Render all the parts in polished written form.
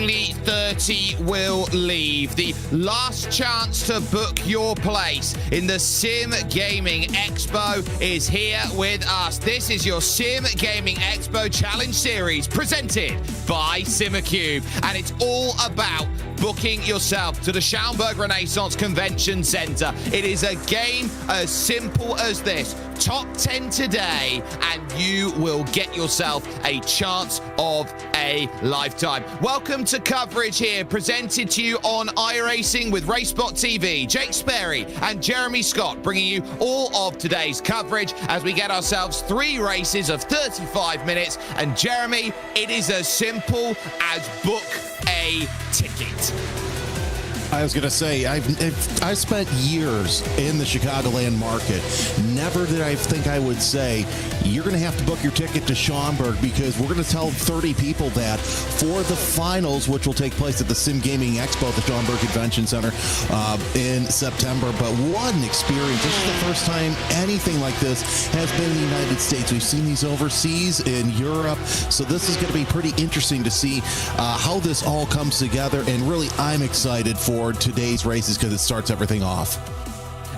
only 30 will leave. The last chance to book your place in the Sim Gaming Expo is here with us. This is your Sim Gaming Expo Challenge Series presented by Simucube, and it's all about booking yourself to the Schaumburg Convention Center. It is a game as simple as this. Top 10 today, and you will get yourself a chance of a lifetime. Welcome to coverage here, presented to you on iRacing with RaceSpotTV. Jake Sperry and Jeremy Scott bringing you all of today's coverage as we get ourselves 3 races of 35 minutes. And Jeremy, it is as simple as book a ticket. I was going to say, I spent years in the Chicagoland market. Never did I think I would say, you're going to have to book your ticket to Schaumburg, because we're going to tell 30 people that for the finals, which will take place at the Sim Gaming Expo at the Schaumburg Convention Center in September. But what an experience. This is the first time anything like this has been in the United States. We've seen these overseas in Europe. So this is going to be pretty interesting to see how this all comes together. And really, I'm excited for today's races because it starts everything off.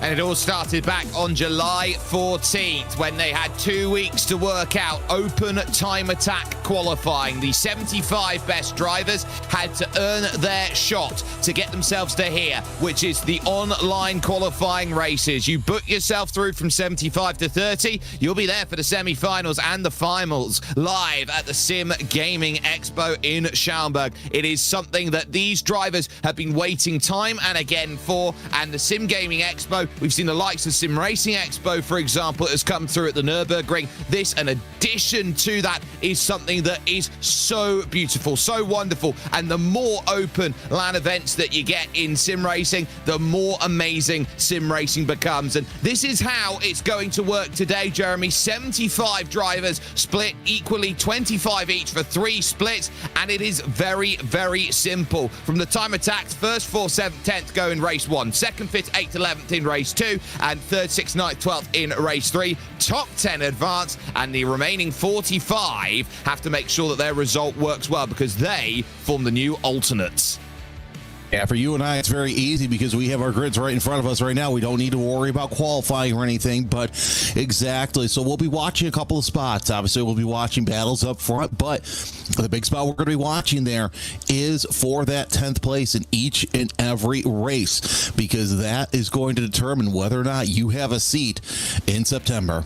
And it all started back on July 14th when they had 2 weeks to work out open time attack qualifying. The 75 best drivers had to earn their shot to get themselves to here, which is the online qualifying races. You book yourself through from 75 to 30. You'll be there for the semifinals and the finals live at the Sim Gaming Expo in Schaumburg. It is something that these drivers have been waiting time and again for, and the Sim Gaming Expo, we've seen the likes of Sim Racing Expo, for example, has come through at the Nürburgring. This, in addition to that, is something that is so beautiful, so wonderful. And the more open LAN events that you get in sim racing, the more amazing sim racing becomes. And this is how it's going to work today, Jeremy. 75 drivers split equally, 25 each for 3 splits. And it is very, very simple. From the time attacks, first, 4th, 7th, 10th go in race 1, 2nd, 5th, 8th, 11th in race 2, and 3rd, 6th, 9th, 12th in race 3. Top 10 advance, and the remaining 45 have to make sure that their result works well, because they form the new alternates. Yeah, for you and I, it's very easy because we have our grids right in front of us right now. We don't need to worry about qualifying or anything, but exactly. So we'll be watching a couple of spots. Obviously, we'll be watching battles up front, but the big spot we're going to be watching there is for that 10th place in each and every race, because that is going to determine whether or not you have a seat in September.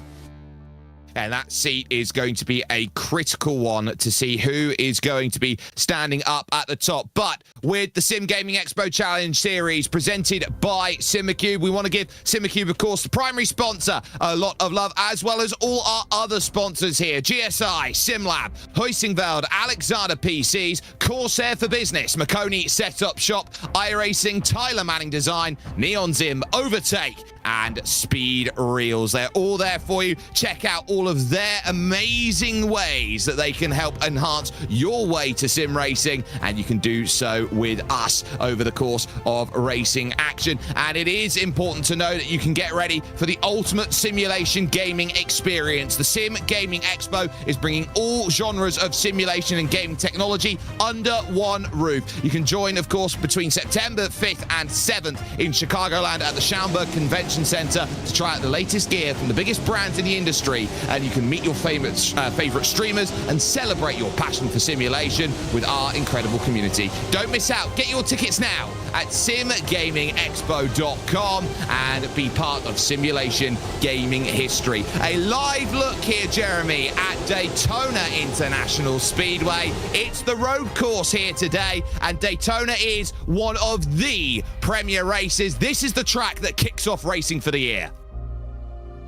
And that seat is going to be a critical one to see who is going to be standing up at the top. But with the Sim Gaming Expo Challenge Series presented by Simucube, we want to give Simucube, of course, the primary sponsor, a lot of love, as well as all our other sponsors here. GSI, SimLab, Huisingveld, Alexander PCs, Corsair for Business, Makoni Setup Shop, iRacing, Tyler Manning Design, Neon Zim, Overtake, and Speed Reels. They're all there for you. Check out all of their amazing ways that they can help enhance your way to sim racing, and you can do so with us over the course of racing action. And it is important to know that you can get ready for the ultimate simulation gaming experience. The Sim Gaming Expo is bringing all genres of simulation and gaming technology under one roof. You can join, of course, between September 5th and 7th in Chicagoland at the Schaumburg Convention Center to try out the latest gear from the biggest brands in the industry, and you can meet your favorite streamers and celebrate your passion for simulation with our incredible community. Don't miss out. Get your tickets now at simgamingexpo.com and be part of simulation gaming history. A live look here, Jeremy, at Daytona International Speedway. It's the road course here today, and Daytona is one of the premier races. This is the track that kicks off racing for the year.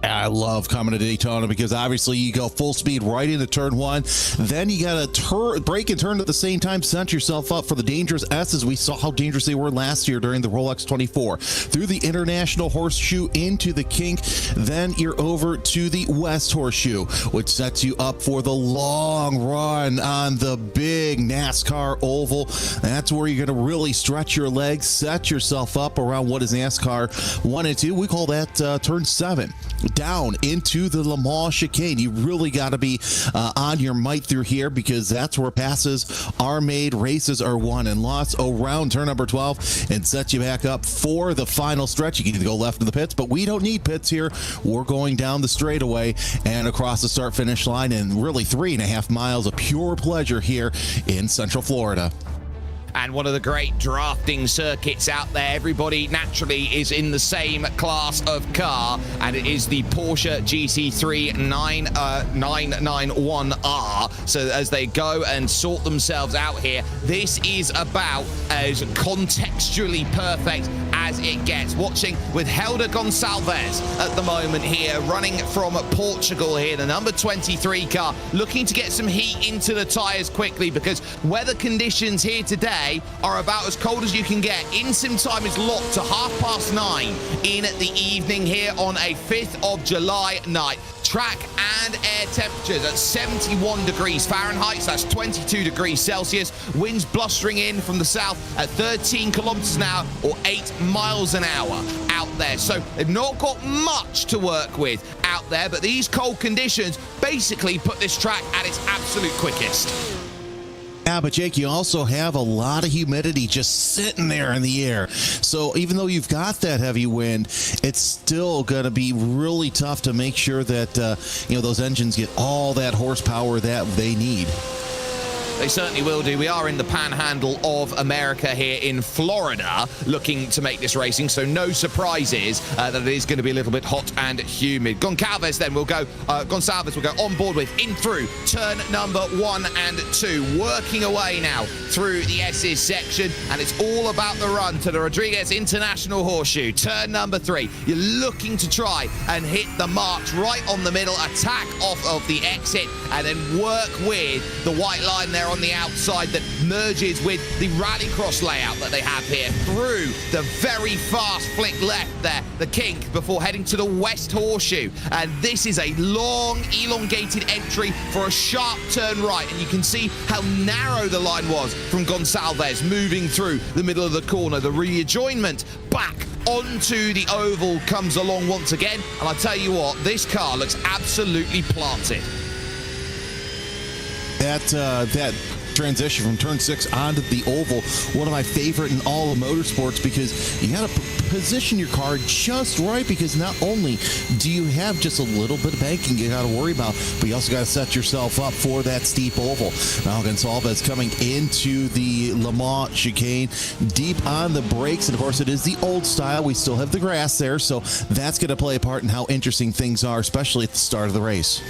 I love coming to Daytona because obviously you go full speed right into turn 1. Then you got to brake and turn at the same time, set yourself up for the dangerous S's. We saw how dangerous they were last year during the Rolex 24. Through the International Horseshoe into the Kink. Then you're over to the West Horseshoe, which sets you up for the long run on the big NASCAR oval. That's where you're going to really stretch your legs, set yourself up around what is NASCAR 1 and 2. We call that turn 7. down into the Le Mans chicane. You really got to be on your mic through here, because that's where passes are made, races are won and lost around turn number 12, and set you back up for the final stretch. You can either go left of the pits, but we don't need pits here. We're going down the straightaway and across the start finish line, and really 3.5 miles of pure pleasure here in Central Florida. And one of the great drafting circuits out there. Everybody naturally is in the same class of car, and it is the Porsche GC3 991R. So as they go and sort themselves out here, this is about as contextually perfect as it gets. Watching with Helder Gonçalves at the moment here, running from Portugal here, the number 23 car, looking to get some heat into the tires quickly, because weather conditions here today are about as cold as you can get. In-sim time is locked to 9:30 in the evening here on a 5th of July night. Track and air temperatures at 71 degrees Fahrenheit, so that's 22 degrees Celsius. Winds blustering in from the south at 13 kilometers an hour or 8 miles an hour out there. So they've not got much to work with out there, but these cold conditions basically put this track at its absolute quickest. Yeah, but Jake, you also have a lot of humidity just sitting there in the air. So even though you've got that heavy wind, it's still going to be really tough to make sure that those engines get all that horsepower that they need. They certainly will do. We are in the panhandle of America here in Florida, looking to make this racing, so no surprises that it is going to be a little bit hot and humid. Gonçalves then will go on board with in through turn number 1 and 2, working away now through the S's section, and it's all about the run to the Rodriguez International Horseshoe. Turn number 3, you're looking to try and hit the marks right on the middle, attack off of the exit, and then work with the white line there on the outside that merges with the rallycross layout that they have here through the very fast flick left there, the kink, before heading to the West Horseshoe. And this is a long, elongated entry for a sharp turn right, and you can see how narrow the line was from Gonçalves moving through the middle of the corner. The readjoinment back onto the oval comes along once again, and I tell you what, this car looks absolutely planted. That transition from turn 6 onto the oval, one of my favorite in all of motorsports, because you got to position your car just right, because not only do you have just a little bit of banking you got to worry about, but you also got to set yourself up for that steep oval. Now Gonçalves coming into the Le Mans chicane, deep on the brakes, and of course it is the old style. We still have the grass there, so that's going to play a part in how interesting things are, especially at the start of the race.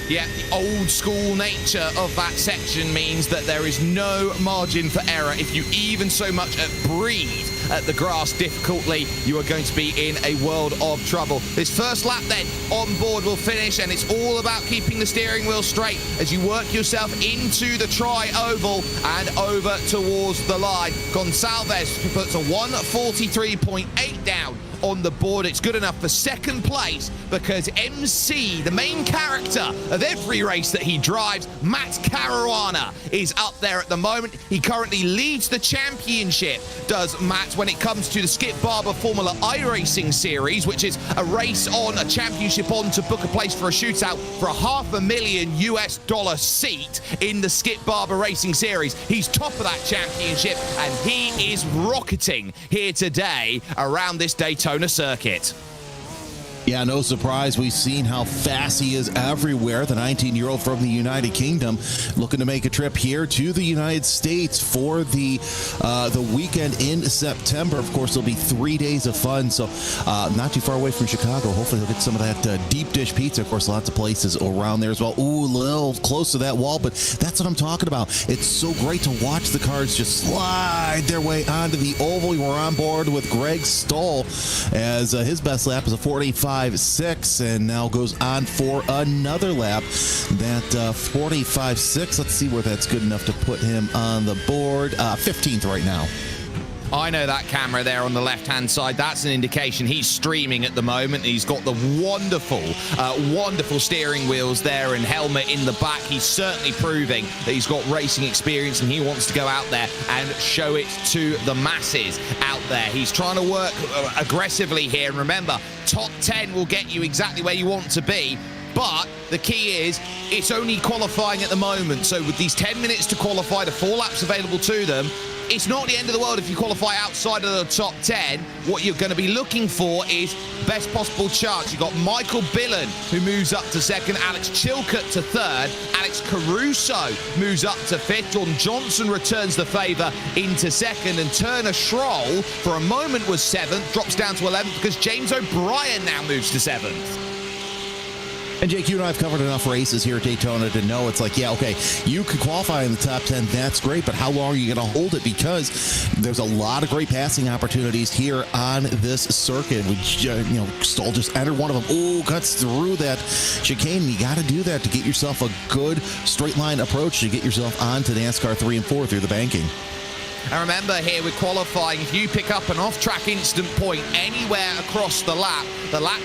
Yeah, the old school nature of that section means that there is no margin for error. If you even so much breathe at the grass difficultly, you are going to be in a world of trouble. This first lap then on board will finish, and it's all about keeping the steering wheel straight as you work yourself into the tri-oval and over towards the line. Gonçalves puts a 1:43.8 down on the board. It's good enough for second place, because MC, the main character of every race that he drives, Matt Caruana, is up there at the moment. He currently leads the championship, does Matt, when it comes to the Skip Barber Formula iRacing Series, which is a race on, a championship on, to book a place for a shootout for a $500,000 seat in the Skip Barber Racing Series. He's top of that championship, and he is rocketing here today around this Daytona circuit. Yeah, no surprise. We've seen how fast he is everywhere. The 19-year-old from the United Kingdom looking to make a trip here to the United States for the weekend in September. Of course, there'll be 3 days of fun, so not too far away from Chicago. Hopefully, he'll get some of that deep dish pizza. Of course, lots of places around there as well. Ooh, a little close to that wall, but that's what I'm talking about. It's so great to watch the cars just slide their way onto the oval. We were on board with Greg Stoll as his best lap is a 45.6, and now goes on for another lap. That 45.6, let's see where that's good enough to put him on the board. 15th right now. I know that camera there on the left-hand side. That's an indication he's streaming at the moment. He's got the wonderful, wonderful steering wheels there and helmet in the back. He's certainly proving that he's got racing experience and he wants to go out there and show it to the masses out there. He's trying to work aggressively here. And remember, top 10 will get you exactly where you want to be. But the key is it's only qualifying at the moment. So with these 10 minutes to qualify, the 4 laps available to them, it's not the end of the world if you qualify outside of the top 10. What you're going to be looking for is best possible chance. You've got Michael Billen, who moves up to second, Alex Chilcutt to third, Alex Caruso moves up to fifth, Jordan Johnson returns the favour into second, and Turner Schroll, for a moment was seventh, drops down to 11th because James O'Brien now moves to seventh. And Jake, you and I have covered enough races here at Daytona to know it's like, yeah, okay, you could qualify in the top 10, that's great, but how long are you going to hold it? Because there's a lot of great passing opportunities here on this circuit. Stoll just entered one of them. Oh, cuts through that chicane. You got to do that to get yourself a good straight line approach to get yourself onto NASCAR 3 and 4 through the banking. And remember here with qualifying, if you pick up an off-track instant point anywhere across the lap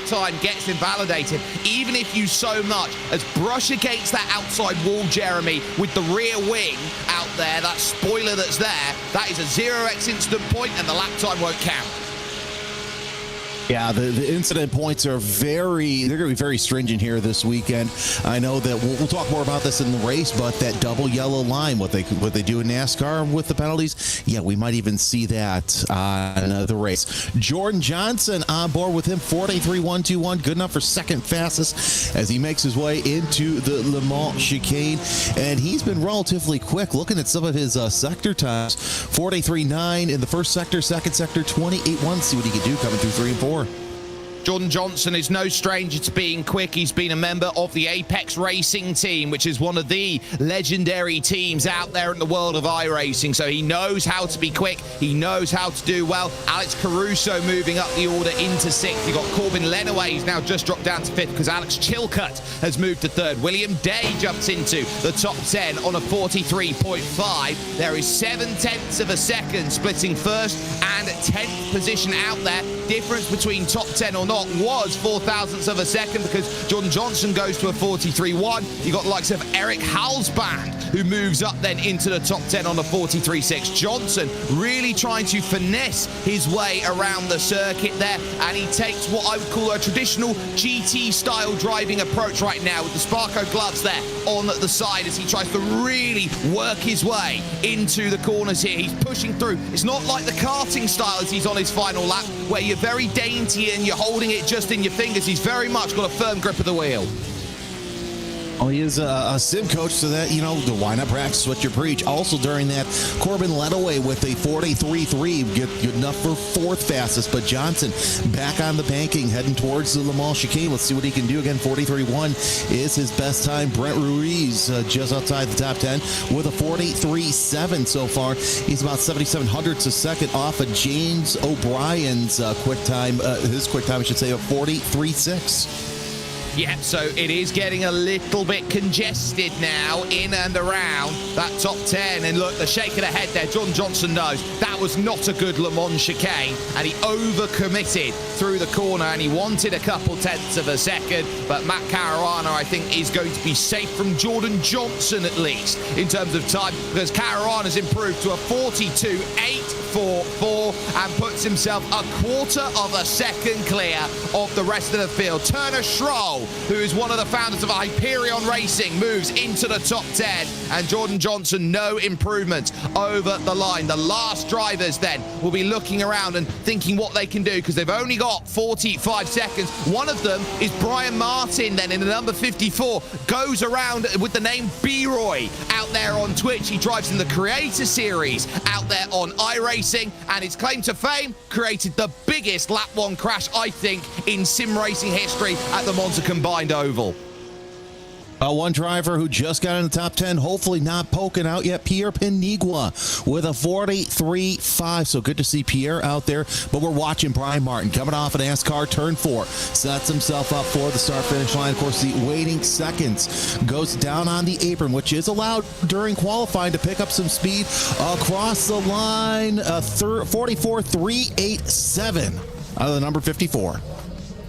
time gets invalidated, even if you so much as brush against that outside wall, Jeremy, with the rear wing out there, that spoiler that's there, that is a 0x instant point and the lap time won't count. Yeah, the incident points are they're going to be very stringent here this weekend. I know that we'll talk more about this in the race, but that double yellow line, what they do in NASCAR with the penalties, yeah, we might even see that on the race. Jordan Johnson on board with him, 4.83.121, good enough for second fastest as he makes his way into the Le Mans chicane, and he's been relatively quick. Looking at some of his sector times, 4.83.9 in the first sector, second sector, 28.1. See what he can do coming through 3 and 4. Jordan Johnson is no stranger to being quick. He's been a member of the Apex Racing team, which is one of the legendary teams out there in the world of iRacing. So he knows how to be quick. He knows how to do well. Alex Caruso moving up the order into sixth. You've got Corbin Lenaway, who's now just dropped down to fifth because Alex Chilcutt has moved to third. William Day jumps into the top 10 on a 43.5. There is 0.7 of a second splitting first and 10th position out there. Difference between top 10 or not was 0.4 of a second because Jordan Johnson goes to a 43.1. You got the likes of Eric Halsband, who moves up then into the top 10 on a 43.6. Johnson really trying to finesse his way around the circuit there, and he takes what I would call a traditional GT style driving approach right now with the Sparko gloves there on the side as he tries to really work his way into the corners here. He's pushing through. It's not like the karting style as he's on his final lap where you're very dainty and you're holding it just in your fingers. He's very much got a firm grip of the wheel. Oh, he is a sim coach, so that, the why not practice what you preach. Also during that, Corbin Lenaway with a 43.3, good enough for fourth fastest. But Johnson back on the banking, heading towards the Le Mans chicane. Let's see what he can do again. 43.1 is his best time. Brent Ruiz just outside the top 10 with a 43.7 so far. He's about 77 hundredths a second off of James O'Brien's quick time, his quick time, I should say, of 43.6. Yeah, so it is getting a little bit congested now in and around that top 10. And look, the shake of the head there, Jordan Johnson knows that was not a good Le Mans chicane, and he overcommitted through the corner, and he wanted a couple tenths of a second. But Matt Caruana, I think, is going to be safe from Jordan Johnson, at least, in terms of time, because Caruana's improved to a 42.844 and puts himself a quarter of a second clear of the rest of the field. Turner Schroll, who is one of the founders of Hyperion Racing, moves into the top 10, and Jordan Johnson, no improvement over the line. The last drivers then will be looking around and thinking what they can do because they've only got 45 seconds. One of them is Brian Martin then in the number 54, goes around with the name B-Roy out there on Twitch. He drives in the Creator Series out there on iRacing, and his claim to fame, created the biggest lap 1 crash, I think, in sim racing history at the Monza Combined Oval. One driver who just got in the top 10, hopefully not poking out yet, Pierre Penigua with a 43.5. So good to see Pierre out there. But we're watching Brian Martin coming off an NASCAR turn 4. Sets himself up for the start-finish line. Of course, the waiting seconds goes down on the apron, which is allowed during qualifying to pick up some speed across the line. 44.387 out of the number 54.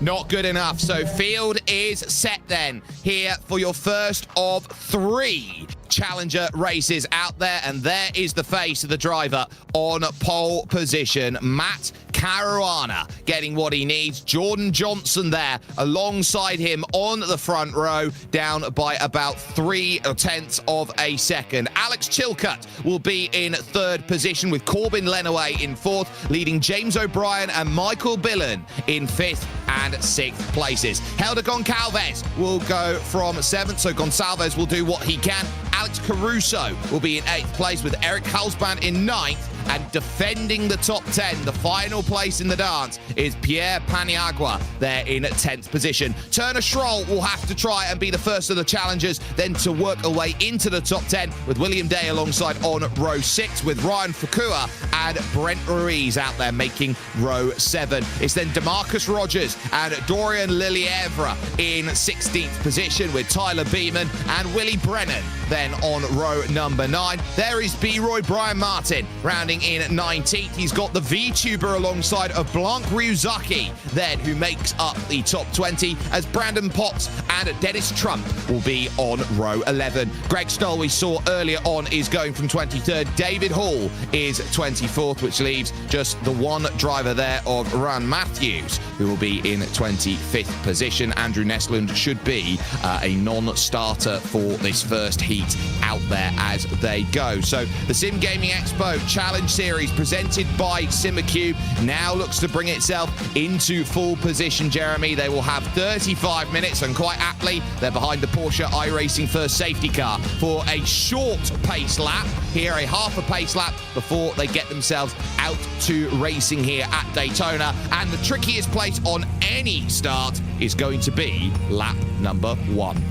Not good enough. So field is set then here for your first of 3 Challenger races out there. And there is the face of the driver on pole position, Matt Caruana, getting what he needs. Jordan Johnson there alongside him on the front row, down by about 3/10 of a second. Alex Chilcutt will be in 3rd position with Corbin Lenaway in 4th, leading James O'Brien and Michael Billen in 5th and 6th places. Helder Goncalves will go from 7th, so Gonçalves will do what he can. Alex Caruso will be in 8th place with Eric Halsband in 9th. And defending the top 10, the final place in the dance, is Pierre Paniagua there in 10th position. Turner Schroll will have to try and be the first of the challengers, then to work a way into the top 10 with William Day alongside on row 6 with Ryan Fukua and Brent Ruiz out there making row 7. It's then DeMarcus Rogers and Dorian Lilievre in 16th position with Tyler Beeman and Willie Brennan then on row number 9. There is B-Roy Brian Martin rounding in 19th. He's got the VTuber alongside of Blanc Ryuzaki then, who makes up the top 20, as Brandon Potts and Dennis Trump will be on row 11. Greg Stoll, we saw earlier on, is going from 23rd. David Hall is 24th, which leaves just the one driver there of Ron Matthews, who will be in 25th position. Andrew Nesland should be a non-starter for this first heat out there as they go. So the Sim Gaming Expo Challenge Series presented by Simucube now looks to bring itself into full position, Jeremy. They will have 35 minutes, and quite aptly, they're behind the Porsche iRacing First safety car for a short pace lap here, a half a pace lap before they get themselves out to racing here at Daytona. And the trickiest place on any start is going to be lap number 1.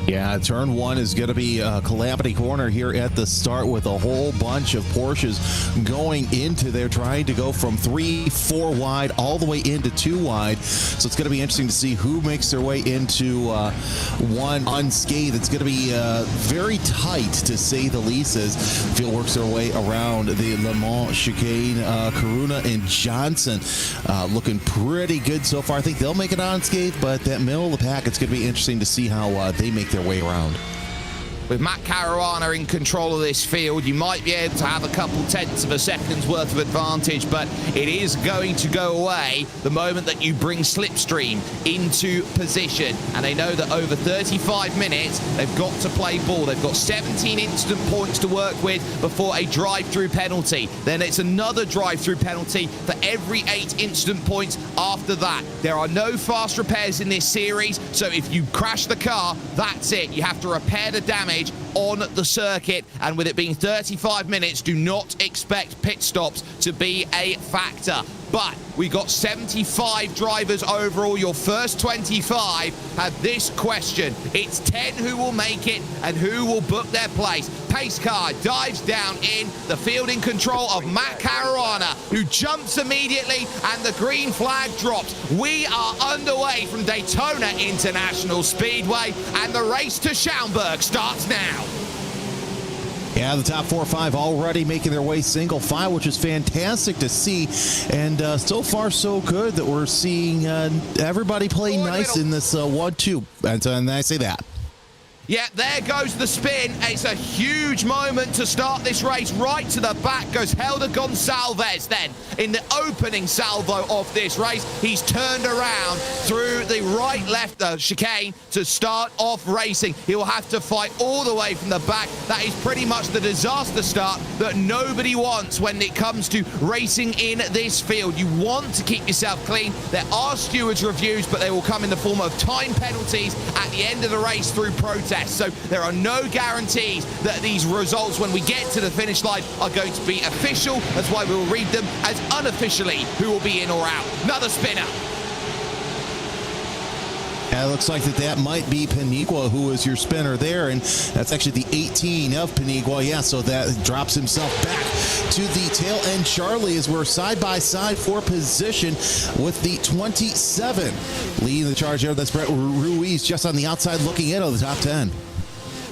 Yeah, turn 1 is going to be a calamity corner here at the start, with a whole bunch of Porsches going into there, trying to go from 3-4 wide all the way into 2 wide. So it's going to be interesting to see who makes their way into 1 unscathed. It's going to be very tight, to say the least, as field works their way around the Le Mans chicane. Karuna and Johnson looking pretty good so far. I think they'll make it unscathed, but that middle of the pack, it's going to be interesting to see how they make their way around. With Matt Caruana in control of this field, you might be able to have a couple tenths of a second's worth of advantage, but it is going to go away the moment that you bring Slipstream into position. And they know that over 35 minutes, they've got to play ball. They've got 17 instant points to work with before a drive-through penalty. Then it's another drive-through penalty for every 8 instant points after that. There are no fast repairs in this series, so if you crash the car, that's it. You have to repair the damage on the circuit, and with it being 35 minutes, do not expect pit stops to be a factor. But we got 75 drivers overall. Your first 25 have this question. It's 10 who will make it and who will book their place. Pace car dives down in the field in control of Matt Caruana, who jumps immediately, and the green flag drops. We are underway from Daytona International Speedway, and the race to Schaumburg starts now. Yeah, the top 4 or 5 already making their way single file, which is fantastic to see. And so far, so good that we're seeing everybody play nice in this 1-2. And I say that. Yeah, there goes the spin. It's a huge moment to start this race. Right to the back goes Helder Gonçalves then in the opening salvo of this race. He's turned around through the right-left chicane to start off racing. He will have to fight all the way from the back. That is pretty much the disaster start that nobody wants when it comes to racing in this field. You want to keep yourself clean. There are stewards' reviews, but they will come in the form of time penalties at the end of the race through protest. So there are no guarantees that these results, when we get to the finish line, are going to be official. That's why we will read them as unofficially who will be in or out. Another spinner. And it looks like that might be Paniagua, who is your spinner there, and that's actually the 18 of Paniagua. Yeah, so that drops himself back to the tail end. Charlie, as we're side by side for position with the 27. Leading the charge there, that's Brett Ruiz just on the outside looking in on the top 10.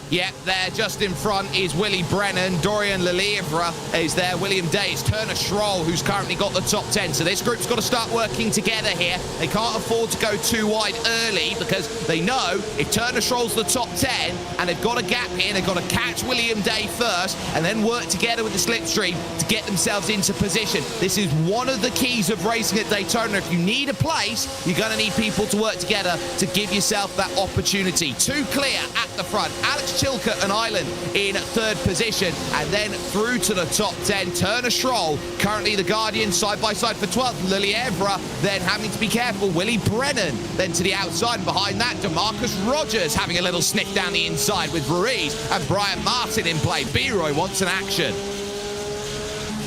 Yep, there just in front is Willie Brennan. Dorian Lelievre is there. William Days, Turner Schroll, who's currently got the top 10. So this group's got to start working together here. They can't afford to go too wide early because they know if Turner Schroll's the top 10 and they've got a gap here, they've got to catch William Day first and then work together with the slipstream to get themselves into position. This is one of the keys of racing at Daytona. If you need a place, you're going to need people to work together to give yourself that opportunity. Two clear at the front. Alex Chilcott and Island in third position, and then through to the top 10. Turner Schroll, currently the Guardian, side by side for 12th. Lelievre then having to be careful. Willie Brennan then to the outside, and behind that, DeMarcus Rogers having a little sniff down the inside with Ruiz and Brian Martin in play. B-Roy wants an action.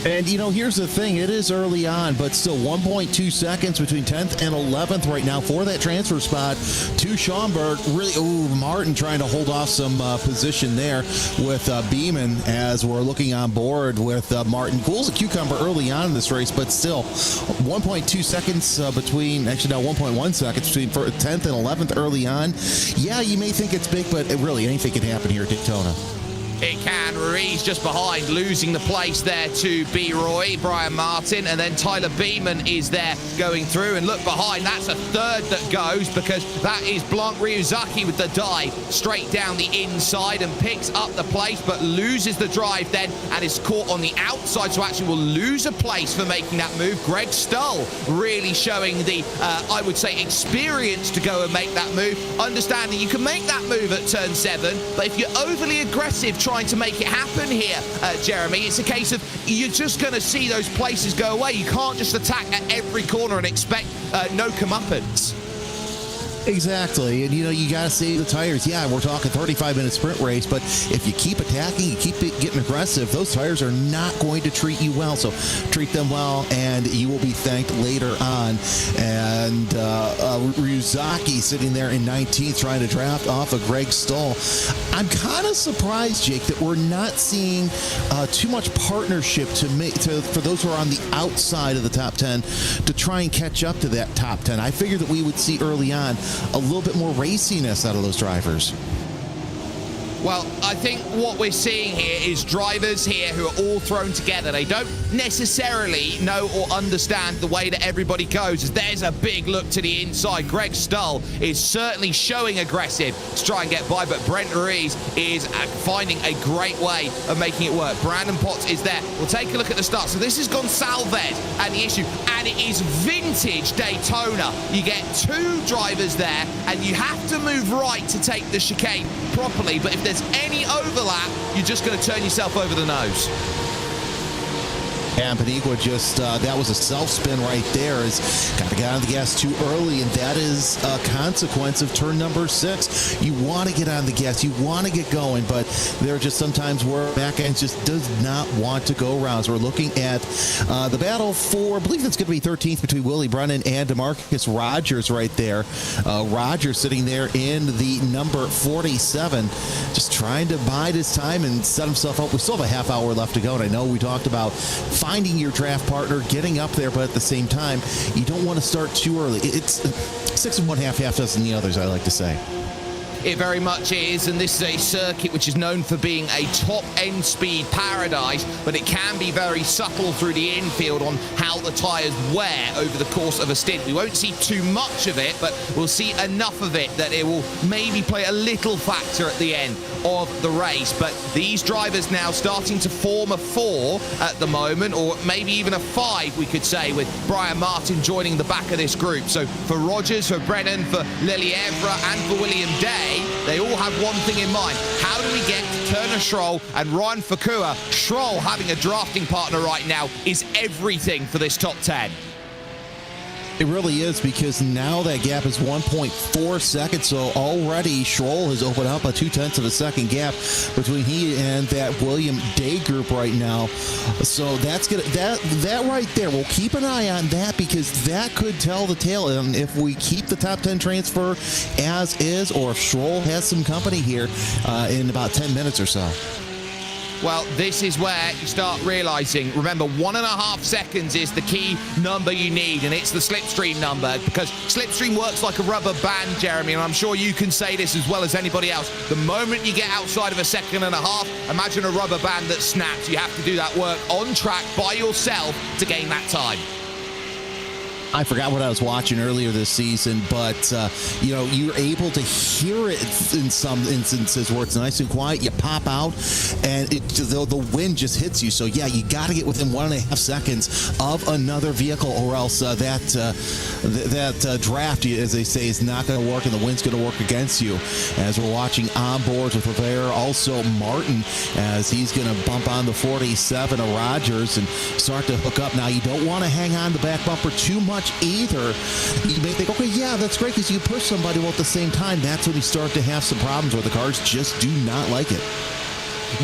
And, you know, here's the thing. It is early on, but still 1.2 seconds between 10th and 11th right now for that transfer spot to Schaumburg. Really, Martin trying to hold off some position there with Beeman as we're looking on board with Martin. Cool's a cucumber early on in this race, but still 1.2 seconds between, actually now 1.1 seconds between 10th and 11th early on. Yeah, you may think it's big, but really anything can happen here at Daytona. It can. Ruiz just behind, losing the place there to B-Roy, Brian Martin, and then Tyler Beeman is there going through. And look behind, that's a third that goes because that is Blanc Ryuzaki with the dive straight down the inside and picks up the place, but loses the drive then and is caught on the outside, so actually will lose a place for making that move. Greg Stull really showing the, I would say, experience to go and make that move. Understanding you can make that move at turn 7, but if you're overly aggressive trying to make it happen here, Jeremy, it's a case of you're just going to see those places go away. You can't just attack at every corner and expect no comeuppance. Exactly, and you know, you got to save the tires. Yeah, we're talking 35-minute sprint race, but if you keep attacking, you keep getting aggressive, those tires are not going to treat you well. So treat them well, and you will be thanked later on. And Ryuzaki sitting there in 19th, trying to draft off of Greg Stull. I'm kind of surprised, Jake, that we're not seeing too much partnership for those who are on the outside of the top 10 to try and catch up to that top 10. I figured that we would see early on a little bit more raciness out of those drivers. Well, I think what we're seeing here is drivers here who are all thrown together. They don't necessarily know or understand the way that everybody goes. There's a big look to the inside. Greg Stull is certainly showing aggressive to try and get by, but Brent Ruiz is finding a great way of making it work. Brandon Potts is there. We'll take a look at the start. So this is Gonçalves and the issue, and it is vintage Daytona. You get two drivers there, and you have to move right to take the chicane properly, but if there's any overlap, you're just going to turn yourself over the nose. And Paniagua just, that was a self-spin right there. Is got to get on the gas too early, and that is a consequence of turn number 6. You want to get on the gas, you want to get going, but there are just sometimes where back end just does not want to go around. So we're looking at the battle for, I believe it's going to be 13th between Willie Brennan and DeMarcus Rogers right there. Rogers sitting there in the number 47, just trying to bide his time and set himself up. We still have a half hour left to go, and I know we talked about finding your draft partner, getting up there, but at the same time, you don't want to start too early. It's 6 1/2, half dozen the others, I like to say. It very much is, and this is a circuit which is known for being a top-end speed paradise, but it can be very subtle through the infield on how the tyres wear over the course of a stint. We won't see too much of it, but we'll see enough of it that it will maybe play a little factor at the end of the race. But these drivers now starting to form a 4 at the moment, or maybe even a 5, we could say, with Brian Martin joining the back of this group. So for Rogers, for Brennan, for Lelievre, and for William Day, they all have one thing in mind. How do we get Turner Schroll and Ryan Fakua? Schroll having a drafting partner right now is everything for this top 10. It really is, because now that gap is 1.4 seconds. So already Schroll has opened up a 0.2 of a second gap between he and that William Day group right now. So that's gonna that right there. We'll keep an eye on that, because that could tell the tale. And if we keep the top 10 transfer as is, or if Schroll has some company here in about 10 minutes or so. Well, this is where you start realizing, remember, 1.5 seconds is the key number you need, and it's the slipstream number, because slipstream works like a rubber band, Jeremy, and I'm sure you can say this as well as anybody else. The moment you get outside of 1.5 seconds, imagine a rubber band that snaps. You have to do that work on track by yourself to gain that time. I forgot what I was watching earlier this season, but, you know, you're able to hear it in some instances where it's nice and quiet. You pop out, and the wind just hits you. So, yeah, you got to get within 1.5 seconds of another vehicle, or else that draft, as they say, is not going to work, and the wind's going to work against you. As we're watching onboards with Rivera, also Martin, as he's going to bump on the 47 of Rogers and start to hook up. Now, you don't want to hang on the back bumper too much either. You may think, okay, yeah, that's great, because you push somebody. Well, at the same time, that's when you start to have some problems where the cars just do not like it.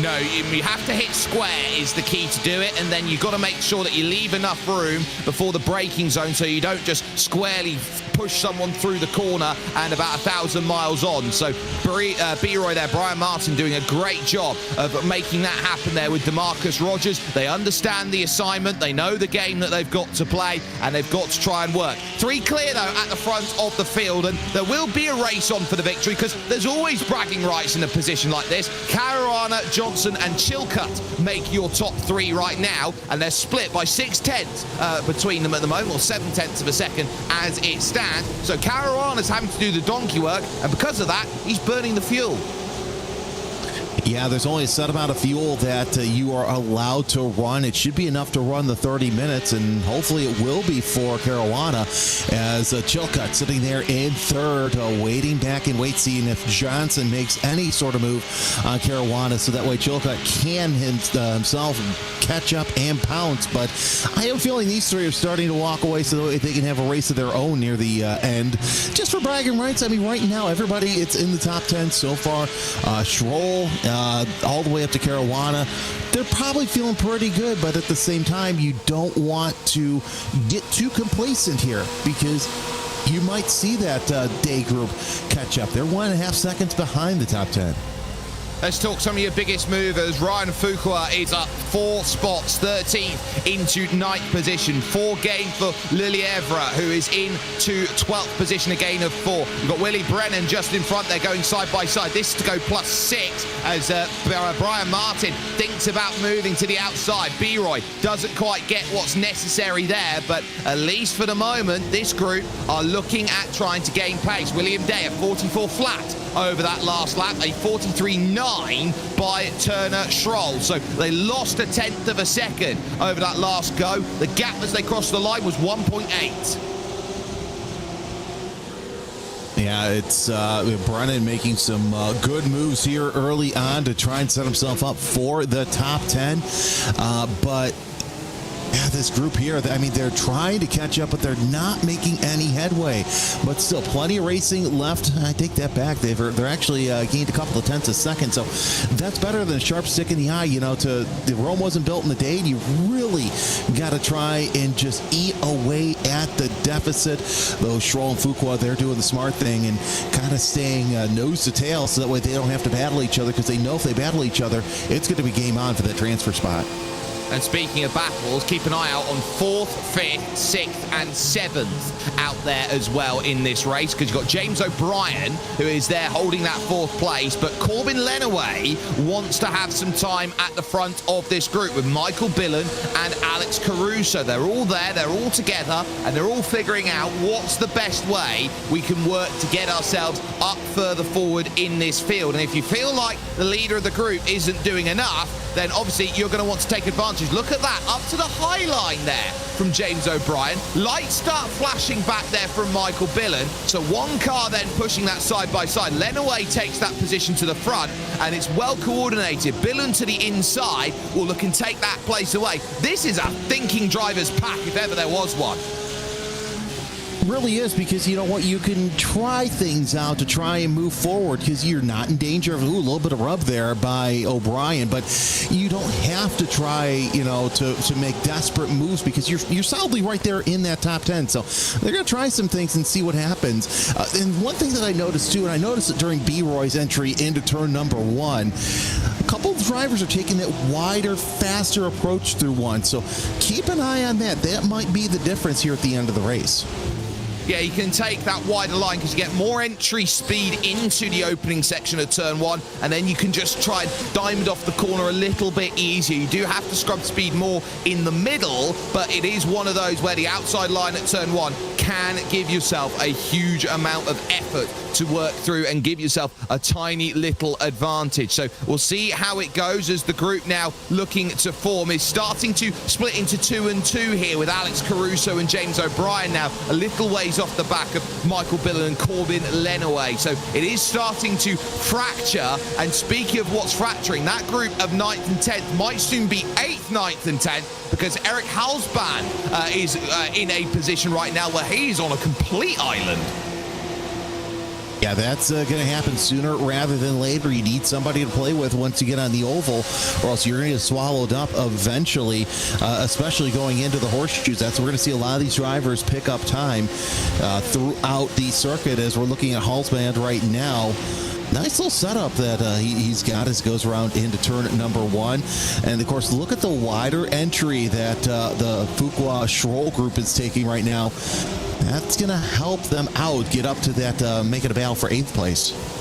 No, you have to hit square is the key to do it, and then you've got to make sure that you leave enough room before the braking zone so you don't just squarely push someone through the corner and about 1,000 miles on. So B-Roy there, Brian Martin, doing a great job of making that happen there with DeMarcus Rogers. They understand the assignment, they know the game that they've got to play, and they've got to try and work. 3 clear, though, at the front of the field, and there will be a race on for the victory, because there's always bragging rights in a position like this. Caruana, Johnson, and Chilcutt make your top 3 right now, and they're split by 0.6 between them at the moment, or 0.7 of a second as it stands. So Caruana's having to do the donkey work, and because of that, he's burning the fuel. Yeah, there's only a set amount of fuel that you are allowed to run. It should be enough to run the 30 minutes, and hopefully it will be for Caruana, as Chilcutt sitting there in third, waiting back and seeing if Johnson makes any sort of move on Caruana, so that way Chilcutt can himself catch up and pounce. But I have a feeling these 3 are starting to walk away so that they can have a race of their own near the end. Just for bragging rights, I mean, right now, everybody, it's in the top 10 so far. Schroll, all the way up to Caruana, they're probably feeling pretty good, but at the same time, you don't want to get too complacent here, because you might see that day group catch up. They're 1.5 seconds behind the top 10. Let's talk some of your biggest movers. Ryan Fuqua is up 4 spots, 13th into 9th position. 4 gain for Lelievre, who is into 12th position, a gain of 4. We've got Willie Brennan just in front there, going side by side. This to go +6 as Brian Martin thinks about moving to the outside. B-Roy doesn't quite get what's necessary there, but at least for the moment, this group are looking at trying to gain pace. William Day at 44 flat over that last lap, a 43.9 by Turner Schroll. So they lost 1/10 of a second over that last go. The gap as they crossed the line was 1.8. Yeah, it's Brennan making some good moves here early on to try and set himself up for the top 10. But yeah, this group here, I mean, they're trying to catch up, but they're not making any headway. But still, plenty of racing left. I take that back. They're actually gained a couple of tenths a second, so that's better than a sharp stick in the eye. You know, the Rome wasn't built in the day, and you really got to try and just eat away at the deficit. Though Schroll and Fuqua, they're doing the smart thing and kind of staying nose to tail, so that way they don't have to battle each other, because they know if they battle each other, it's going to be game on for that transfer spot. And speaking of battles, keep an eye out on 4th, 5th, 6th, and 7th out there as well in this race, because you've got James O'Brien, who is there holding that 4th place, but Corbin Lenaway wants to have some time at the front of this group with Michael Billen and Alex Caruso. They're all there, they're all together, and they're all figuring out what's the best way we can work to get ourselves up further forward in this field. And if you feel like the leader of the group isn't doing enough, then obviously you're going to want to take advantage. Look at that, up to the high line there from James O'Brien. Lights start flashing back there from Michael Billen. So one car then pushing that side by side. Lenaway takes that position to the front, and it's well coordinated. Billen to the inside will look and take that place away. This is a thinking driver's pack if ever there was one. really is, because you know what, you can try things out to try and move forward, because you're not in danger of a little bit of rub there by O'Brien, but you don't have to try, you know, to make desperate moves, because you're solidly right there in that top 10. So they're going to try some things and see what happens. And one thing that I noticed too, and I noticed it during B-Roy's entry into turn number 1, a couple of drivers are taking that wider, faster approach through one. So keep an eye on that. That might be the difference here at the end of the race. Yeah, you can take that wider line because you get more entry speed into the opening section of turn 1, and then you can just try and diamond off the corner a little bit easier. You do have to scrub speed more in the middle, but it is one of those where the outside line at turn 1 can give yourself a huge amount of effort to work through and give yourself a tiny little advantage. So we'll see how it goes as the group now looking to form is starting to split into 2 and 2 here, with Alex Caruso and James O'Brien now a little ways off the back of Michael Billen and Corbin Lenaway. So it is starting to fracture, and speaking of what's fracturing, that group of 9th and 10th might soon be 8th, 9th and 10th, because Eric Halsban is in a position right now where he's on a complete island. Yeah, that's going to happen sooner rather than later. You need somebody to play with once you get on the oval, or else you're going to get swallowed up eventually, especially going into the horseshoes. That's where we're going to see a lot of these drivers pick up time throughout the circuit, as we're looking at Halsband right now. Nice little setup that he's got as goes around into turn number 1. And, of course, look at the wider entry that the Fuqua Schroll group is taking right now. That's going to help them out, get up to that, make it a battle for 8th place.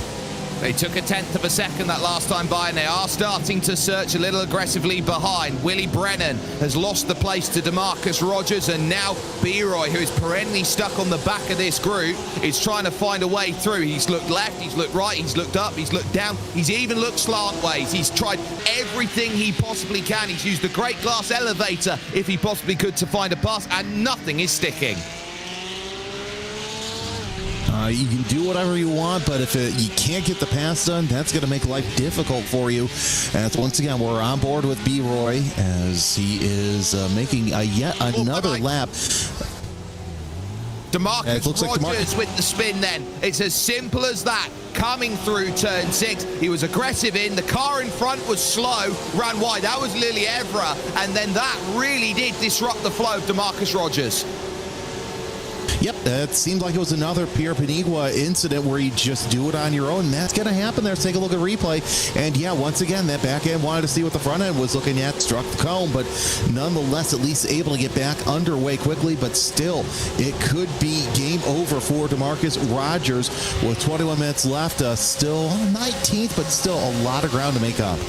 They took a 10th of a second that last time by, and they are starting to search a little aggressively behind. Willie Brennan has lost the place to DeMarcus Rogers, and now B-Roy, who is perennially stuck on the back of this group, is trying to find a way through. He's looked left, he's looked right, he's looked up, he's looked down, he's even looked slantways. He's tried everything he possibly can. He's used the great glass elevator, if he possibly could, to find a pass, and nothing is sticking. You can do whatever you want, but if you can't get the pass done, that's going to make life difficult for you. And once again, we're on board with B-Roy as he is making yet another lap. DeMarcus Rogers with the spin then. It's as simple as that. Coming through turn 6, he was aggressive in. The car in front was slow, ran wide. That was Lily Evra, and then that really did disrupt the flow of DeMarcus Rogers. Yep, it seemed like it was another Pierre Panigua incident where you just do it on your own, and that's going to happen there. Let's take a look at replay. And yeah, once again, that back end wanted to see what the front end was looking at, struck the cone, but nonetheless, at least able to get back underway quickly. But still, it could be game over for DeMarcus Rogers with 21 minutes left. Still 19th, but still a lot of ground to make up.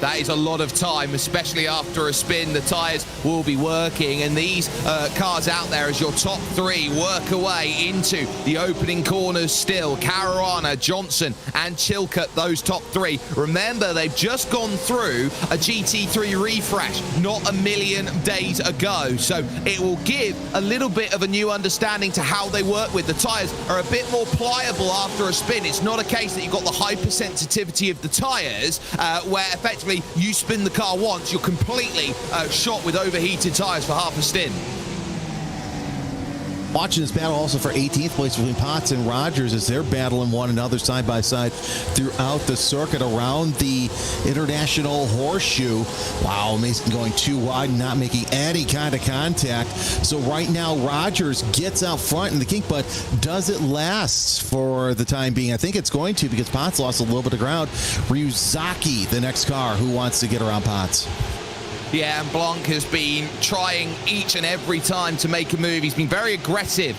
That is a lot of time, especially after a spin. The tyres will be working, and these cars out there as your top 3 work away into the opening corners still. Caruana, Johnson, and Chilcutt, those top 3. Remember, they've just gone through a GT3 refresh not a million days ago, so it will give a little bit of a new understanding to how they work with. The tyres are a bit more pliable after a spin. It's not a case that you've got the hypersensitivity of the tyres, where effectively you spin the car once, you're completely shot with overheated tyres for half a stint. Watching this battle also for 18th place between Potts and Rogers as they're battling one another side by side throughout the circuit around the International Horseshoe. Wow, Mason going too wide, not making any kind of contact. So right now, Rogers gets out front in the kink, but does it last for the time being? I think it's going to, because Potts lost a little bit of ground. Ryuzaki, the next car, who wants to get around Potts. Yeah, and Blanc has been trying each and every time to make a move. He's been very aggressive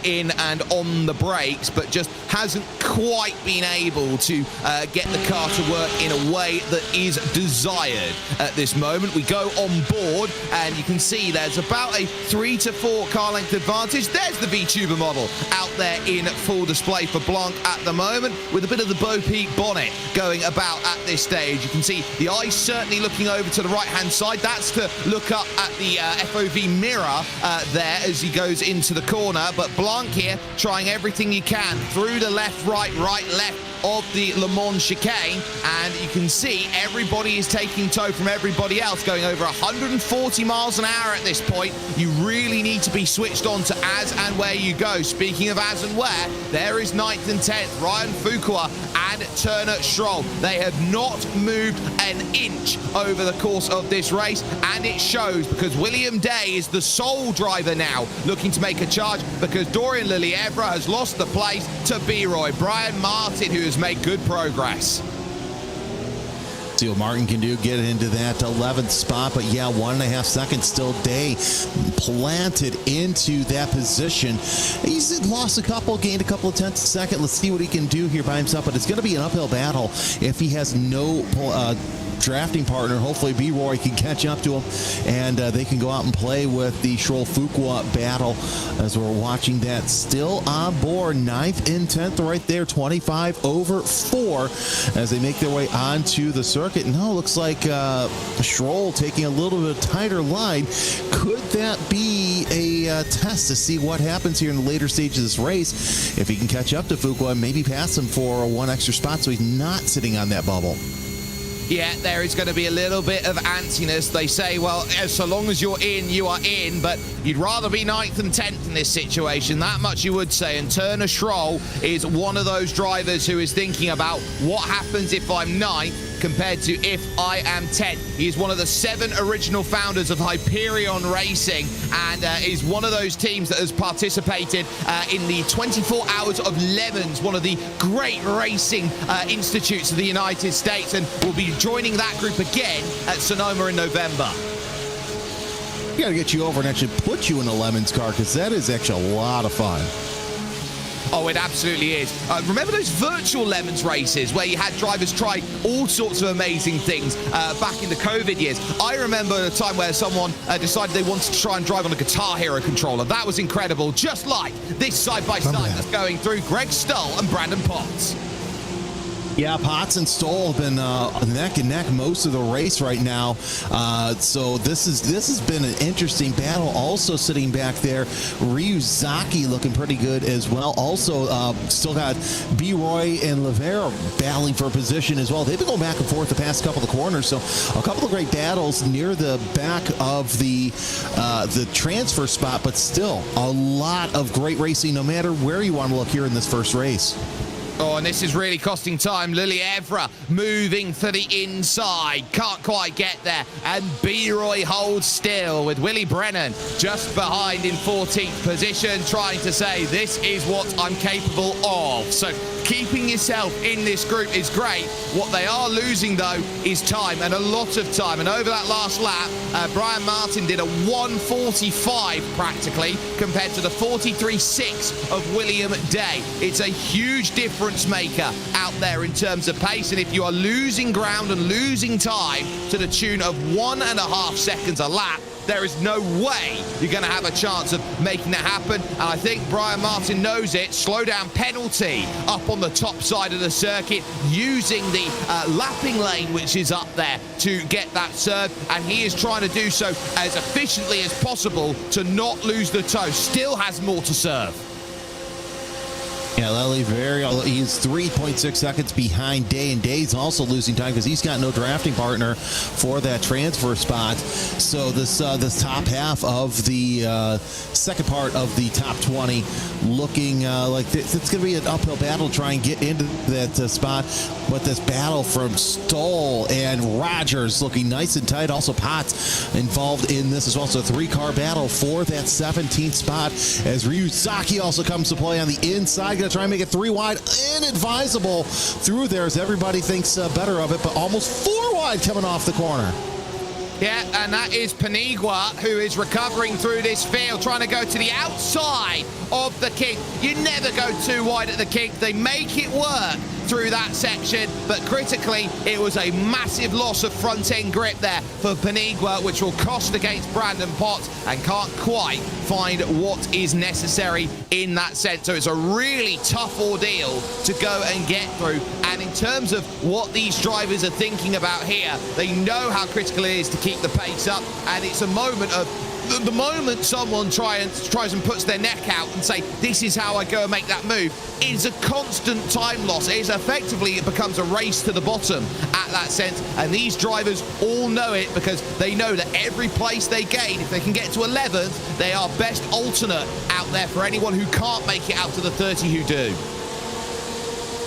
in and on the brakes, but just hasn't quite been able to get the car to work in a way that is desired at this moment. We go on board, and you can see there's about a 3 to 4 car length advantage. There's the VTuber model out there in full display for Blanc at the moment, with a bit of the Bo Peep bonnet going about at this stage. You can see the eyes certainly looking over to the right-hand side. inside. That's to look up at the FOV mirror there as he goes into the corner. But Blanc here trying everything he can through the left, right, left of the Le Mans chicane, and you can see everybody is taking tow from everybody else, going over 140 miles an hour at this point. You really need to be switched on to as and where you go. Speaking of as and where, there is 9th and 10th, Ryan Fuqua and Turner Stroll. They have not moved an inch over the course of this race, and it shows because William Day is the sole driver now looking to make a charge, because Dorian Lelievre has lost the place to B-Roy. Brian Martin, who has made good progress. See what Martin can do, get into that 11th spot, but yeah, 1.5 seconds still. Day planted into that position. He's lost a couple, gained a couple of tenths a second. Let's see what he can do here by himself, but it's going to be an uphill battle if he has no drafting partner. Hopefully B-Roy can catch up to him, and they can go out and play with the Stroll-Fuqua battle as we're watching that. Still on board, 9th and 10th right there, 25 over 4 as they make their way onto the circuit. No, looks like Stroll taking a little bit tighter line. Could that be a test to see what happens here in the later stages of this race? If he can catch up to Fuqua and maybe pass him for one extra spot so he's not sitting on that bubble. Yeah, there is going to be a little bit of antsiness. They say, well, so long as you're in, you are in, but you'd rather be 9th and 10th in this situation. That much you would say. And Turner Stroll is one of those drivers who is thinking about what happens if I'm 9th compared to if I am 10th. He is one of the 7 original founders of Hyperion Racing, and is one of those teams that has participated in the 24 Hours of Lemons, one of the great racing institutes of the United States, and will be joining that group again at Sonoma in November. We got to get you over and actually put you in a Lemons car, because that is actually a lot of fun. Oh, it absolutely is. Remember those virtual Lemons races where you had drivers try all sorts of amazing things back in the COVID years? I remember a time where someone decided they wanted to try and drive on a Guitar Hero controller. That was incredible, just like this side-by-side that's going through Greg Stull and Brandon Potts. Yeah, Potts and Stoll have been neck and neck most of the race right now. So this has been an interesting battle. Also sitting back there, Ryuzaki looking pretty good as well. Also still got B-Roy and Levere battling for a position as well. They've been going back and forth the past couple of corners. So a couple of great battles near the back of the transfer spot, but still a lot of great racing no matter where you want to look here in this first race. Oh, and this is really costing time. Lelievre moving for the inside. Can't quite get there. And B-Roy holds still with Willie Brennan just behind in 14th position, trying to say, this is what I'm capable of. So keeping yourself in this group is great. What they are losing, though, is time, and a lot of time. And over that last lap, Brian Martin did a 1:45 practically compared to the 43.6 of William Day. It's a huge difference maker out there in terms of pace, and if you are losing ground and losing time to the tune of 1.5 seconds a lap, there is no way you're going to have a chance of making that happen. And I think Brian Martin knows it. Slow down penalty up on the top side of the circuit, using the lapping lane which is up there to get that serve, and he is trying to do so as efficiently as possible to not lose the toe. Still has more to serve. Yeah, Lelievre, he's 3.6 seconds behind Day, and Day's also losing time because he's got no drafting partner for that transfer spot. So this top half of the second part of the top 20 looking like it's going to be an uphill battle to try and get into that spot. But this battle from Stoll and Rogers looking nice and tight. Also Potts involved in this as well. So a 3-car battle for that 17th spot as Ryuzaki also comes to play on the inside. Going to try and make it 3 wide. Inadvisable through there as everybody thinks better of it, but almost 4 wide coming off the corner. Yeah, and that is Panigua, who is recovering through this field, trying to go to the outside of the kink. You never go too wide at the kink. They make it work through that section, but critically, it was a massive loss of front-end grip there for Panigua, which will cost against Brandon Potts, and can't quite find what is necessary in that sense. So it's a really tough ordeal to go and get through. And in terms of what these drivers are thinking about here, they know how critical it is to keep the pace up, and it's a moment of the moment someone tries and puts their neck out and say, this is how I go and make that move, is a constant time loss. It becomes a race to the bottom at that sense, and these drivers all know it because they know that every place they gain, if they can get to 11th, they are best alternate out there for anyone who can't make it out to the 30 who do.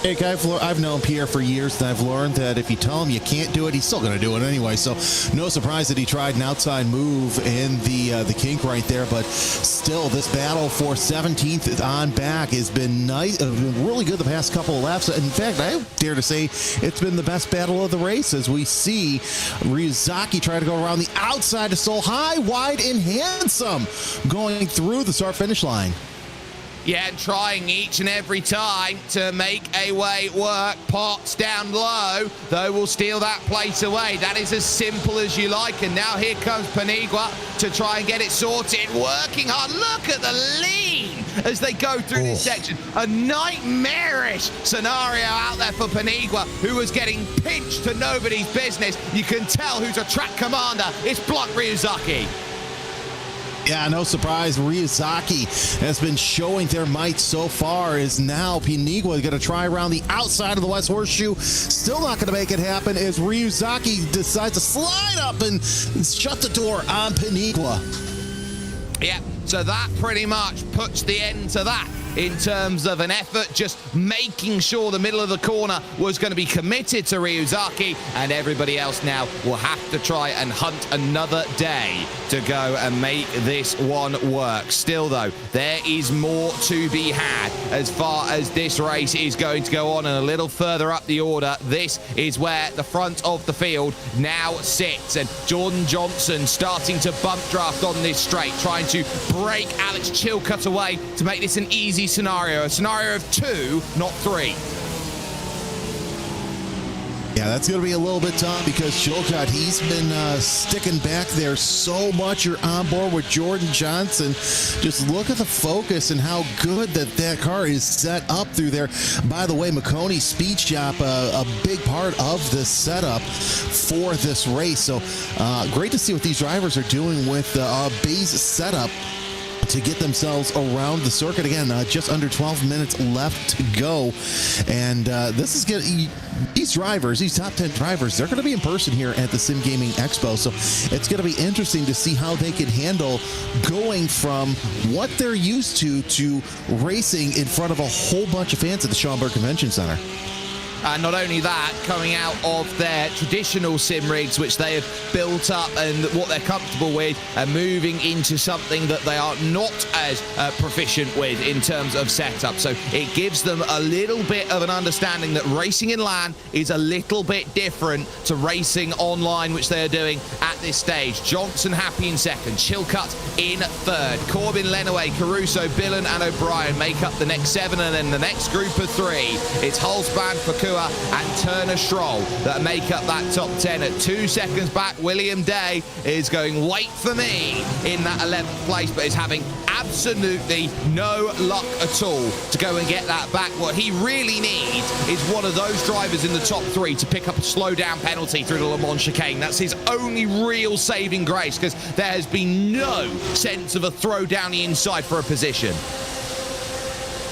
Hey, I've known Pierre for years, and I've learned that if you tell him you can't do it, he's still going to do it anyway. So no surprise that he tried an outside move in the kink right there. But still, this battle for 17th on back has been nice, really good the past couple of laps. In fact, I dare to say it's been the best battle of the race, as we see Ryuzaki try to go around the outside to Sol high, wide, and handsome, going through the start finish line. Yeah, and trying each and every time to make a way work. Potts down low, though, will steal that place away. That is as simple as you like. And now here comes Panigua to try and get it sorted. Working hard. Look at the lean as they go through this section. A nightmarish scenario out there for Panigua, who was getting pinched to nobody's business. You can tell who's a track commander. It's Block Ryuzaki. Yeah, no surprise. Ryuzaki has been showing their might so far. Is now Panigua going to try around the outside of the West Horseshoe. Still not going to make it happen as Ryuzaki decides to slide up and shut the door on Panigua. Yeah, so that pretty much puts the end to that in terms of an effort, just making sure the middle of the corner was going to be committed to Ryuzaki, and everybody else now will have to try and hunt another day to go and make this one work. Still, though, there is more to be had as far as this race is going to go on, and a little further up the order, this is where the front of the field now sits, and Jordan Johnson starting to bump draft on this straight, trying to break Alex Chilcutt away to make this an easy scenario, a scenario of 2, not 3. Yeah, that's going to be a little bit tough because Chilcutt, he's been sticking back there so much. You're on board with Jordan Johnson. Just look at the focus and how good that car is set up through there. By the way, McConey's speed shop, a big part of this setup for this race. So great to see what these drivers are doing with base setup to get themselves around the circuit. Again, just under 12 minutes left to go, and this is going these drivers, these top 10 drivers, they're going to be in person here at the Sim Gaming Expo, so it's going to be interesting to see how they can handle going from what they're used to racing in front of a whole bunch of fans at the Schaumburg Convention Center. And not only that, coming out of their traditional sim rigs, which they have built up and what they're comfortable with, and moving into something that they are not as proficient with in terms of setup. So it gives them a little bit of an understanding that racing in LAN is a little bit different to racing online, which they are doing at this stage. Johnson happy in second, Chilcutt in third. Corbin, Lenaway, Caruso, Billen and O'Brien make up the next 7, and then the next group of 3, it's Hulsbrand, Fakua and Turner Schroll that make up that top 10. At 2 seconds back, William Day is going wait for me in that 11th place, but is having absolutely no luck at all to go and get that back. What he really needs is one of those drivers in the top 3 to pick up a slow down penalty through the Le Mans chicane. That's his only real saving grace, because there has been no sense of a throw down the inside for a position.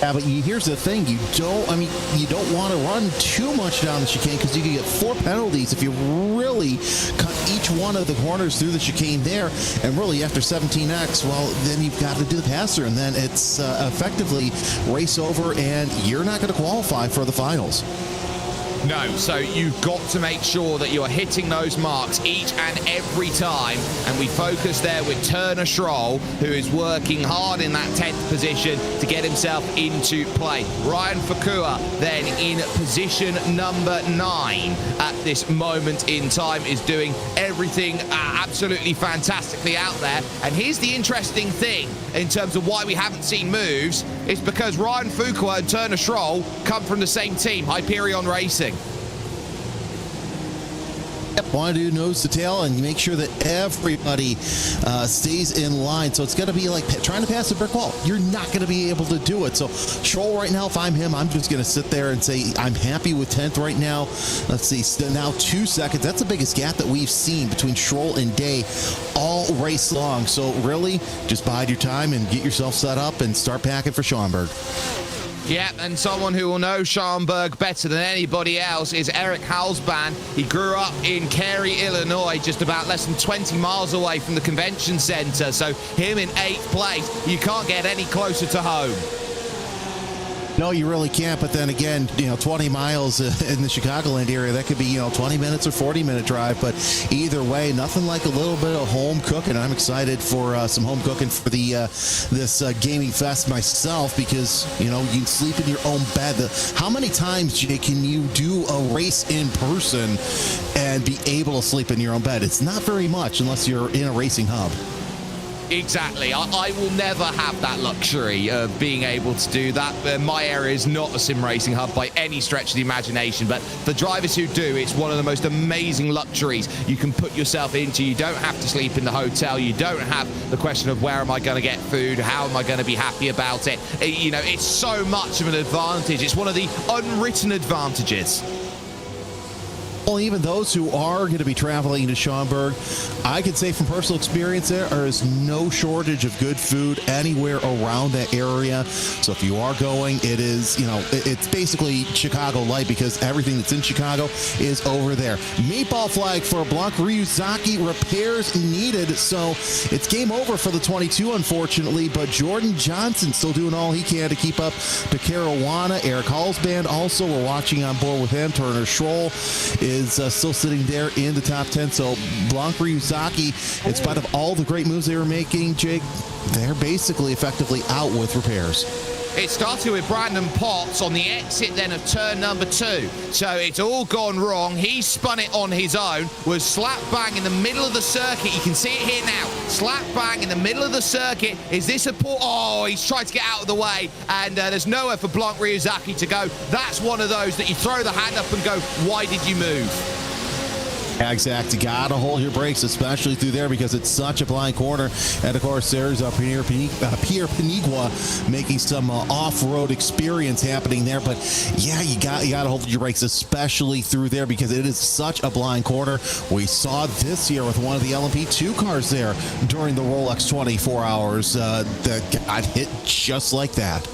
Yeah, but here's the thing, you don't want to run too much down the chicane, because you can get 4 penalties if you really cut each one of the corners through the chicane there. And really, after 17X, well, then you've got to do the passer, and then it's effectively race over, and you're not going to qualify for the finals. No, so you've got to make sure that you're hitting those marks each and every time, and we focus there with Turner Schroll, who is working hard in that 10th position to get himself into play. Ryan Fakua then in position number 9 at this moment in time is doing everything absolutely fantastically out there. And here's the interesting thing in terms of why we haven't seen moves, is because Ryan Fakua and Turner Schroll come from the same team, Hyperion Racing. Want to do nose to tail and make sure that everybody stays in line. So it's going to be like trying to pass a brick wall. You're not going to be able to do it. So Schroll right now, if I'm him, I'm just going to sit there and say I'm happy with 10th right now. Let's see, now 2 seconds. That's the biggest gap that we've seen between Schroll and Day all race long. So really, just bide your time and get yourself set up and start packing for Schaumburg. Yeah, and someone who will know Schaumburg better than anybody else is Eric Halsban. He grew up in Cary, Illinois, just about less than 20 miles away from the convention center. So him in 8th place, you can't get any closer to home. No, you really can't. But then again, 20 miles in the Chicagoland area, that could be, 20 minutes or 40-minute drive. But either way, nothing like a little bit of home cooking. I'm excited for some home cooking for the this gaming fest myself, because, you can sleep in your own bed. How many times, Jay, can you do a race in person and be able to sleep in your own bed? It's not very much unless you're in a racing hub. Exactly. I will never have that luxury of being able to do that. My area is not a sim racing hub by any stretch of the imagination, but for drivers who do, it's one of the most amazing luxuries you can put yourself into. You don't have to sleep in the hotel. You don't have the question of where am I going to get food? How am I going to be happy about it? It's so much of an advantage. It's one of the unwritten advantages. Well, even those who are going to be traveling to Schaumburg, I can say from personal experience there is no shortage of good food anywhere around that area. So if you are going, it is, it's basically Chicago light, because everything that's in Chicago is over there. Meatball flag for Blanc Ryuzaki, repairs needed. So it's game over for the 22, unfortunately, but Jordan Johnson still doing all he can to keep up to Caruana. Eric Halsband also, we're watching on board with him. Turner Schroll is still sitting there in the top 10. So Blanc Ryuzaki, in spite of all the great moves they were making, Jake, they're basically effectively out with repairs. It started with Brandon Potts on the exit then of turn number 2. So it's all gone wrong. He spun it on his own, was slap bang in the middle of the circuit. You can see it here now. Slap bang in the middle of the circuit. Is this a port? Oh, he's tried to get out of the way, and there's nowhere for Blanc Ryuzaki to go. That's one of those that you throw the hand up and go, why did you move? Exact. You gotta hold your brakes, especially through there, because it's such a blind corner. And of course, there's Pierre Panigua making some off-road experience happening there. But yeah, you gotta hold your brakes, especially through there, because it is such a blind corner. We saw this year with one of the LMP2 cars there during the Rolex 24 hours that got hit just like that.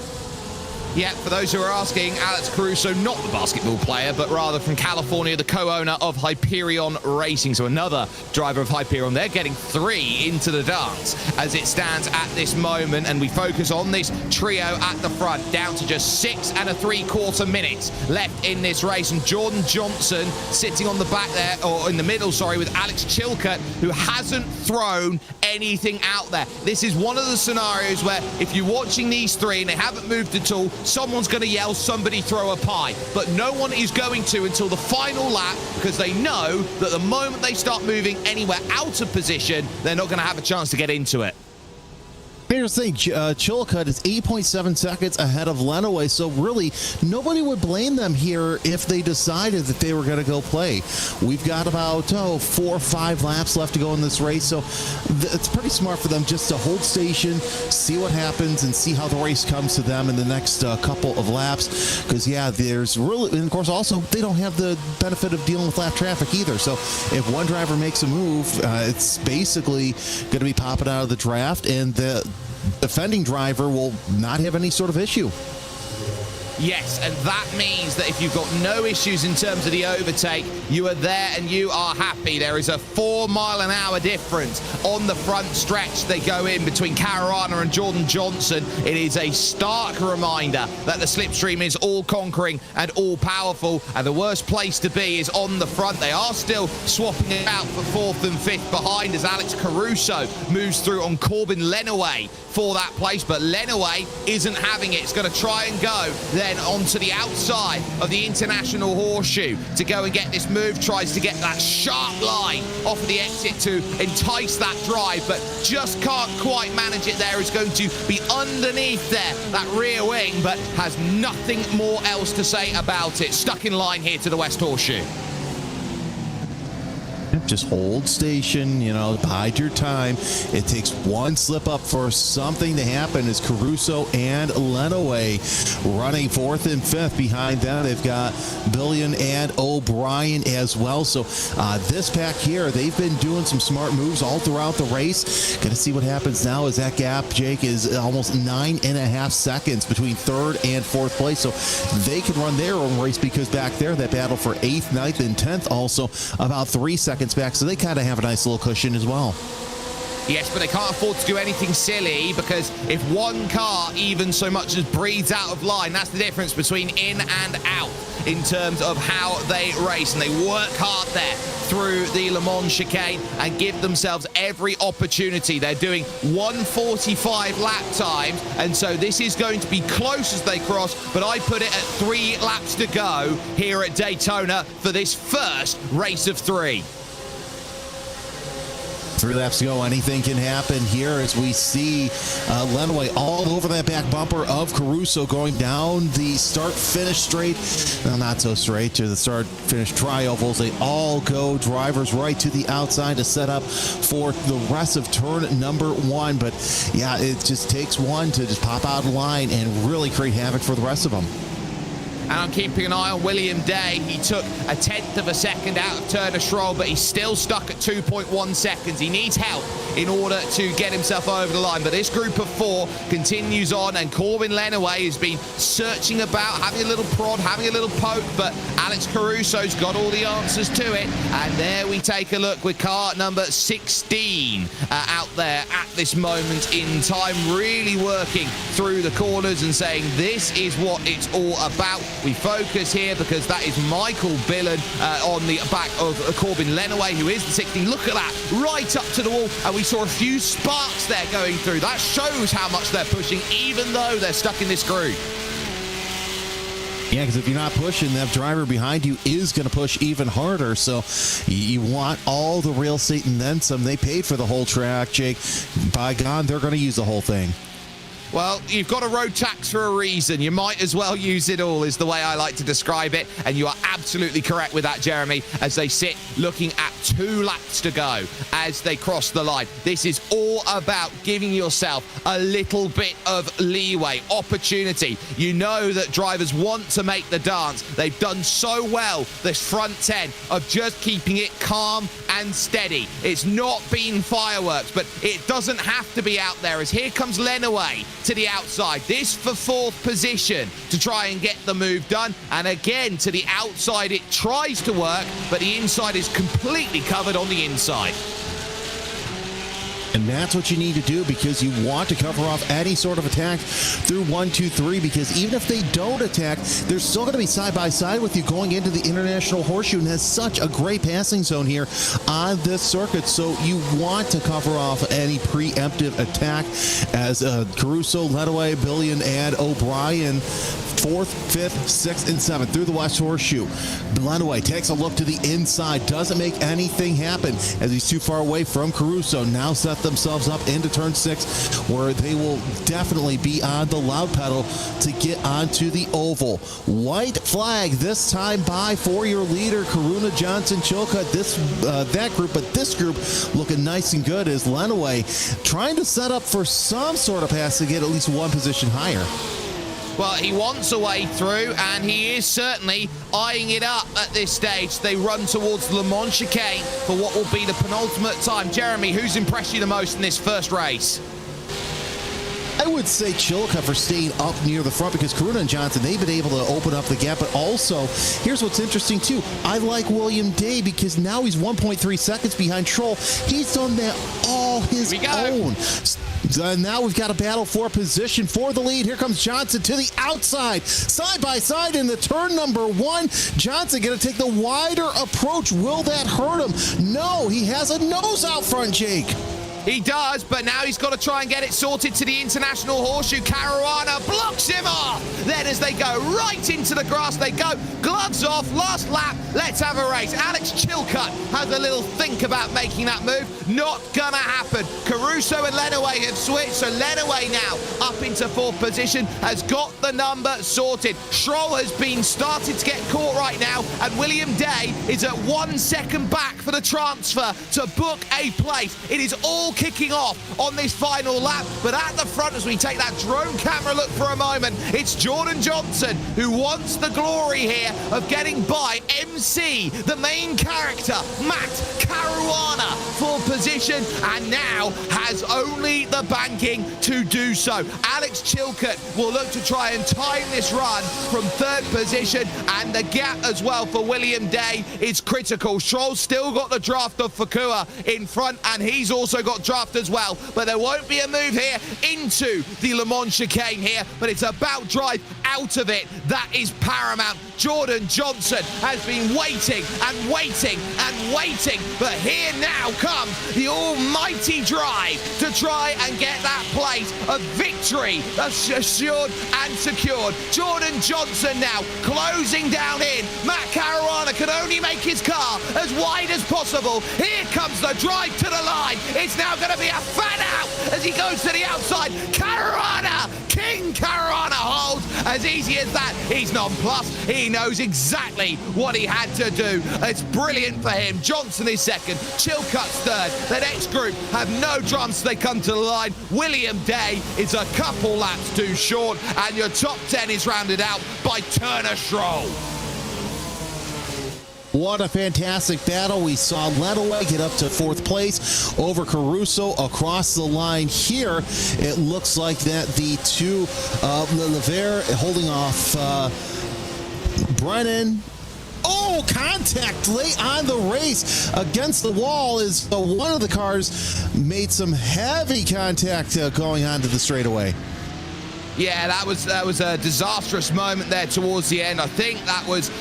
Yeah, for those who are asking, Alex Caruso, not the basketball player, but rather from California, the co-owner of Hyperion Racing. So another driver of Hyperion. They're getting 3 into the dance as it stands at this moment. And we focus on this trio at the front, down to just 6 3/4 minutes left in this race. And Jordan Johnson sitting on the back there, or in the middle, sorry, with Alex Chilcutt, who hasn't thrown anything out there. This is one of the scenarios where if you're watching these 3 and they haven't moved at all, someone's going to yell, somebody throw a pie. But no one is going to until the final lap, because they know that the moment they start moving anywhere out of position, they're not going to have a chance to get into it. Here's the thing, Chilcutt is 8.7 seconds ahead of Lenaway, so really nobody would blame them here if they decided that they were going to go play. We've got about 4 or 5 laps left to go in this race, so it's pretty smart for them just to hold station, see what happens, and see how the race comes to them in the next couple of laps. Because yeah, there's really, and of course also they don't have the benefit of dealing with lap traffic either. So if one driver makes a move, it's basically going to be popping out of the draft, and the defending driver will not have any sort of issue. Yes, and that means that if you've got no issues in terms of the overtake, you are there and you are happy. There is a 4-mile-an-hour difference on the front stretch they go in between Caruana and Jordan Johnson. It is a stark reminder that the slipstream is all-conquering and all-powerful, and the worst place to be is on the front. They are still swapping it out for 4th and 5th behind as Alex Caruso moves through on Corbin Lenaway for that place, but Lenaway isn't having it. It's going to try and go then onto the outside of the International Horseshoe to go and get this move, tries to get that sharp line off of the exit to entice that drive, but just can't quite manage it there. Is going to be underneath there, that rear wing, but has nothing more else to say about it. Stuck in line here to the West Horseshoe. Just hold station, you know, bide your time. It takes one slip up for something to happen as Caruso and Lenaway running 4th and 5th. Behind them, they've got Billion and O'Brien as well. So this pack here, they've been doing some smart moves all throughout the race. Going to see what happens now as that gap, Jake, is almost 9.5 seconds between 3rd and 4th place. So they can run their own race because back there, that battle for 8th, 9th, and 10th also about 3 seconds back, so they kind of have a nice little cushion as well. Yes, but they can't afford to do anything silly, because if one car even so much as breathes out of line, that's the difference between in and out in terms of how they race. And they work hard there through the Le Mans chicane and give themselves every opportunity. They're doing 1:45 lap times, and so this is going to be close as they cross, but I put it at 3 laps to go here at Daytona for this first race of 3. 3 laps to go. Anything can happen here as we see Lenaway all over that back bumper of Caruso going down the start-finish straight. Well, not so straight to the start-finish tri-ovals. They all go drivers right to the outside to set up for the rest of turn number 1. But yeah, it just takes one to just pop out of line and really create havoc for the rest of them. And I'm keeping an eye on William Day. He took 1/10 of a second out of Turner Stroll, but he's still stuck at 2.1 seconds. He needs help in order to get himself over the line. But this group of 4 continues on, and Corbin Lenaway has been searching about, having a little prod, having a little poke, but Alex Caruso's got all the answers to it. And there we take a look with car number 16 out there at this moment in time, really working through the corners and saying this is what it's all about. We focus here because that is Michael Billen on the back of Corbin Lenaway, who is the 16. Look at that, right up to the wall, and we saw a few sparks there going through. That shows how much they're pushing, even though they're stuck in this group. Yeah, because if you're not pushing, that driver behind you is going to push even harder. So you want all the real estate and then some. They paid for the whole track, Jake. By God, they're going to use the whole thing. Well, you've got a road tax for a reason. You might as well use it all, is the way I like to describe it. And you are absolutely correct with that, Jeremy, as they sit looking at 2 laps to go as they cross the line. This is all about giving yourself a little bit of leeway, opportunity. You know that drivers want to make the dance. They've done so well this front 10 of just keeping it calm and steady. It's not been fireworks, but it doesn't have to be out there, as here comes Lenaway to the outside. This for 4th position to try and get the move done. And again, to the outside, it tries to work, but the inside is completely covered on the inside. And that's what you need to do, because you want to cover off any sort of attack through 1, 2, 3, because even if they don't attack, they're still going to be side by side with you going into the International Horseshoe, and has such a great passing zone here on this circuit. So you want to cover off any preemptive attack as Caruso, Lenaway, Billion, and O'Brien 4th, 5th, 6th, and 7th through the West Horseshoe. Lenaway takes a look to the inside, doesn't make anything happen as he's too far away from Caruso. Now set themselves up into turn 6, where they will definitely be on the loud pedal to get onto the oval. White flag this time by for your leader, Karuna Johnson Chilcutt. That group, but this group looking nice and good as Lenaway trying to set up for some sort of pass to get at least 1 position higher. Well, he wants a way through, and he is certainly eyeing it up at this stage. They run towards Le Mans chicane for what will be the penultimate time. Jeremy, who's impressed you the most in this first race? I I would say Chilka for staying up near the front because Karuna and Johnson, they've been able to open up the gap. But also, here's what's interesting, too. I like William Day because now he's 1.3 seconds behind Troll. He's done that all his own. Now we've got a battle for position for the lead. Here comes Johnson to the outside, side by side in the turn number 1. Johnson going to take the wider approach. Will that hurt him? No, he has a nose out front, Jake. He does, but now he's got to try and get it sorted to the International Horseshoe. Caruana blocks him off. Then as they go right into the grass, they go. Gloves off, last lap. Let's have a race. Alex Chilcutt has a little think about making that move. Not gonna happen. Caruso and Lenaway have switched, so Lenaway now up into 4th position, has got the number sorted. Schroll has been started to get caught right now, and William Day is at 1 second back for the transfer to book a place. It is all kicking off on this final lap, but at the front, as we take that drone camera look for a moment, it's Jordan Johnson who wants the glory here of getting by MC, the main character, Matt Caruana, for position, and now has only the banking to do so. Alex Chilcutt will look to try and time this run from 3rd position, and the gap as well for William Day is critical. Schroll's still got the draft of Fakua in front, and he's also got draft as well, but there won't be a move here into the Le Mans chicane here, but it's about drive out of it. That is paramount. Jordan Johnson has been waiting and waiting and waiting, but here now comes the almighty drive to try and get that place of victory assured and secured. Jordan Johnson now closing down in. Matt Caruana can only make his car as wide as possible. Here comes the drive to the line. It's now going to be a fan out as he goes to the outside. Caruana, King Caruana holds. As easy as that, he's nonplussed. He knows exactly what he had to do. It's brilliant for him. Johnson is 2nd, Chilcutt's 3rd. The next group have no drums, they come to the line. William Day is a couple laps too short, and your top 10 is rounded out by Turner Schroll. What a fantastic battle. We saw Lenaway get up to 4th place over Caruso across the line here. It looks like that the two, Lever holding off Brennan. Oh, contact late on the race against the wall as one of the cars made some heavy contact going onto the straightaway. Yeah, that was a disastrous moment there towards the end. I think that was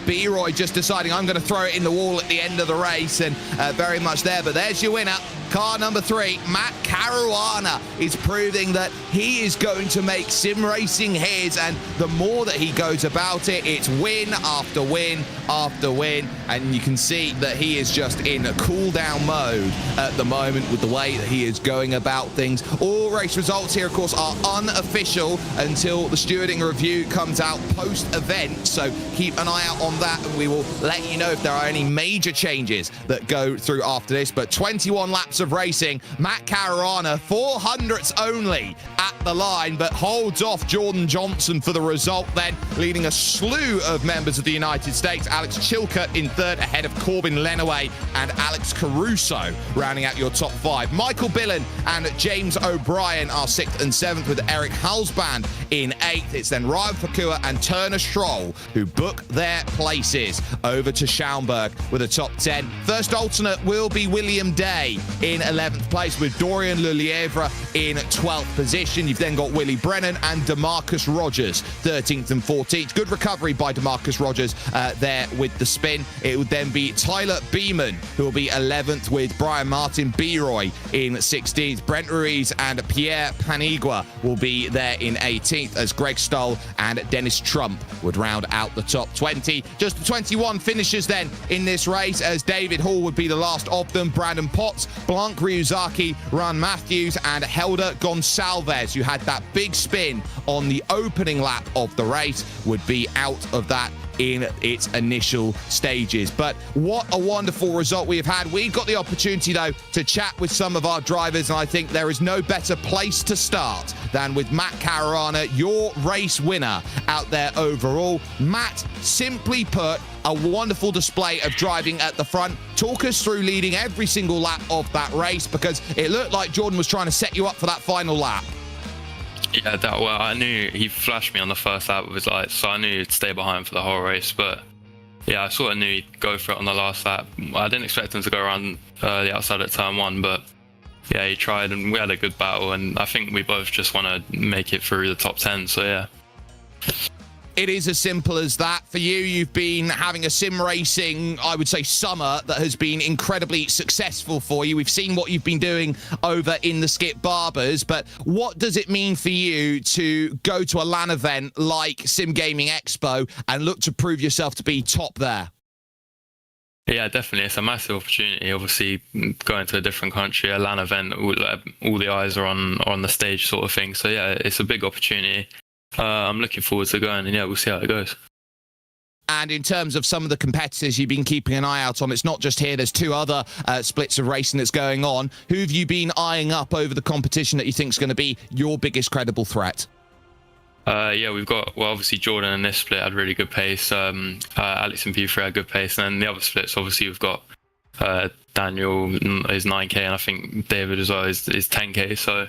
B-Roy just deciding I'm going to throw it in the wall at the end of the race, and very much there. But there's your winner. Car number 3, Matt Caruana, is proving that he is going to make sim racing his, and the more that he goes about it, it's win after win after win, and you can see that he is just in a cool down mode at the moment with the way that he is going about things. All race results here, of course, are unofficial until the stewarding review comes out post-event, so keep an eye out on that, and we will let you know if there are any major changes that go through after this. But 21 laps of racing, Matt Caruana 400ths only at the line, but holds off Jordan Johnson for the result then, leading a slew of members of the United States. Alex Chilcutt in 3rd ahead of Corbin Lenaway and Alex Caruso rounding out your top 5. Michael Billen and James O'Brien are 6th and 7th, with Eric Halsband in 8th. It's then Ryan Fakua and Turner Schroll who book their places over to Schaumburg with a top 10. First alternate will be William Day in 11th place, with Dorian Lelievre in 12th position. You've then got Willie Brennan and DeMarcus Rogers 13th and 14th. Good recovery by DeMarcus Rogers there with the spin. It would then be Tyler Beeman who will be 11th, with Brian Martin B-Roy in 16th. Brent Ruiz and Pierre Panigua will be there in 18th, as Greg Stoll and Dennis Trump would round out the top 20. Just the 21 finishers then in this race, as David Hall would be the last of them. Brandon Potts, Blanc Ryuzaki, Ron Matthews, and Helder Gonçalves, who had that big spin on the opening lap of the race, would be out of that in its initial stages. But what a wonderful result we have had. We've got the opportunity, though, to chat with some of our drivers, and I think there is no better place to start than with Matt Caruana, your race winner out there overall. Matt, simply put, a wonderful display of driving at the front. Talk us through leading every single lap of that race, because it looked like Jordan was trying to set you up for that final lap. Yeah, that well, I knew he flashed me on the first lap with his lights, so I knew he'd stay behind for the whole race. But yeah, I sort of knew he'd go for it on the last lap. I didn't expect him to go around the outside at turn 1, but yeah, he tried, and we had a good battle. And I think we both just want to make it through the top 10. So yeah. It is as simple as that. For you, you've been having a sim racing, I would say, summer that has been incredibly successful for you. We've seen what you've been doing over in the Skip Barbers, but what does it mean for you to go to a LAN event like Sim Gaming Expo and look to prove yourself to be top there? Yeah, definitely. It's a massive opportunity. Obviously, going to a different country, a LAN event, all the eyes are on the stage sort of thing. So yeah, it's a big opportunity. I'm looking forward to going, and yeah, we'll see how it goes. And in terms of some of the competitors you've been keeping an eye out on, it's not just here, there's 2 other splits of racing that's going on. Who have you been eyeing up over the competition that you think is going to be your biggest credible threat? Yeah, we've got, well, obviously Jordan in this split had really good pace. Alex and P3 had good pace. And then the other splits, obviously, we've got Daniel is 9K, and I think David as well is 10K. So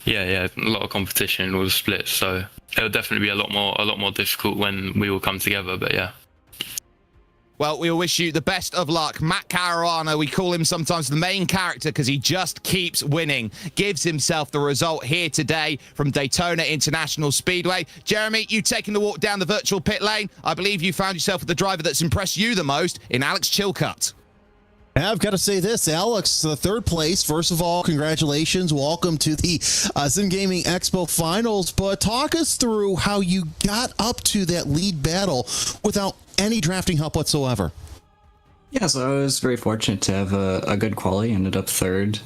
yeah, a lot of competition in all the splits. So it'll definitely be a lot more difficult when we all come together. But yeah. Well, we'll wish you the best of luck. Matt Caruana, we call him sometimes the main character because he just keeps winning. Gives himself the result here today from Daytona International Speedway. Jeremy, you taking the walk down the virtual pit lane. I believe you found yourself with the driver that's impressed you the most in Alex Chilcutt. I've got to say this, Alex, the 3rd place. First of all, congratulations. Welcome to the Sim Gaming Expo Finals. But talk us through how you got up to that lead battle without any drafting help whatsoever. Yeah, so I was very fortunate to have a good quali. Ended up 3rd.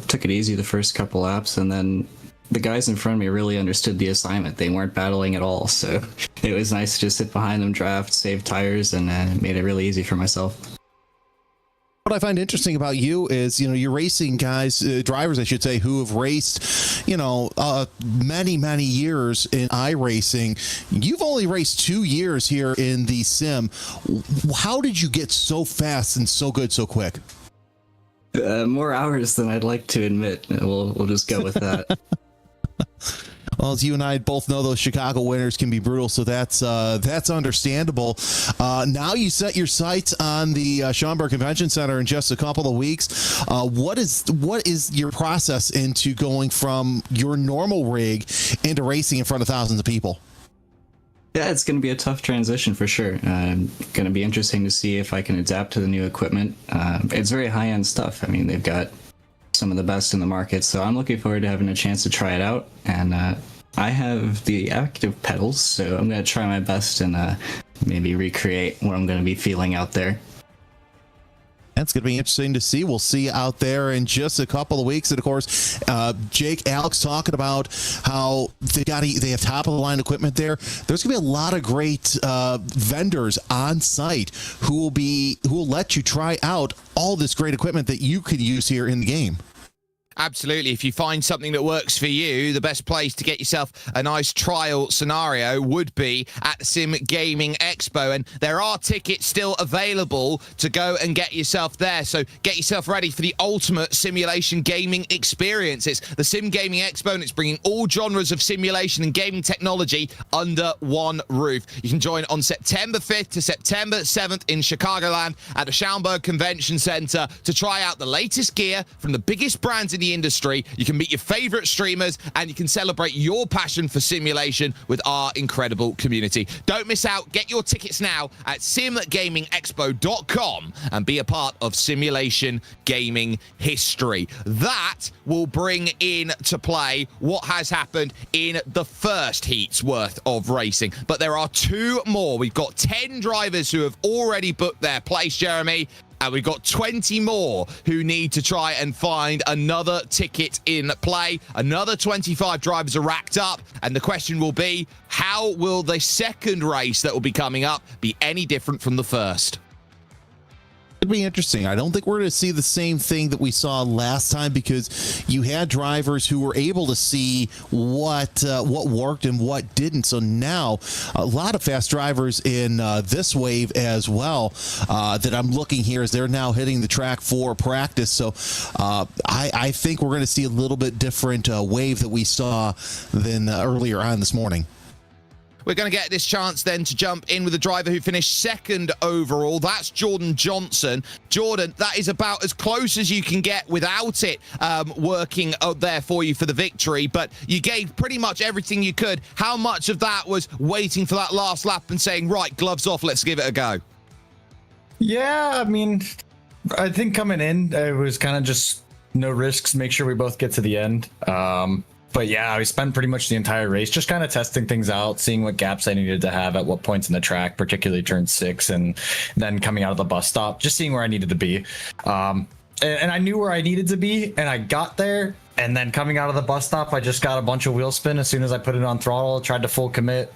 Took it easy the first couple laps, and then the guys in front of me really understood the assignment. They weren't battling at all, so it was nice to just sit behind them, draft, save tires, and made it really easy for myself. What I find interesting about you is, you're racing guys, drivers, I should say, who have raced, many years in iRacing. You've only raced 2 years here in the sim. How did you get so fast and so good so quick? More hours than I'd like to admit. We'll just go with that. Well, as you and I both know, those Chicago winters can be brutal, so that's understandable. Now you set your sights on the Schaumburg Convention Center in just a couple of weeks. What is your process into going from your normal rig into racing in front of thousands of people? Yeah, it's going to be a tough transition for sure. Going to be interesting to see if I can adapt to the new equipment. It's very high-end stuff. I mean, they've got some of the best in the market, so I'm looking forward to having a chance to try it out. And I have the active pedals, so I'm going to try my best and maybe recreate what I'm going to be feeling out there. That's going to be interesting to see. We'll see you out there in just a couple of weeks. And of course, Jake, Alex talking about how they have top of the line equipment there. There's going to be a lot of great vendors on site who will let you try out all this great equipment that you could use here in the game. Absolutely. If you find something that works for you, the best place to get yourself a nice trial scenario would be at Sim Gaming Expo. And there are tickets still available to go and get yourself there. So get yourself ready for the ultimate simulation gaming experience. It's the Sim Gaming Expo, and it's bringing all genres of simulation and gaming technology under one roof. You can join on September 5th to September 7th in Chicagoland at the Schaumburg Convention Center to try out the latest gear from the biggest brands in the industry. You can meet your favorite streamers, and you can celebrate your passion for simulation with our incredible community. Don't miss out. Get your tickets now at simgamingexpo.com and be a part of simulation gaming history. That will bring in to play what has happened in the first heat's worth of racing. But there are 2 more. We've got 10 drivers who have already booked their place, Jeremy. And we've got 20 more who need to try and find another ticket in play. Another 25 drivers are racked up. And the question will be, how will the second race that will be coming up be any different from the first? It'd be interesting. I don't think we're going to see the same thing that we saw last time, because you had drivers who were able to see what worked and what didn't. So now a lot of fast drivers in this wave as well that I'm looking here as they're now hitting the track for practice. So I think we're going to see a little bit different wave that we saw than earlier on this morning. We're going to get this chance then to jump in with a driver who finished second overall. That's Jordan Johnson. Jordan, that is about as close as you can get without it working out there for you for the victory, but you gave pretty much everything you could. How much of that was waiting for that last lap and saying, right, gloves off, let's give it a go? Yeah, I mean, I think coming in, it was kind of just no risks, make sure we both get to the end. But yeah, we spent pretty much the entire race just kind of testing things out, seeing what gaps I needed to have at what points in the track, particularly turn 6, and then coming out of the bus stop, just seeing where I needed to be. And I knew where I needed to be, and I got there. And then coming out of the bus stop, I just got a bunch of wheel spin as soon as I put it on throttle, tried to full commit.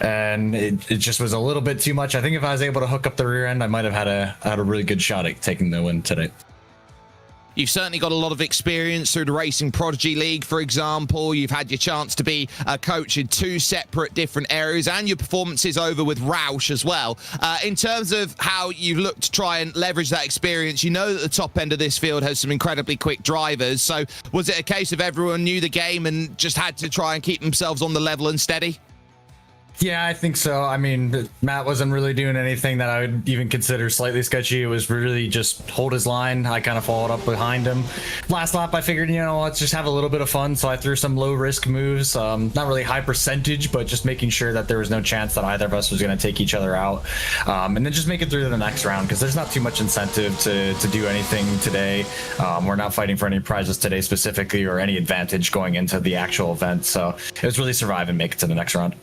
And it just was a little bit too much. I think if I was able to hook up the rear end, I might have had a really good shot at taking the win today. You've certainly got a lot of experience through the Racing Prodigy League, for example. You've had your chance to be a coach in 2 separate different areas, and your performances over with Roush as well. In terms of how you look to try and leverage that experience, you know that the top end of this field has some incredibly quick drivers. So was it a case of everyone knew the game and just had to try and keep themselves on the level and steady? Yeah, I think so. I mean, Matt wasn't really doing anything that I would even consider slightly sketchy. It was really just hold his line. I kind of followed up behind him. Last lap, I figured, let's just have a little bit of fun. So I threw some low risk moves, not really high percentage, but just making sure that there was no chance that either of us was going to take each other out. And then just make it through to the next round, because there's not too much incentive to do anything today. We're not fighting for any prizes today specifically, or any advantage going into the actual event. So it was really survive and make it to the next round.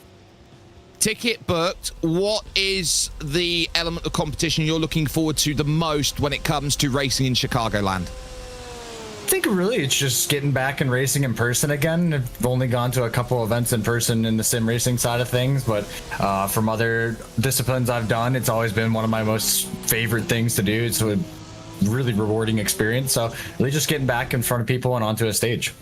Ticket booked. What is the element of competition you're looking forward to the most when it comes to racing in Chicagoland? I think really it's just getting back and racing in person again. I've only gone to a couple events in person in the sim racing side of things, but from other disciplines I've done, it's always been one of my most favorite things to do. It's a really rewarding experience. So really just getting back in front of people and onto a stage.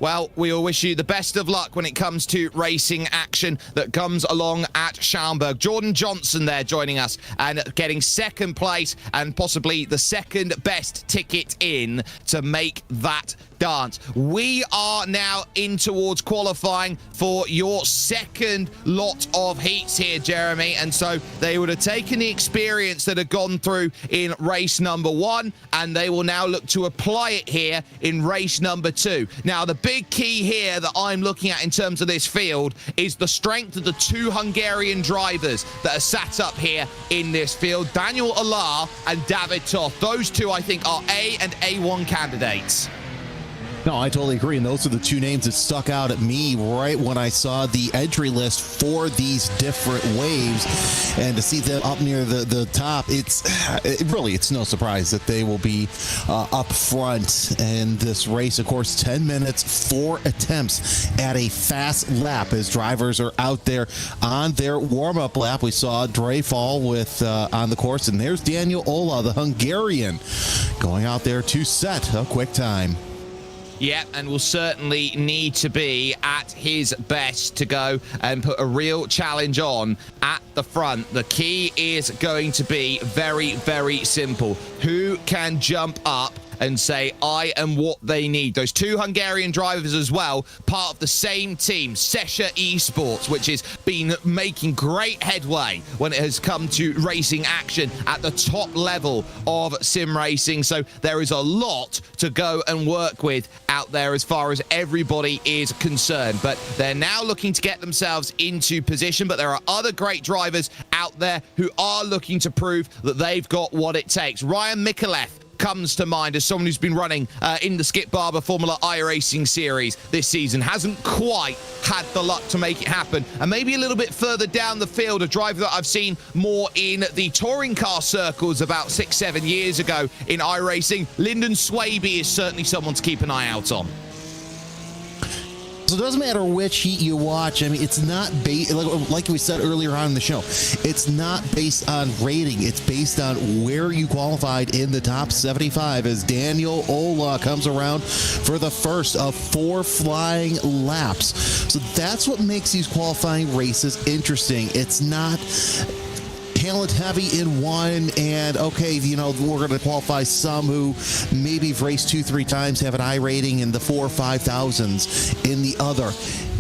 Well, we all wish you the best of luck when it comes to racing action that comes along at Schaumburg. Jordan Johnson there joining us and getting second place and possibly the second best ticket in to make that dance. We are now in towards qualifying for your second lot of heats here, Jeremy, and so they would have taken the experience that had gone through in race number 1, and they will now look to apply it here in race number 2. Now, the big key here that I'm looking at in terms of this field is the strength of the 2 Hungarian drivers that are sat up here in this field, Daniel Alar and David Toth. Those two, I think, are A and A1 candidates. No, I totally agree. And those are the 2 names that stuck out at me right when I saw the entry list for these different waves. And to see them up near the top, it's no surprise that they will be up front in this race. Of course, 10 minutes, 4 attempts at a fast lap as drivers are out there on their warm-up lap. We saw Dre fall with on the course, and there's Daniel Ola, the Hungarian, going out there to set a quick time. Yeah, and will certainly need to be at his best to go and put a real challenge on at the front. The key is going to be very, very simple. Who can jump up and say, I am what they need? Those 2 Hungarian drivers as well, part of the same team, Sept Esports, which has been making great headway when it has come to racing action at the top level of sim racing. So there is a lot to go and work with out there as far as everybody is concerned. But they're now looking to get themselves into position. But there are other great drivers out there who are looking to prove that they've got what it takes. Ryan Mikulev comes to mind as someone who's been running in the Skip Barber Formula iRacing series this season. Hasn't quite had the luck to make it happen. And maybe a little bit further down the field, a driver that I've seen more in the touring car circles about 6-7 years ago in iRacing. Lyndon Swaby is certainly someone to keep an eye out on. So it doesn't matter which heat you watch. I mean, it's not like we said earlier on in the show. It's not based on rating. It's based on where you qualified in the top 75 as Daniel Ola comes around for the first of 4 flying laps. So that's what makes these qualifying races interesting. It's not talent heavy in one, and okay, you know, we're going to qualify some who maybe have raced 2-3 times, have an I rating in the 4,000 or 5,000s in the other.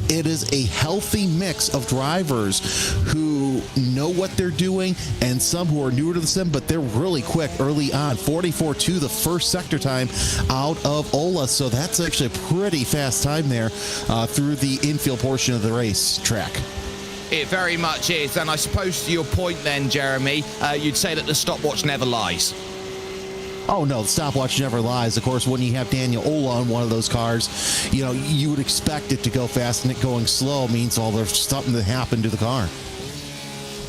It is a healthy mix of drivers who know what they're doing and some who are newer to the sim, but they're really quick early on. 44.2 the first sector time out of Ola, so that's actually a pretty fast time there through the infield portion of the race track. It very much is, and I suppose to your point then, Jeremy, you'd say that the stopwatch never lies. Oh no, the stopwatch never lies. Of course, when you have Daniel Ola on one of those cars, you know, you would expect it to go fast, and it going slow means, well, there's something that happened to the car.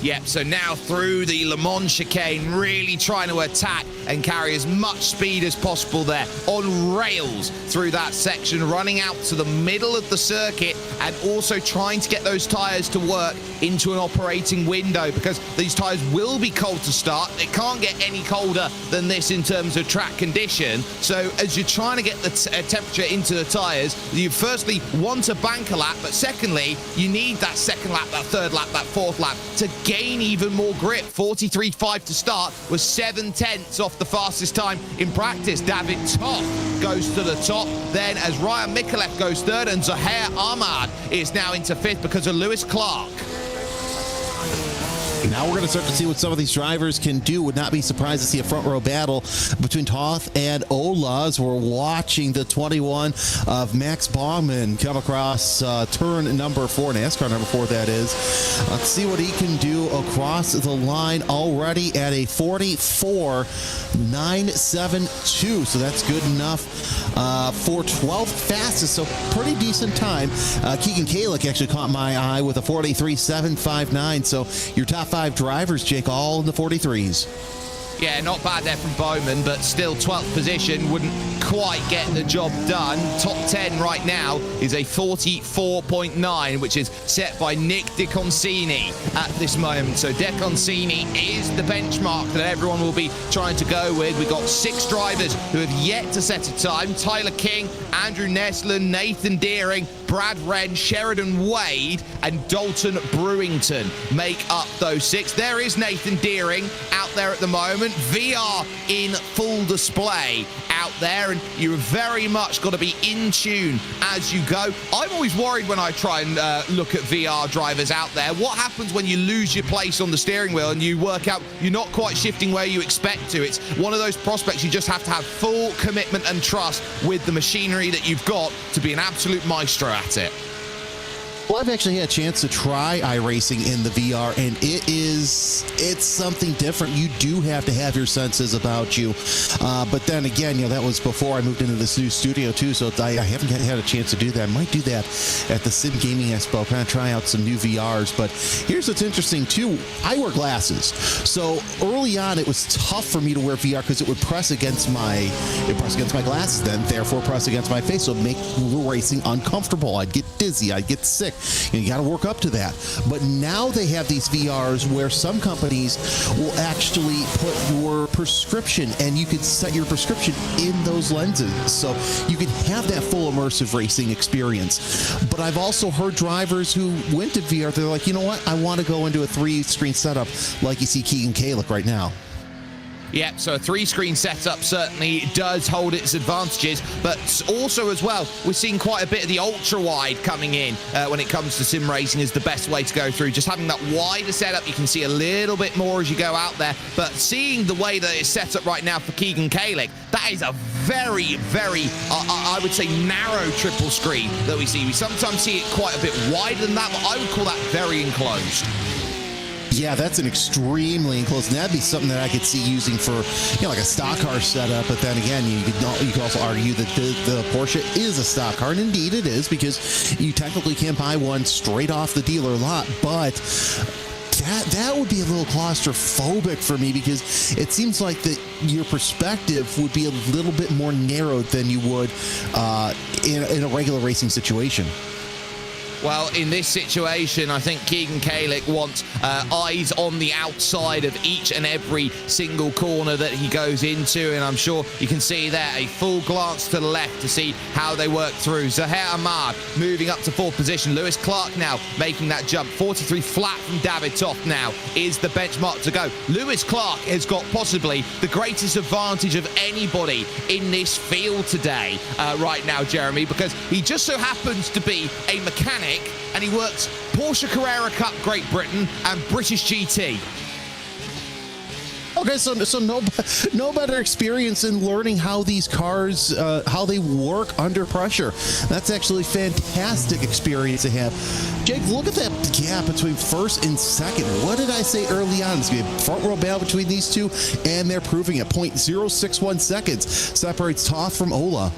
Yep, so now through the Le Mans chicane, really trying to attack and carry as much speed as possible there on rails through that section, running out to the middle of the circuit and also trying to get those tyres to work into an operating window, because these tyres will be cold to start. It can't get any colder than this in terms of track condition. So as you're trying to get the temperature into the tyres, you firstly want to bank a lap, but secondly, you need that second lap, that third lap, that fourth lap to gain even more grip. 43.5 to start was 7/10 off the fastest time in practice. David Toff goes to the top. Then as Ryan Mikulev goes third, and Zahair Ahmad is now into fifth because of Lewis Clark. Now we're going to start to see what some of these drivers can do. Would not be surprised to see a front row battle between Toth and Ola as we're watching the 21 of Max Baumann come across turn number 4, NASCAR number 4 that is. Let's see what he can do across the line already at a 44.972. So that's good enough for 12th fastest. So pretty decent time. Keegan Kalick actually caught my eye with a 43.759. So your top 5 drivers, Jake, all in the 43s. Yeah, not bad there from Bowman, but still 12th position wouldn't quite get the job done. Top 10 right now is a 44.9, which is set by Nick DeConcini at this moment. So DeConcini is the benchmark that everyone will be trying to go with. We've got 6 drivers who have yet to set a time. Tyler King, Andrew Nesland, Nathan Deering, Brad Wren, Sheridan Wade, and Dalton Brewington make up those 6. There is Nathan Deering out there at the moment. VR in full display out there, and you've very much got to be in tune as you go. I'm always worried when I try and look at VR drivers out there. What happens when you lose your place on the steering wheel and you work out you're not quite shifting where you expect to? It's one of those prospects you just have to have full commitment and trust with the machinery that you've got to be an absolute maestro at it. Well, I've actually had a chance to try iRacing in the VR, and it's something different. You do have to have your senses about you. But then again, you know, that was before I moved into this new studio too, so I haven't had a chance to do that. I might do that at the Sim Gaming Expo, kind of try out some new VRs. But here's what's interesting too. I wear glasses. So early on, it was tough for me to wear VR because it would press against my glasses, then therefore press against my face. So it'd make racing uncomfortable. I'd get dizzy. I'd get sick. You got to work up to that. But now they have these VRs where some companies will actually put your prescription, and you can set your prescription in those lenses. So you can have that full immersive racing experience. But I've also heard drivers who went to VR, they're like, you know what? I want to go into a 3-screen setup like you see Keegan Kalick right now. Yep, so a 3-screen setup certainly does hold its advantages, but also as well, we're seeing quite a bit of the ultra-wide coming in when it comes to sim racing is the best way to go through. Just having that wider setup, you can see a little bit more as you go out there, but seeing the way that it's set up right now for Keegan Kalick, that is a very, very, I would say, narrow triple screen that we see. We sometimes see it quite a bit wider than that, but I would call that very enclosed. Yeah, that's an extremely enclosed, and that'd be something that I could see using for, you know, like a stock car setup. But then again, you could also argue that the Porsche is a stock car, and indeed it is, because you technically can't buy one straight off the dealer lot. But that would be a little claustrophobic for me, because it seems like that your perspective would be a little bit more narrowed than you would in a regular racing situation. Well, in this situation, I think Keegan Kalick wants eyes on the outside of each and every single corner that he goes into, and I'm sure you can see there a full glance to the left to see how they work through. Zaher Ahmad moving up to 4th position. Lewis Clark now making that jump. 43 flat from David Toft now is the benchmark to go. Lewis Clark has got possibly the greatest advantage of anybody in this field today right now, Jeremy, because he just so happens to be a mechanic and he works Porsche Carrera Cup Great Britain and British GT. Okay, so no better experience in learning how these cars, how they work under pressure. That's actually fantastic experience to have. Jake, look at that gap between first and second. What did I say early on? It's going to be a front row battle between these two, and they're proving it. 0.061 seconds separates Toth from Ola.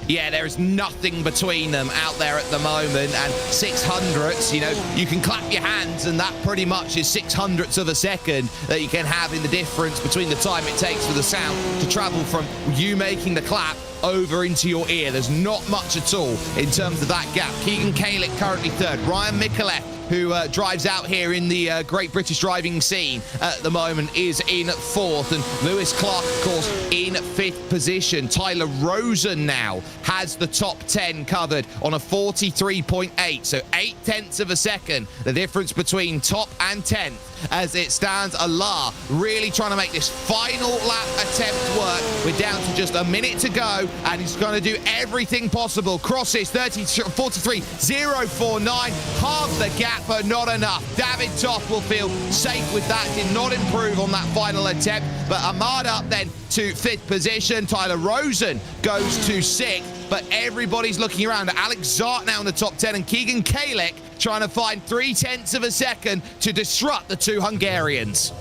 Yeah, there is nothing between them out there at the moment, and 600ths, you know, you can clap your hands, and that pretty much is 600ths of a second that you can have in the difference between the time it takes for the sound to travel from you making the clap over into your ear. There's not much at all in terms of that gap. Keegan Kalick currently 3rd. Ryan Micallef, who drives out here in the great British driving scene at the moment, is in 4th. And Lewis Clark, of course, in 5th position. Tyler Rosen now has the top 10 covered on a 43.8. So 0.8 of a second, the difference between top and 10th. As it stands, Allah really trying to make this final lap attempt work. We're down to just a minute to go, and he's going to do everything possible. Crosses 43.049, half the gap, but not enough. David Toft will feel safe with that. Did not improve on that final attempt, but Ahmad up then to 5th position. Tyler Rosen goes to 6th, but everybody's looking around. Alex Zart now in the top 10, and Keegan Kalick trying to find 0.3 of a second to disrupt the two Hungarians.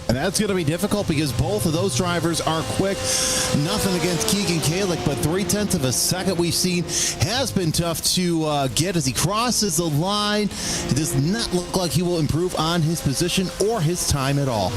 And that's going to be difficult because both of those drivers are quick. Nothing against Keegan Kalick, but 0.3 of a second we've seen has been tough to get as he crosses the line. It does not look like he will improve on his position or his time at all.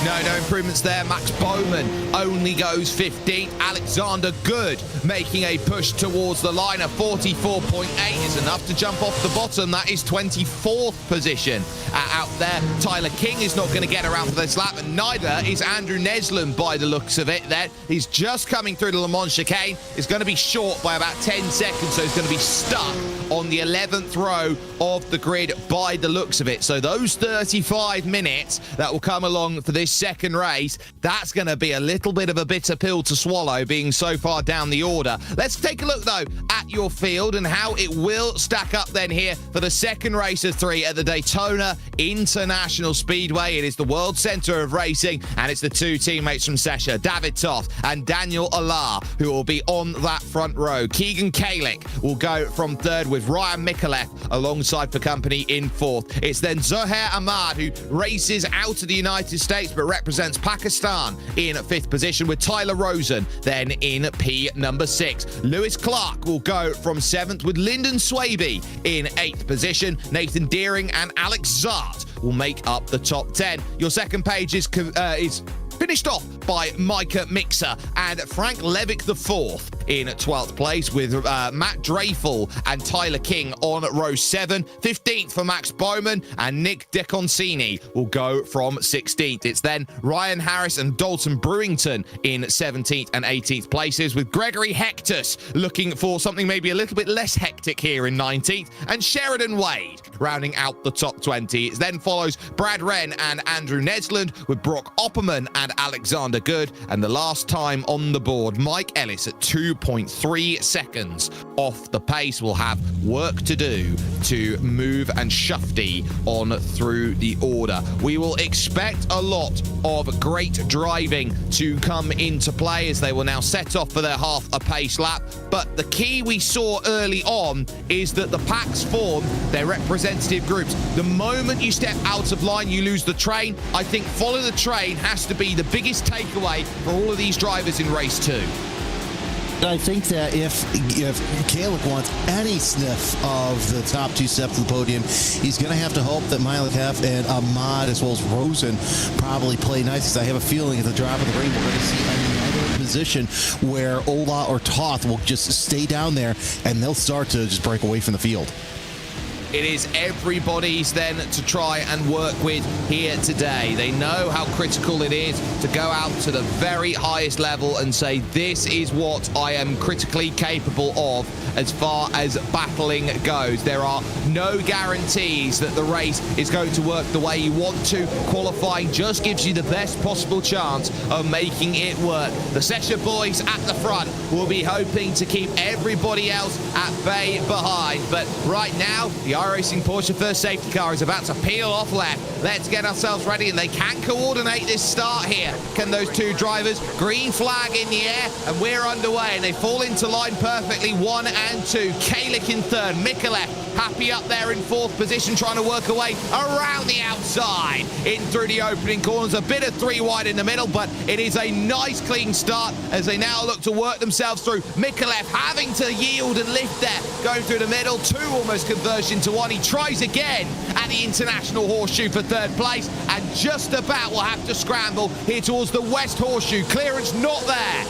No improvements there. Max Bowman only goes 15th. Alexander Good making a push towards the line. A 44.8 is enough to jump off the bottom. That is 24th position out there. Tyler King is not going to get around for this lap, and neither is Andrew Neslin by the looks of it. There, he's just coming through the Le Mans chicane. It's going to be short by about 10 seconds, so he's going to be stuck on the 11th row of the grid by the looks of it. So those 35 minutes that will come along for this second race, that's going to be a little bit of a bitter pill to swallow, being so far down the order. Let's take a look, though, at your field and how it will stack up then here for the second race of 3 at the Daytona International Speedway. It is the World Center of Racing, and it's the two teammates from Sesha, David Toft and Daniel Allah, who will be on that front row. Keegan Kalick will go from 3rd with Ryan Micallef alongside for company in 4th. It's then Zaher Ahmad, who races out of the United States but represents Pakistan, in 5th position, with Tyler Rosen then in P number 6. Lewis Clark will go from 7th with Lyndon Swaby in 8th position. Nathan Deering and Alex Zart will make up the top 10. Your second page is finished off by Micah Mixer and Frank Levick the 4th in 12th place, with Matt Dreyfus and Tyler King on row 7. 15th for Max Bowman, and Nick DeConcini will go from 16th. It's then Ryan Harris and Dalton Brewington in 17th and 18th places, with Gregory Hectus looking for something maybe a little bit less hectic here in 19th, and Sheridan Wade rounding out the top 20. It then follows Brad Wren and Andrew Nesland, with Brock Opperman and Alexander Good, and the last time on the board, Mike Ellis at 2.3 seconds off the pace. Will have work to do to move and Shufty on through the order. We will expect a lot of great driving to come into play as they will now set off for their half a pace lap. But the key we saw early on is that the packs form their representative groups. The moment you step out of line, you lose the train. I think follow the train has to be the biggest takeaway for all of these drivers in race 2. I think that if Kalick wants any sniff of the top 2 steps of the podium, he's going to have to hope that Micallef and Ahmad, as well as Rosen, probably play nice, because I have a feeling at the drop of the ring we're going to see another position where Ola or Toth will just stay down there and they'll start to just break away from the field. It is everybody's then to try and work with here today. They know how critical it is to go out to the very highest level and say, this is what I am critically capable of as far as battling goes. There are no guarantees that the race is going to work the way you want to. Qualifying just gives you the best possible chance of making it work. The Sesha boys at the front will be hoping to keep everybody else at bay behind. But right now, the iRacing Porsche first safety car is about to peel off left. Let's get ourselves ready, and they can coordinate this start here. Can those two drivers? Green flag in the air, and we're underway, and they fall into line perfectly. 1 and 2. Kalik in third. Mikolev happy up there in fourth position, trying to work away around the outside. In through the opening corners, a bit of 3 wide in the middle, but it is a nice clean start as they now look to work themselves through. Mikolev having to yield and lift there, going through the middle. 2 almost conversion to 1. He tries again at the International Horseshoe for third place, and just about will have to scramble here towards the West Horseshoe. Clearance not there.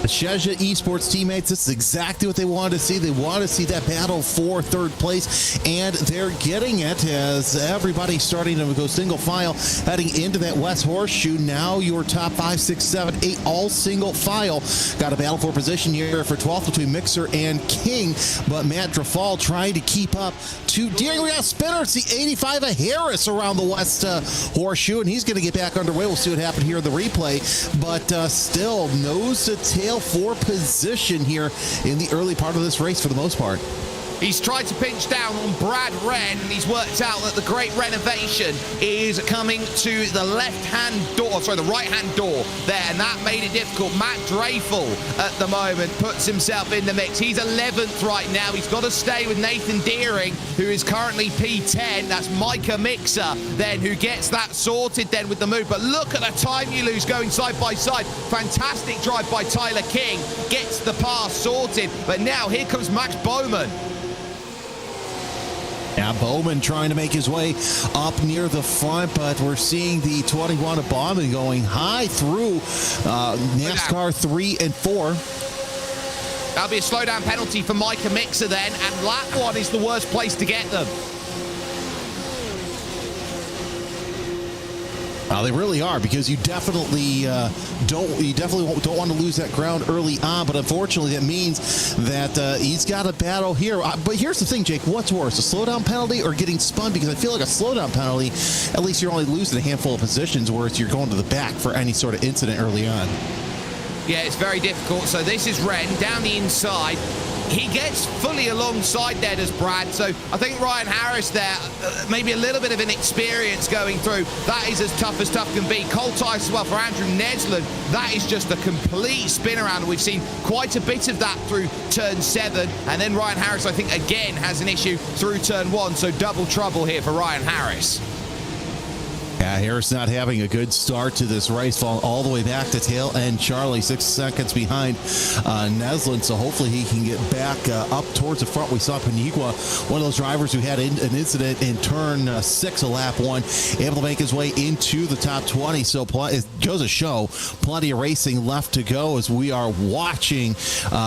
The Shezha Esports teammates, this is exactly what they wanted to see. They want to see that battle for third place, and they're getting it as everybody's starting to go single file heading into that West Horseshoe. Now your top 5, 6, 7, 8 all single file. Got a battle for position here for 12th between Mixer and King, but Matt Drafal trying to keep up to Deering. We got a spinner. It's the 85 of Harris around the West Horseshoe, and he's going to get back underway. We'll see what happened here in the replay, but still nose to tail for position here in the early part of this race for the most part. He's tried to pinch down on Brad Wren, and he's worked out that the great renovation is coming to the left-hand door, sorry, the right-hand door there, and that made it difficult. Matt Drafel at the moment puts himself in the mix. He's 11th right now. He's got to stay with Nathan Deering, who is currently P10. That's Micah Mixer then, who gets that sorted then with the move. But look at the time you lose going side by side. Fantastic drive by Tyler King. Gets the pass sorted. But now here comes Max Bowman. Now Bowman trying to make his way up near the front, but we're seeing the 21 of Bowman going high through NASCAR 3 and 4. That'll be a slowdown penalty for Micah Mixer then, and lap 1 is the worst place to get them. They really are, because you definitely don't want to lose that ground early on. But unfortunately, that means that he's got a battle here. But here's the thing, Jake: what's worse, a slowdown penalty or getting spun? Because I feel like a slowdown penalty, at least you're only losing a handful of positions, whereas you're going to the back for any sort of incident early on. Yeah, it's very difficult. So this is Wren down the inside. He gets fully alongside there, does Brad. So I think Ryan Harris there, maybe a little bit of inexperience going through. That is as tough can be. Cole Tice as well for Andrew Nesland. That is just a complete spin around. We've seen quite a bit of that through turn 7. And then Ryan Harris, I think, again has an issue through turn 1. So double trouble here for Ryan Harris. Yeah, Harris not having a good start to this race, falling all the way back to tail end Charlie, 6 seconds behind Nesland, so hopefully he can get back up towards the front. We saw Panigua, one of those drivers who had an incident in turn 6 of lap 1, able to make his way into the top 20, so it goes to show plenty of racing left to go as we are watching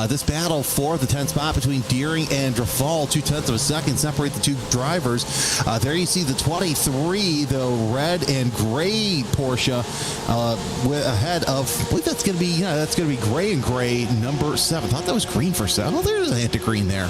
this battle for the 10th spot between Deering and Drafal. 0.2 of a second separate the two drivers. There you see the 23, the red and gray Porsche ahead of, I believe that's going to be gray and gray number 7. Thought that was green for 7. Oh, there's a hint of green there.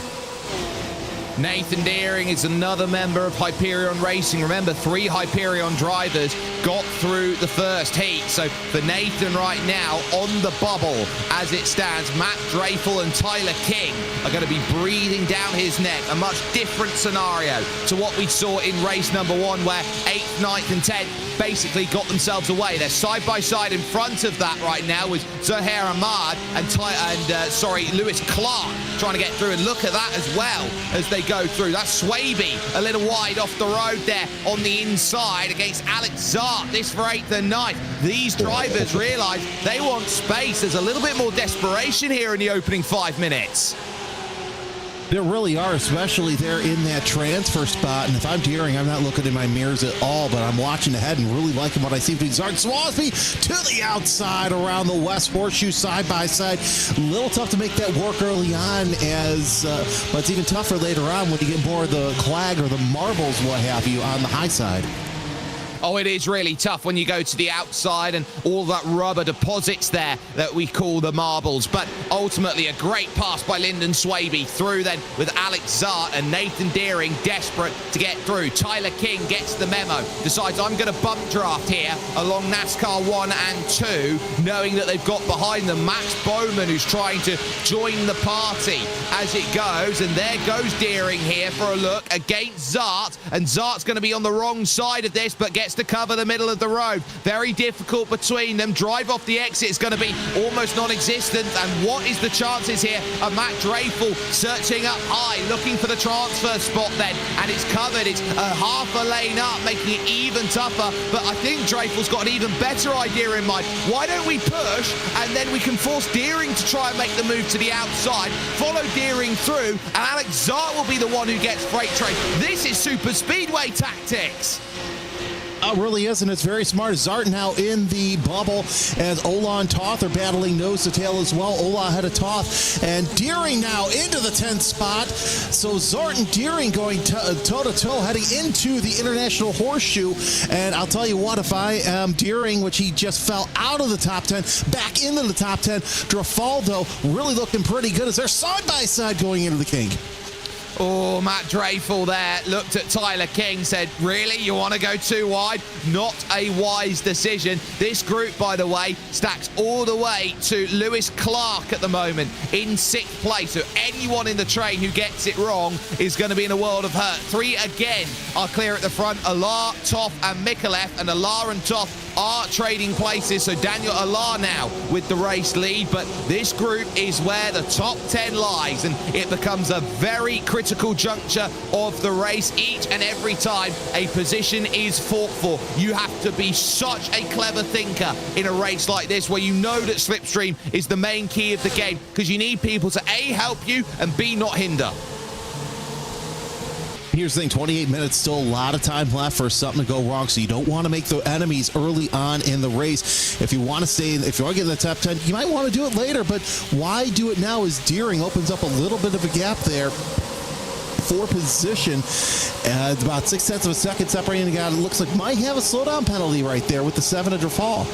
Nathan Deering is another member of Hyperion Racing. Remember, 3 Hyperion drivers got through the first heat. So for Nathan right now, on the bubble as it stands, Matt Drafel and Tyler King are going to be breathing down his neck. A much different scenario to what we saw in race number 1, where 8th, 9th and 10th basically got themselves away. They're side by side in front of that right now with Zohair Ahmad and Lewis Clark trying to get through. And look at that as well as they go through. That's Swaby a little wide off the road there on the inside against Alex Zart. This for 8th and 9th. These drivers realize they want space. There's a little bit more desperation here in the opening 5 minutes. There really are, especially there in that transfer spot. And if I'm Deering, I'm not looking in my mirrors at all, but I'm watching ahead and really liking what I see between Zart and Swasby to the outside around the West Horseshoe side by side. A little tough to make that work early on, but it's even tougher later on when you get more of the clag or the marbles, what have you, on the high side. Oh, it is really tough when you go to the outside and all that rubber deposits there that we call the marbles. But ultimately, a great pass by Lyndon Swaby through then with Alex Zart and Nathan Deering desperate to get through. Tyler King gets the memo, decides I'm going to bump draft here along NASCAR 1 and 2, knowing that they've got behind them Max Bowman, who's trying to join the party as it goes. And there goes Deering here for a look against Zart. And Zart's going to be on the wrong side of this, but gets to cover the middle of the road. Very difficult between them. Drive off the exit is going to be almost non-existent. And what is the chances here of Matt Dreyfus searching up high, looking for the transfer spot then? And it's covered. It's a half a lane up, making it even tougher. But I think Dreyfus got an even better idea in mind. Why don't we push and then we can force Deering to try and make the move to the outside, follow Deering through, and Alex Zart will be the one who gets freight train. This is super speedway tactics. It really is, and it's very smart. Zart now in the bubble as Ola and Toth are battling nose to tail as well. Ola ahead of Toth, and Deering now into the 10th spot. So Zart and Deering going toe-to-toe heading into the International Horseshoe. And I'll tell you what, if I am Deering, which he just fell out of the top 10, back into the top 10, Drafaldo really looking pretty good as they're side-by-side going into the King. Oh, Matt Dreyfus there looked at Tyler King, said, really, you want to go too wide? Not a wise decision. This group, by the way, stacks all the way to Lewis Clark at the moment in 6th place. So anyone in the train who gets it wrong is going to be in a world of hurt. 3 again are clear at the front. Alar, Toth, and Mikulev. And Alar and Toth are trading places. So Daniel Alar now with the race lead. But this group is where the top 10 lies. And it becomes a very critical juncture of the race each and every time a position is fought for. You have to be such a clever thinker in a race like this, where you know that slipstream is the main key of the game, because you need people to A, help you, and B, not hinder. Here's the thing, 28 minutes, still a lot of time left for something to go wrong, so you don't want to make the enemies early on in the race. If you want to stay, if you want to get in the top 10, you might want to do it later, but why do it now as Deering opens up a little bit of a gap there for position. About 0.6 of a second separating the guy. It looks like might have a slowdown penalty right there with the 700 fall.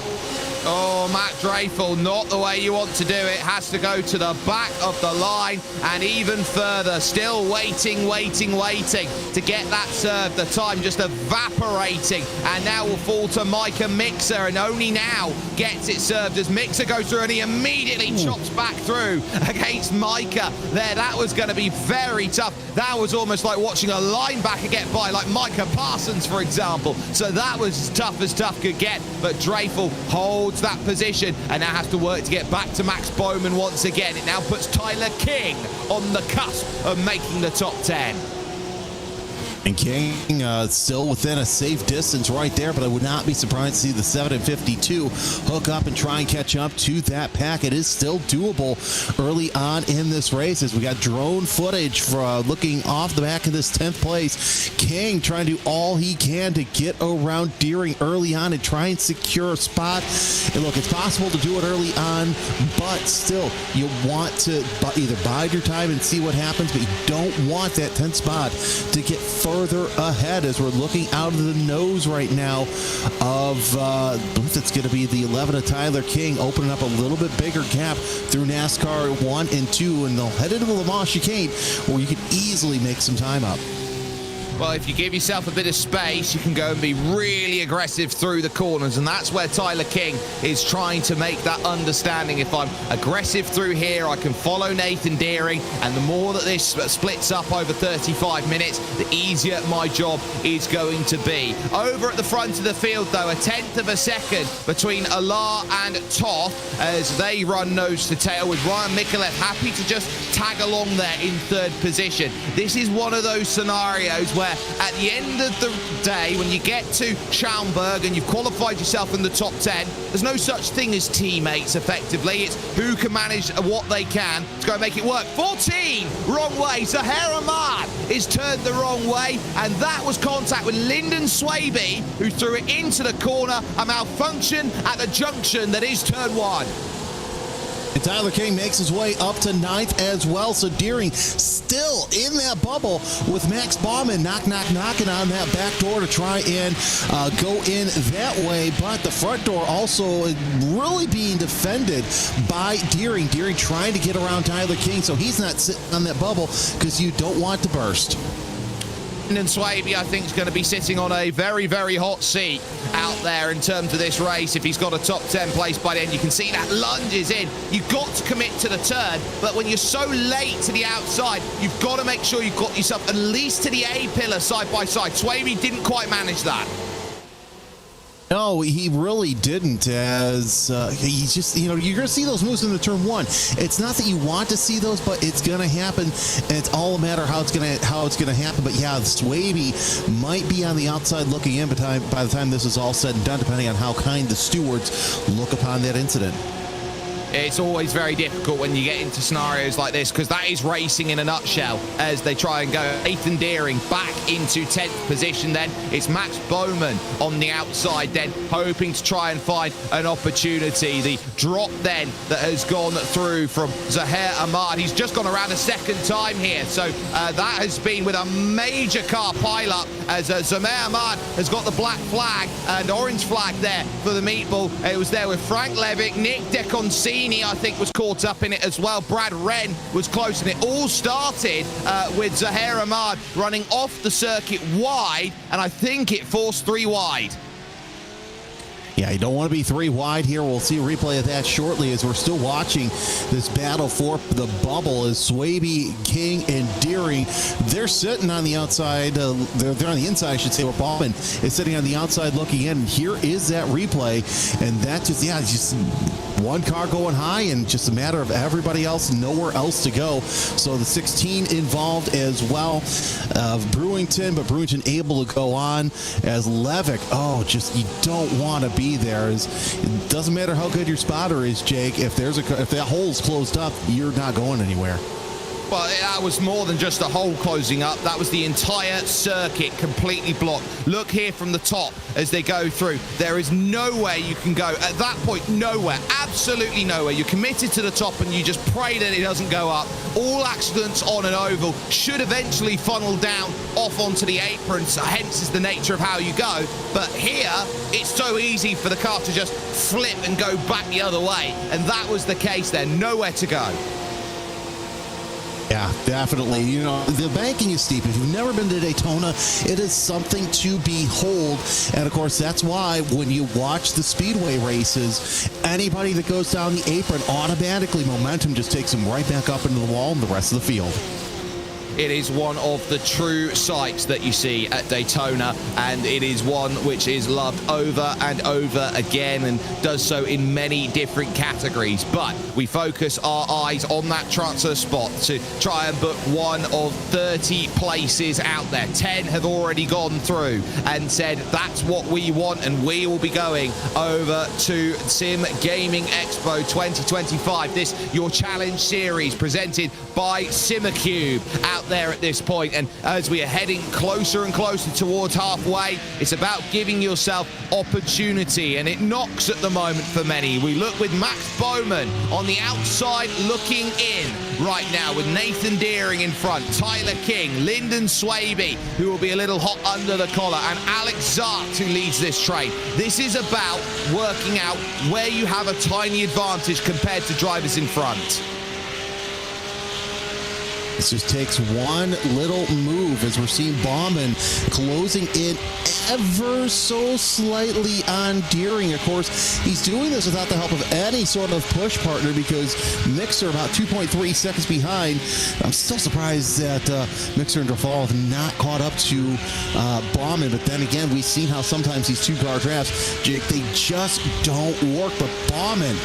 Oh, Matt Dreyfus, not the way you want to do it. Has to go to the back of the line and even further. Still waiting to get that serve. The time just evaporating. And now will fall to Micah Mixer, and only now gets it served as Mixer goes through and he immediately chops back through against Micah there. That was going to be very tough. That was almost like watching a linebacker get by, like Micah Parsons, for example. So that was as tough could get. But Dreyfus holds that position and now has to work to get back to Max Bowman once again. It now puts Tyler King on the cusp of making the top 10. And King still within a safe distance right there, but I would not be surprised to see the 7 and 52 hook up and try and catch up to that pack. It is still doable early on in this race as we got drone footage for looking off the back of this 10th place. King trying to do all he can to get around Deering early on and try and secure a spot. And look, it's possible to do it early on, but still, you want to either bide your time and see what happens, but you don't want that 10th spot to get further ahead as we're looking out of the nose right now of it's going to be the 11 of Tyler King, opening up a little bit bigger gap through NASCAR 1 and 2, and they'll head into the Le Mans chicane where you can easily make some time up. Well, if you give yourself a bit of space, you can go and be really aggressive through the corners, and that's where Tyler King is trying to make that understanding. If I'm aggressive through here, I can follow Nathan Deering, and the more that this splits up over 35 minutes, the easier my job is going to be. Over at the front of the field, though, a 1/10 of a second between Alar and Toth as they run nose to tail, with Ryan Mikulev happy to just tag along there in 3rd position. This is one of those scenarios where where at the end of the day, when you get to Schaumburg and you've qualified yourself in the top 10, there's no such thing as teammates, effectively. It's who can manage what they can to go and make it work. 14, wrong way. Zaher Ahmad is turned the wrong way, and that was contact with Lyndon Swaby, who threw it into the corner. A malfunction at the junction that is turn 1. And Tyler King makes his way up to 9th as well. So Deering still in that bubble with Max Baumann knocking on that back door to try and go in that way. But the front door also really being defended by Deering. Deering trying to get around Tyler King so he's not sitting on that bubble because you don't want to burst. And Swaby, I think, is going to be sitting on a very, very hot seat out there in terms of this race. If he's got a top 10 place by the end, you can see that lunges in. You've got to commit to the turn, but when you're so late to the outside, you've got to make sure you've got yourself at least to the A-pillar side by side. Swaby didn't quite manage that. No, he really didn't, as he's just, you're going to see those moves in the turn 1. It's not that you want to see those, but it's going to happen, and it's all a matter of how it's going to happen. But yeah, Swaby might be on the outside looking in by the time this is all said and done, depending on how kind the stewards look upon that incident. It's always very difficult when you get into scenarios like this, because that is racing in a nutshell as they try and go. Nathan Deering back into 10th position then. It's Max Baumann on the outside then, hoping to try and find an opportunity. The drop then that has gone through from Zaher Ahmad. He's just gone around a second time here, so that has been with a major car pile-up as Zaher Ahmad has got the black flag and orange flag there for the meatball. It was there with Frank Levick, Nick DeConcini, I think, was caught up in it as well. Brad Wren was close, and it all started with Zaher Ahmad running off the circuit wide, and I think it forced 3 wide. Yeah, you don't want to be 3 wide here. We'll see a replay of that shortly as we're still watching this battle for the bubble as Swaby, King, and Deering, they're sitting on the outside. They're on the inside, I should say, where Baumann is sitting on the outside looking in. And here is that replay. And that just one car going high and just a matter of everybody else, nowhere else to go. So the 16 involved as well of Brewington, but Brewington able to go on as Levick. You don't want to be there. It doesn't matter how good your spotter is, Jake. If that hole's closed up, you're not going anywhere. Well, that was more than just a hole closing up. That was the entire circuit completely blocked. Look here from the top as they go through. There is nowhere you can go. At that point, nowhere. Absolutely nowhere. You're committed to the top and you just pray that it doesn't go up. All accidents on an oval should eventually funnel down off onto the apron, so hence is the nature of how you go. But here, it's so easy for the car to just flip and go back the other way. And that was the case there. Nowhere to go. Yeah, definitely. The banking is steep. If you've never been to Daytona, it is something to behold. And, of course, that's why when you watch the speedway races, anybody that goes down the apron, automatically momentum just takes them right back up into the wall and the rest of the field. It is one of the true sights that you see at Daytona, and it is one which is loved over and over again and does so in many different categories. But we focus our eyes on that transfer spot to try and book one of 30 places out there. 10 have already gone through and said that's what we want, and we will be going over to Sim Gaming Expo 2025. This your challenge series presented by Simucube out there at this point. And as we are heading closer and closer towards halfway, it's about giving yourself opportunity, and it knocks at the moment for many. We look with Max Baumann on the outside looking in right now with Nathan Deering in front, Tyler King, Lyndon Swaby, who will be a little hot under the collar, and Alex Zart, who leads this train. This is about working out where you have a tiny advantage compared to drivers in front. It just takes one little move as we're seeing Baumann closing in ever so slightly on Deering. Of course, he's doing this without the help of any sort of push partner because Mixer about 2.3 seconds behind. I'm still surprised that Mixer and Drafal have not caught up to Bauman, but then again, we've seen how sometimes these two-car drafts, Jake, they just don't work. But Bauman,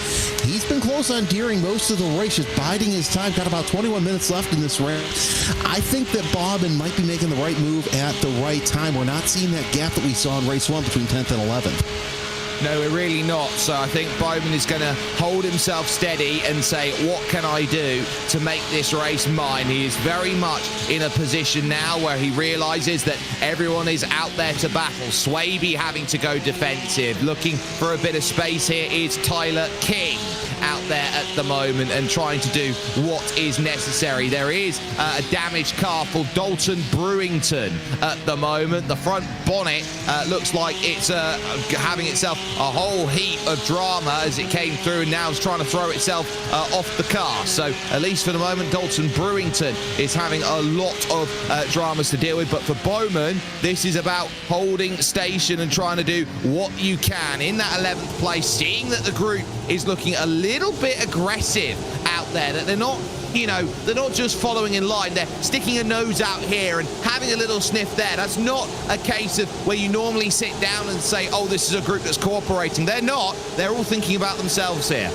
he's been close on Deering most of the race, just biding his time. Got about 21 minutes left in this race. I think that Bauman might be making the right move at the right time. We're not seeing that gap that we saw in race 1 between 10th and 11th. No, we're really not. So I think Bowman is going to hold himself steady and say, what can I do to make this race mine? He is very much in a position now where he realizes that everyone is out there to battle. Swaby having to go defensive. Looking for a bit of space here is Tyler King out there at the moment and trying to do what is necessary. There is a damaged car for Dalton Brewington at the moment. The front bonnet looks like it's having itself a whole heap of drama as it came through and now is trying to throw itself off the car. So at least for the moment, Dalton Brewington is having a lot of dramas to deal with. But for Bowman, this is about holding station and trying to do what you can in that 11th place, seeing that the group is looking a little bit aggressive out there, that they're not, you know, they're not just following in line, they're sticking a nose out here and having a little sniff there. That's not a case of where you normally sit down and say, oh, this is a group that's cooperating. They're not. They're all thinking about themselves here.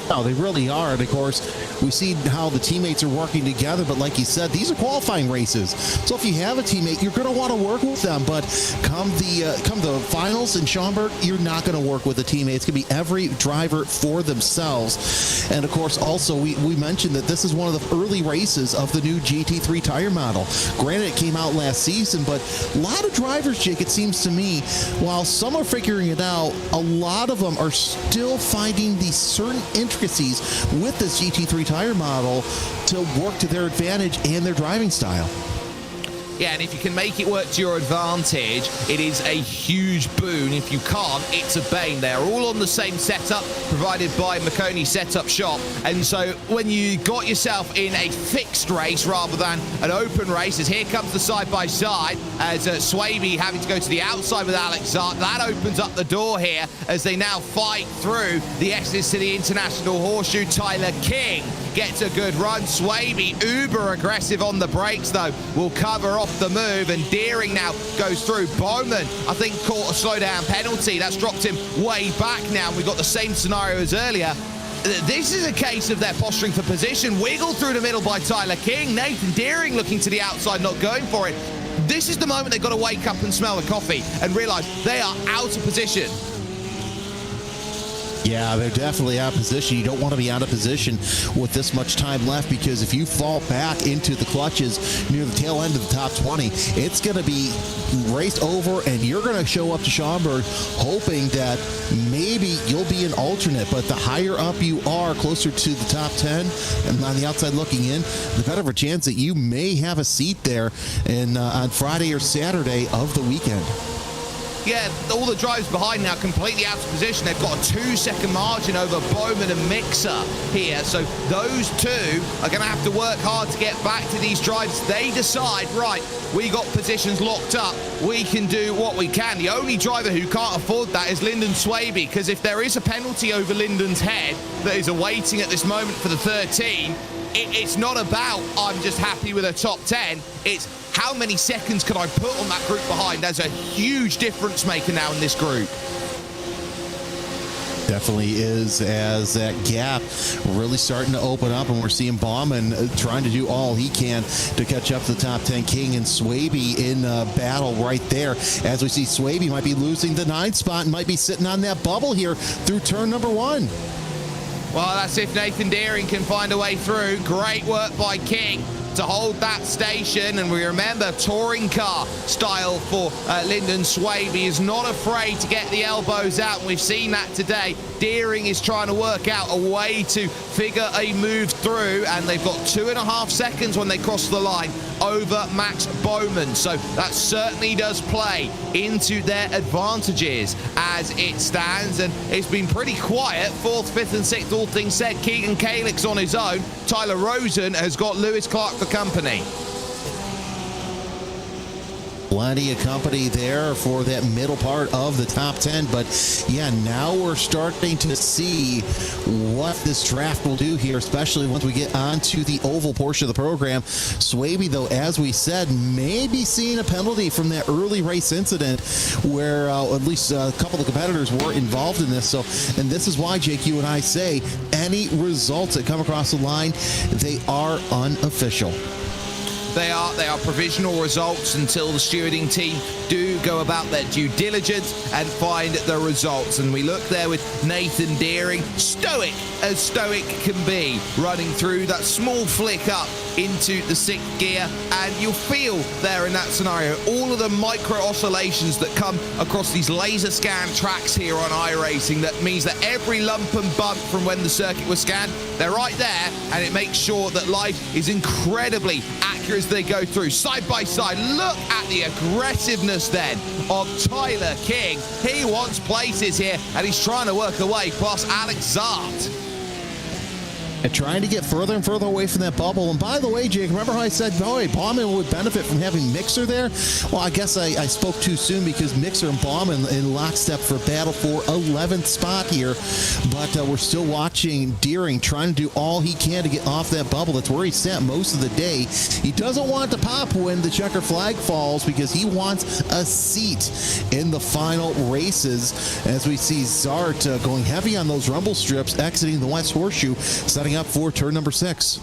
No, they really are. And of course, we see how the teammates are working together. But like you said, these are qualifying races. So if you have a teammate, you're going to want to work with them. But come the finals in Schaumburg, you're not going to work with a teammate. It's going to be every driver for themselves. And of course, also, we mentioned that this is one of the early races of the new GT3 tire model. Granted, it came out last season, but a lot of drivers, Jake, it seems to me, while some are figuring it out, a lot of them are still finding these certain intricacies with this GT3 tire model to work to their advantage and their driving style. Yeah, and if you can make it work to your advantage, it is a huge boon. If you can't, it's a bane. They're all on the same setup provided by Makoni Setup Shop. And so when you got yourself in a fixed race rather than an open race, as here comes the side-by-side, as Swaby having to go to the outside with Alex Zark, that opens up the door here as they now fight through the exits to the International Horseshoe. Tyler King gets a good run. Swaby, uber aggressive on the brakes, though, will cover off the move, and Deering now goes through. Bowman, I think, caught a slowdown penalty. That's dropped him way back now. We've got the same scenario as earlier. This is a case of their posturing for position. Wiggled through the middle by Tyler King. Nathan Deering looking to the outside, not going for it. This is the moment they've got to wake up and smell the coffee and realize they are out of position. Yeah, they're definitely out of position. You don't want to be out of position with this much time left, because if you fall back into the clutches near the tail end of the top 20, it's going to be raced over, and you're going to show up to Schaumburg hoping that maybe you'll be an alternate. But the higher up you are, closer to the top 10, and on the outside looking in, the better of a chance that you may have a seat there on Friday or Saturday of the weekend. Yeah, all the drivers behind now completely out of position. They've got a 2-second margin over Bowman and Mixer here. So those two are going to have to work hard to get back to these drivers. They decide, right, we got positions locked up. We can do what we can. The only driver who can't afford that is Lyndon Swaby, because if there is a penalty over Lyndon's head that is awaiting at this moment for the 13, it's not about I'm just happy with a top 10. It's how many seconds can I put on that group behind? There's a huge difference maker now in this group. Definitely is, as that gap really starting to open up, and we're seeing Bauman trying to do all he can to catch up to the top 10. King and Swaby in battle right there, as we see Swaby might be losing the 9th spot and might be sitting on that bubble here through turn number 1. Well, that's if Nathan Deering can find a way through. Great work by King to hold that station, and we remember touring car style for Lyndon Swaby is not afraid to get the elbows out, and we've seen that today. Deering is trying to work out a way to figure a move through, and they've got 2.5 seconds when they cross the line over Max Bowman, so that certainly does play into their advantages as it stands. And it's been pretty quiet, 4th, 5th and 6th, all things said. Keegan Kalix on his own. Tyler Rosen has got Lewis Clark for company. Plenty of company there for that middle part of the top 10. But yeah, now we're starting to see what this draft will do here, especially once we get onto the oval portion of the program. Swaby, though, as we said, may be seeing a penalty from that early race incident where at least a couple of competitors were involved in this. So, and this is why, Jake, you and I say any results that come across the line, they are unofficial. They are provisional results until the stewarding team do go about their due diligence and find the results. And we look there with Nathan Deering, stoic as stoic can be, running through that small flick up into the 6th gear, and you'll feel there in that scenario all of the micro oscillations that come across these laser scan tracks here on iRacing. That means that every lump and bump from when the circuit was scanned, they're right there, and it makes sure that life is incredibly accurate as they go through side by side. Look at the aggressiveness then of Tyler King. He wants places here, and he's trying to work away past Alex Zart. And trying to get further and further away from that bubble. And by the way, Jake, remember how I said, boy, Bauman would benefit from having Mixer there? Well, I guess I spoke too soon, because Mixer and Bauman in lockstep for battle for 11th spot here. But we're still watching Deering trying to do all he can to get off that bubble. That's where he sat most of the day. He doesn't want to pop when the checker flag falls, because he wants a seat in the final races. As we see Zart going heavy on those rumble strips, exiting the West Horseshoe, setting up for turn number 6.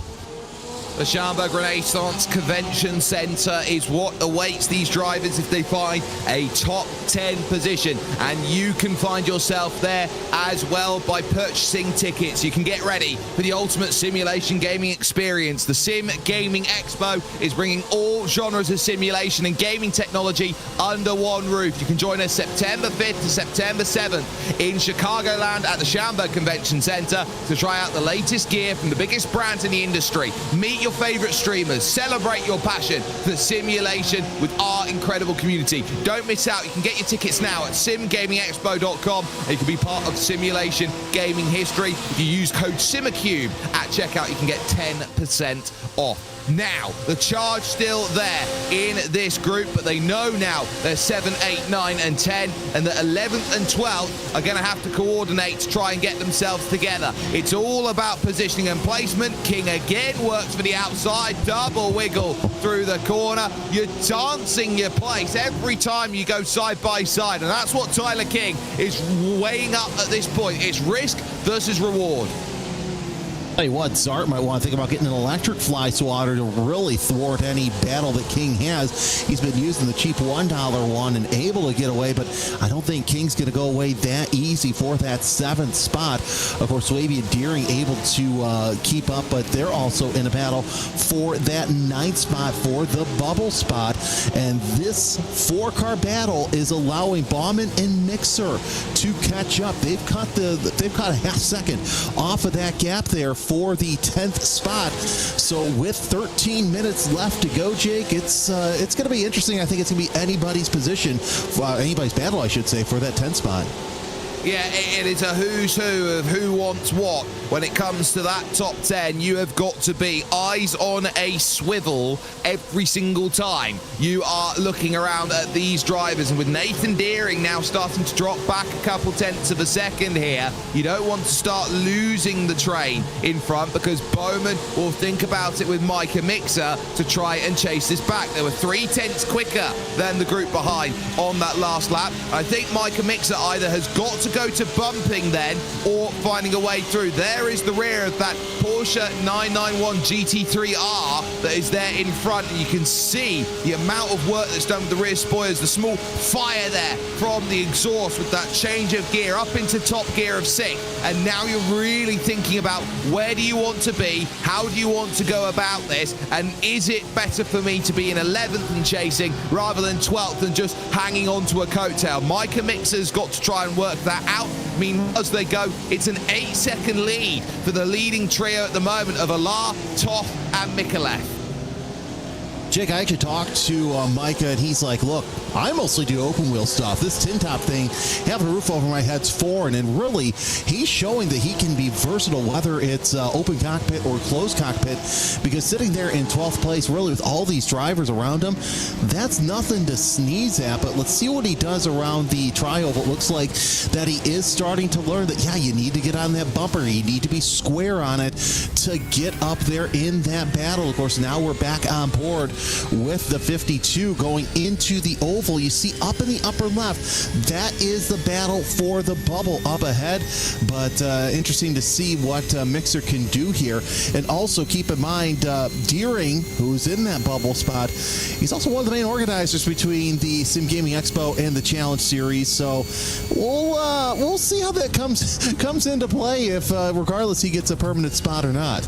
The Schaumburg Convention Center is what awaits these drivers if they find a top 10 position. And you can find yourself there as well by purchasing tickets. You can get ready for the ultimate simulation gaming experience. The Sim Gaming Expo is bringing all genres of simulation and gaming technology under one roof. You can join us September 5th to September 7th in Chicagoland at the Schaumburg Convention Center to try out the latest gear from the biggest brands in the industry. Meet your favorite streamers, celebrate your passion for simulation with our incredible community. Don't miss out. You can get your tickets now at simgamingexpo.com. You can be part of simulation gaming history. If you use code Simucube at checkout, you can get 10% off. Now, the charge still there in this group, but they know now they're 7, 8, 9, and 10, and the 11th and 12th are going to have to coordinate to try and get themselves together. It's all about positioning and placement. King again works for the outside, double wiggle through the corner. You're dancing your place every time you go side by side, and that's what Tyler King is weighing up at this point. It's risk versus reward. Tell you what, Zart might want to think about getting an electric fly swatter to really thwart any battle that King has. He's been using the cheap $1 one and able to get away, but I don't think King's going to go away that easy for that 7th spot. Of course, Swaby and Deering able to keep up, but they're also in a battle for that 9th spot for the bubble spot. And this 4-car battle is allowing Bauman and Mixer to catch up. They've cut a half second off of that gap there for the 10th spot. So with 13 minutes left to go, Jake, it's going to be interesting. I think it's going to be anybody's position, anybody's battle, I should say, for that 10th spot. Yeah, it is a who's who of who wants what. When it comes to that top 10, you have got to be eyes on a swivel every single time you are looking around at these drivers. And with Nathan Deering now starting to drop back a couple tenths of a second here, you don't want to start losing the train in front, because Bowman will think about it with Micah Mixer to try and chase this back. They were 3 tenths quicker than the group behind on that last lap. I think Micah Mixer either has got to go to bumping then, or finding a way through. There is the rear of that Porsche 991 GT3R that is there in front, and you can see the amount of work that's done with the rear spoilers, the small fire there from the exhaust with that change of gear up into top gear of 6. And now you're really thinking about, where do you want to be, how do you want to go about this, and is it better for me to be in 11th and chasing rather than 12th and just hanging on to a coattail? Micah Mixer's got to try and work that out. I mean, as they go, it's an 8-second lead for the leading trio at the moment of Alar, Toth, and Mikolev. Jake, I actually talked to Micah, and he's like, look, I mostly do open wheel stuff. This tin top thing, having a roof over my head's foreign, and really, he's showing that he can be versatile, whether it's open cockpit or closed cockpit, because sitting there in 12th place, really with all these drivers around him, that's nothing to sneeze at. But let's see what he does around the tri-oval. It looks like that he is starting to learn that, yeah, you need to get on that bumper. You need to be square on it to get up there in that battle. Of course, now we're back on board with the 52 going into the oval. You see up in the upper left, that is the battle for the bubble up ahead. But interesting to see what Mixer can do here. And also keep in mind, Deering, who's in that bubble spot, he's also one of the main organizers between the Sim Gaming Expo and the Challenge Series. So we'll see how that comes into play, if regardless he gets a permanent spot or not.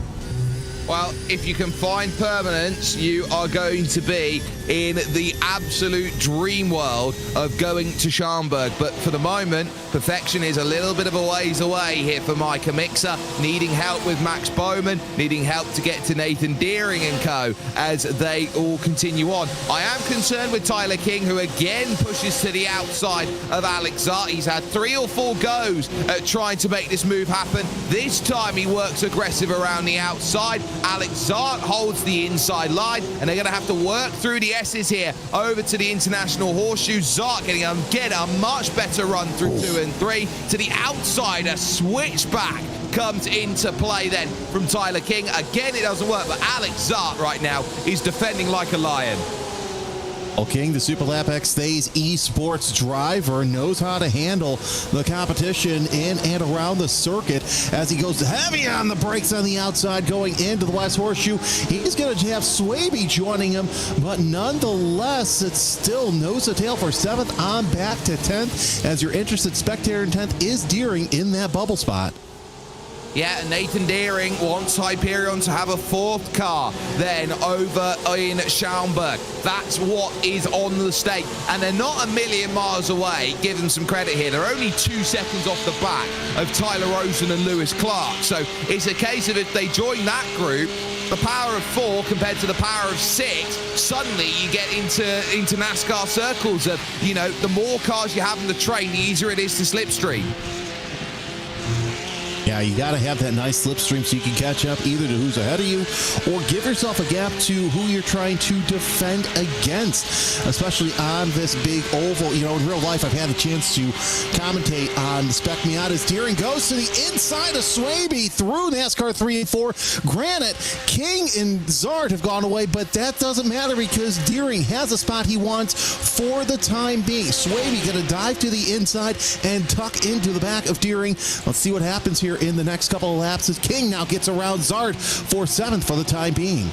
Well, if you can find permanence, you are going to be in the absolute dream world of going to Schaumburg. But for the moment, perfection is a little bit of a ways away here for Micah Mixer, needing help with Max Bowman, needing help to get to Nathan Deering and co. as they all continue on. I am concerned with Tyler King, who again pushes to the outside of Alex Zart. He's had 3 or 4 goes at trying to make this move happen. This time he works aggressive around the outside. Alex Zart holds the inside line, and they're going to have to work through the S's here over to the International Horseshoe. Zart getting a much better run through 2 and 3 to the outside. A switchback comes into play then from Tyler King. Again, it doesn't work, but Alex Zart right now is defending like a lion. King, the Super Lap X Stays esports driver, knows how to handle the competition in and around the circuit as he goes heavy on the brakes on the outside going into the West Horseshoe. He's going to have Swaby joining him, but nonetheless, it's still nose to tail for 7th on back to 10th, as your interested spectator in 10th is Deering in that bubble spot. Yeah, Nathan Deering wants Hyperion to have a 4th car then over in Schaumburg. That's what is on the stake. And they're not a million miles away. Give them some credit here. They're only 2 seconds off the back of Tyler Rosen and Lewis Clark. So it's a case of if they join that group, the power of 4 compared to the power of 6, suddenly you get into NASCAR circles of, you know, the more cars you have in the train, the easier it is to slipstream. Yeah, you got to have that nice slipstream so you can catch up either to who's ahead of you or give yourself a gap to who you're trying to defend against, especially on this big oval. You know, in real life, I've had a chance to commentate on the Spec Miatas. Deering goes to the inside of Swaby through NASCAR 3 and 4. Granted, King and Zart have gone away, but that doesn't matter because Deering has a spot he wants for the time being. Swaby going to dive to the inside and tuck into the back of Deering. Let's see what happens here in the next couple of laps as King now gets around Zart for 7th for the time being.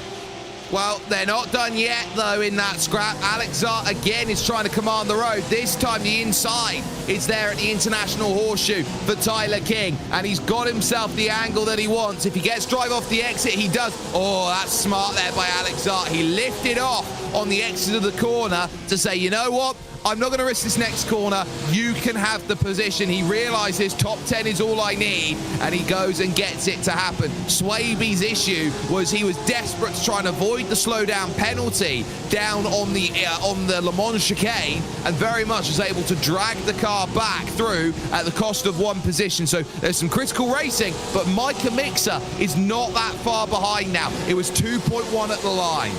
Well, they're not done yet, though, in that scrap. Alex Zart, again, is trying to command the road. This time, the inside is there at the International Horseshoe for Tyler King, and he's got himself the angle that he wants. If he gets drive off the exit, he does. Oh, that's smart there by Alex Zart. He lifted off on the exit of the corner to say, you know what? I'm not going to risk this next corner. You can have the position. He realizes top 10 is all I need, and he goes and gets it to happen. Swaby's issue was he was desperate to try and avoid the slowdown penalty down on the Le Mans chicane, and very much was able to drag the car back through at the cost of 1 position. So there's some critical racing, but Micah Mixer is not that far behind now. It was 2.1 at the line.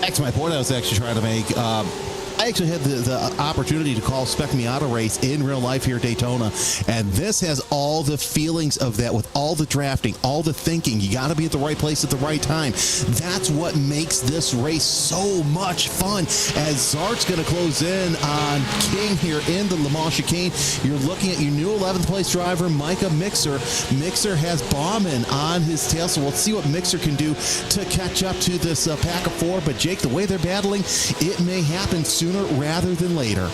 That's my point I was actually trying to make. I actually had the opportunity to call Spec Miata race in real life here at Daytona, and this has all the feelings of that with all the drafting, all the thinking. You got to be at the right place at the right time. That's what makes this race so much fun. As Zart's going to close in on King here in the Le Mans chicane, you're looking at your new 11th place driver, Micah Mixer. Mixer has Bauman on his tail, so we'll see what Mixer can do to catch up to this pack of 4. But Jake, the way they're battling, it may happen sooner rather than later.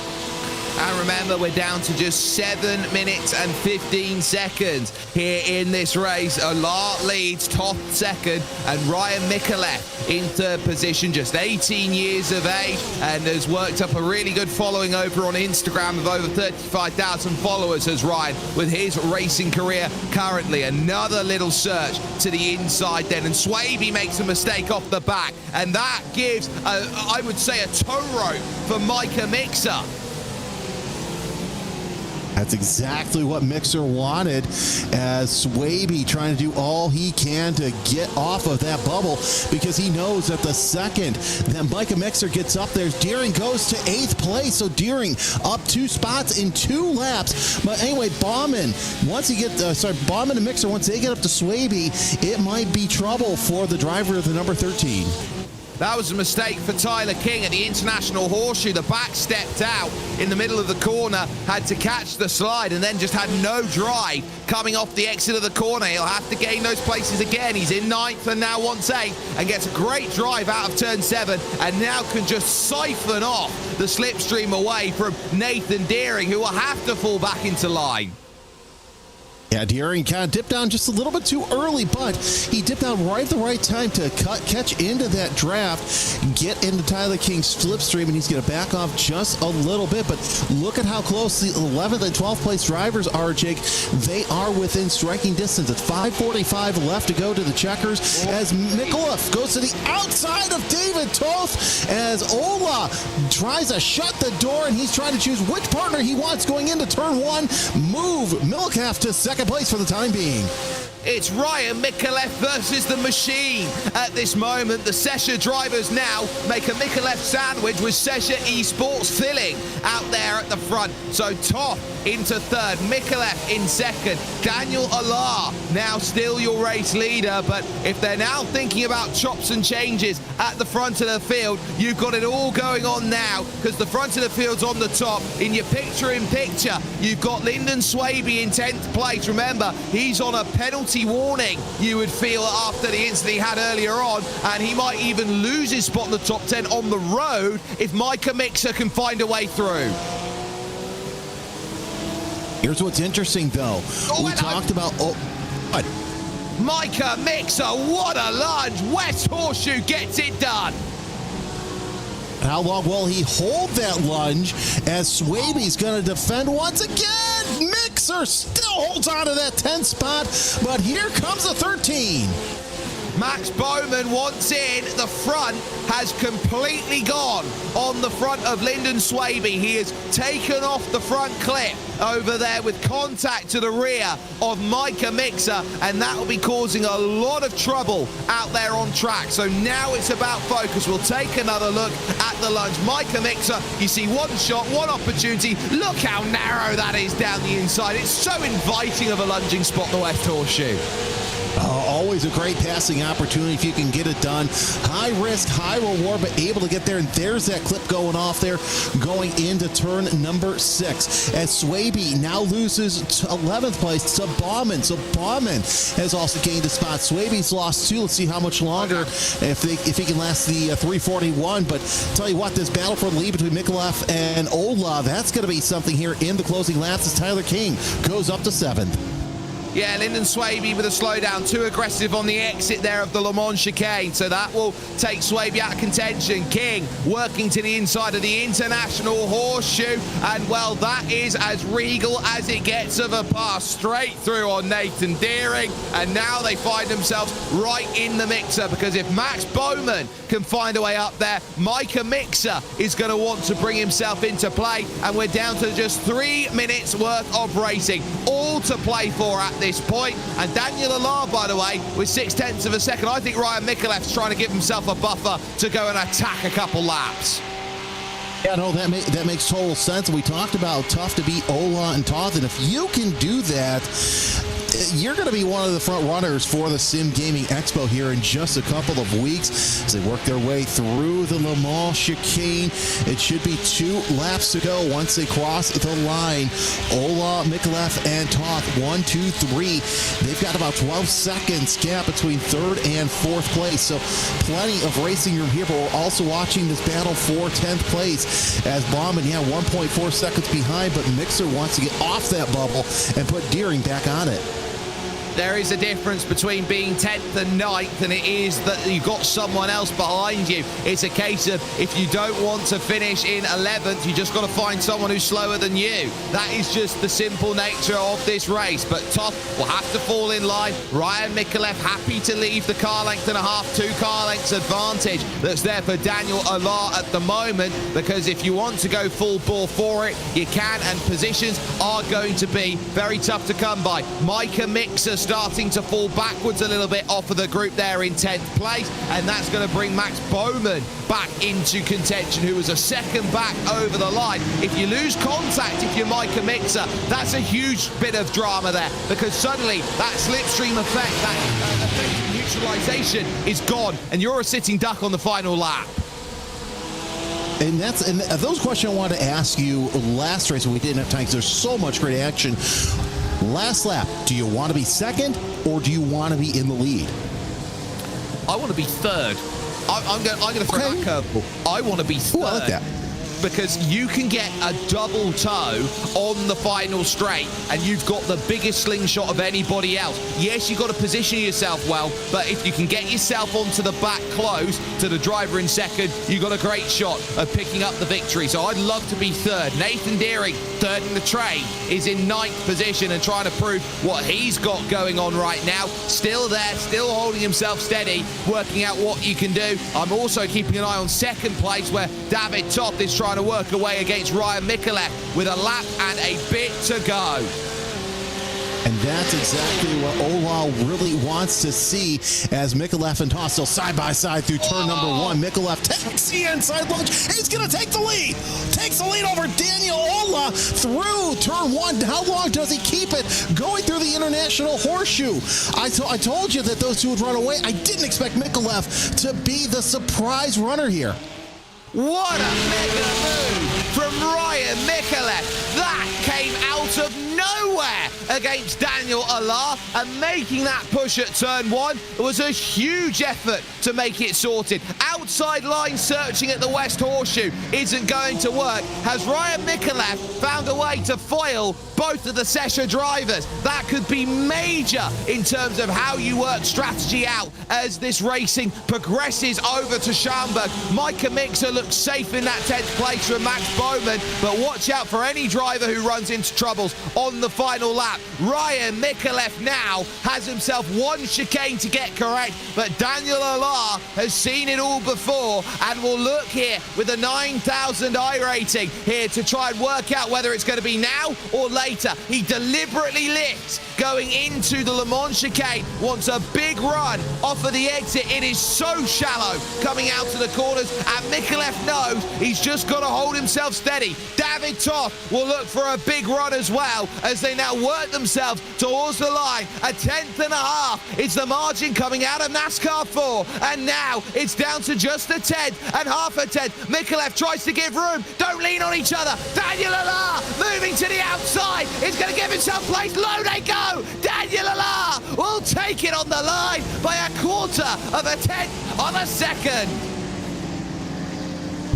And remember, we're down to just 7 minutes and 15 seconds here in this race. Olar leads, Toth second, and Ryan Mikolev in third position, just 18 years of age, and has worked up a really good following over on Instagram of over 35,000 followers as Ryan with his racing career currently. Another little search to the inside then, and Swaby makes a mistake off the back, and that gives, I would say, a tow rope for Micah Mixer. That's exactly what Mixer wanted, as Swaby trying to do all he can to get off of that bubble, because he knows that the second that Micah Mixer gets up there, Deering goes to 8th place. So Deering up 2 spots in 2 laps. But anyway, Bauman, Bauman and Mixer, once they get up to Swaby, it might be trouble for the driver of the number 13. That was a mistake for Tyler King at the International Horseshoe. The back stepped out in the middle of the corner, had to catch the slide, and then just had no drive coming off the exit of the corner. He'll have to gain those places again. He's in 9th and now wants 8th, and gets a great drive out of turn 7, and now can just siphon off the slipstream away from Nathan Deering, who will have to fall back into line. Yeah, Deering kind of dipped down just a little bit too early, but he dipped down right at the right time to catch into that draft, get into Tyler King's slipstream, and he's going to back off just a little bit. But look at how close the 11th and 12th place drivers are, Jake. They are within striking distance. It's 5:45 left to go to the checkers, as Mikolev goes to the outside of David Toth, as Ola tries to shut the door, and he's trying to choose which partner he wants going into turn 1. Move Milcalf to second place for the time being. It's Ryan Mikolev versus the machine. At this moment, the Sesha drivers now make a Mikolev sandwich with Sesha Esports filling out there at the front. So Toth into third, Mikolev in second, Daniel Olar now still your race leader. But if they're now thinking about chops and changes at the front of the field, you've got it all going on now, because the front of the field's on the top. In your picture-in-picture, you've got Lyndon Swaby in 10th place. Remember, he's on a penalty warning, you would feel, after the incident he had earlier on, and he might even lose his spot in the top 10 on the road if Micah Mixer can find a way through. Here's what's interesting, though. We talked about... what? Micah Mixer, what a lunge. West Horseshoe gets it done. How long will he hold that lunge, as Swaby's going to defend once again? Mixer still holds on to that 10th spot, but here comes the 13. Max Bowman once in, the front has completely gone on the front of Lyndon Swaby. He has taken off the front clip over there with contact to the rear of Micah Mixer, and that will be causing a lot of trouble out there on track. So now it's about focus. We'll take another look at the lunge. Micah Mixer, you see one shot, one opportunity. Look how narrow that is down the inside. It's so inviting of a lunging spot, the West Horseshoe. Always a great passing opportunity if you can get it done. High risk, high reward, but able to get there. And there's that clip going off there, going into turn number 6. As Swaby now loses 11th place to Bauman. So Bauman has also gained a spot. Swaby's lost 2. Let's see how much longer, if he can last the 341. But tell you what, this battle for the lead between Mikolev and Ola, that's going to be something here in the closing laps, as Tyler King goes up to 7th. Yeah, Lyndon Swaby with a slowdown, too aggressive on the exit there of the Le Mans chicane, so that will take Swaby out of contention. King working to the inside of the International Horseshoe, and well, that is as regal as it gets of a pass, straight through on Nathan Deering, and now they find themselves right in the mixer, because if Max Bowman can find a way up there, Micah Mixer is going to want to bring himself into play, and we're down to just 3 minutes worth of racing, all to play for at this point. And Daniel Olar, by the way, with 0.6 of a second. I think Ryan Mikolev's trying to give himself a buffer to go and attack a couple laps. Yeah, no, that makes total sense. We talked about tough to beat Ola and Toth, and if you can do that, you're going to be one of the front runners for the Sim Gaming Expo here in just a couple of weeks as they work their way through the Le Mans chicane. It should be 2 laps to go once they cross the line. Ola, Mikulev, and Toth, 1, 2, 3. They've got about 12 seconds gap between 3rd and 4th place, so plenty of racing room here, but we're also watching this battle for 10th place as Bauman, 1.4 seconds behind, but Mixer wants to get off that bubble and put Deering back on it. There is a difference between being 10th and 9th, and it is that you've got someone else behind you. It's a case of if you don't want to finish in 11th, you just got to find someone who's slower than you. That is just the simple nature of this race. But Toth will have to fall in line. Ryan Mikulev happy to leave the car length and a half, 2 car lengths advantage that's there for Daniel Allar at the moment, because if you want to go full bore for it, you can, and positions are going to be very tough to come by. Micah Mixer starting to fall backwards a little bit off of the group there in 10th place, and that's going to bring Max Bowman back into contention, who was a second back over the line. If you lose contact, if you're Micah Mixer, that's a huge bit of drama there, because suddenly that slipstream effect, that effect of neutralization is gone, and you're a sitting duck on the final lap. And those questions I wanted to ask you last race when we didn't have time because there's so much great action. Last lap, do you want to be second or do you want to be in the lead? I want to be third. I'm going to throw that curveball. I want to be third. Ooh, I like that. Because you can get a double toe on the final straight, and you've got the biggest slingshot of anybody else. Yes, you've got to position yourself well, but if you can get yourself onto the back close to the driver in second, you've got a great shot of picking up the victory. So I'd love to be third. Nathan Deering, third in the train, is in 9th position and trying to prove what he's got going on right now. Still there, still holding himself steady, working out what you can do. I'm also keeping an eye on second place, where David Toth is trying to work away against Ryan Mikulev with a lap and a bit to go. And that's exactly what Ola really wants to see as Mikulev and Toth still side by side through turn number 1. Mikulev takes the inside launch. He's going to take the lead. Takes the lead over Daniel Ola through turn 1. How long does he keep it going through the International Horseshoe? I told you that those two would run away. I didn't expect Mikulev to be the surprise runner here. What a mega move from Ryan Mikulev. That came out of nowhere against Daniel Allar, and making that push at turn 1 was a huge effort to make it sorted. Outside line searching at the West Horseshoe isn't going to work. Has Ryan Mikulev found a way to foil both of the Sesha drivers? That could be major in terms of how you work strategy out as this racing progresses over to Schaumburg. Micah Mixer looks safe in that 10th place from Max Bowman, but watch out for any driver who runs into troubles on the final lap. Ryan Mikulev now has himself one chicane to get correct, but Daniel Allar has seen it all before and will look here with a 9,000 I rating here to try and work out whether it's going to be now or later. He deliberately lifts going into the Le Mans chicane, wants a big run off of the exit. It is so shallow coming out to the corners, and Mikulev knows he's just got to hold himself steady. David Toth will look for a big run as well as they now work themselves towards the line. A 10th and a half is the margin coming out of NASCAR 4, and now it's down to just a 10th and half a 10th. Mikulev tries to give room. Don't lean on each other. Daniel Allar moving to the outside. He's going to give himself place. Low they go. Daniel Allar will take it on the line by a quarter of a 10th of a second.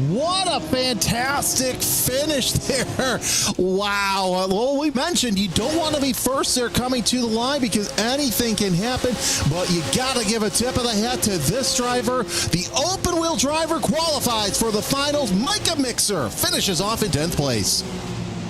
What a fantastic finish there. Wow. Well, we mentioned you don't want to be first there coming to the line because anything can happen, but you got to give a tip of the hat to this driver. The open wheel driver qualifies for the finals. Micah Mixer finishes off in 10th place.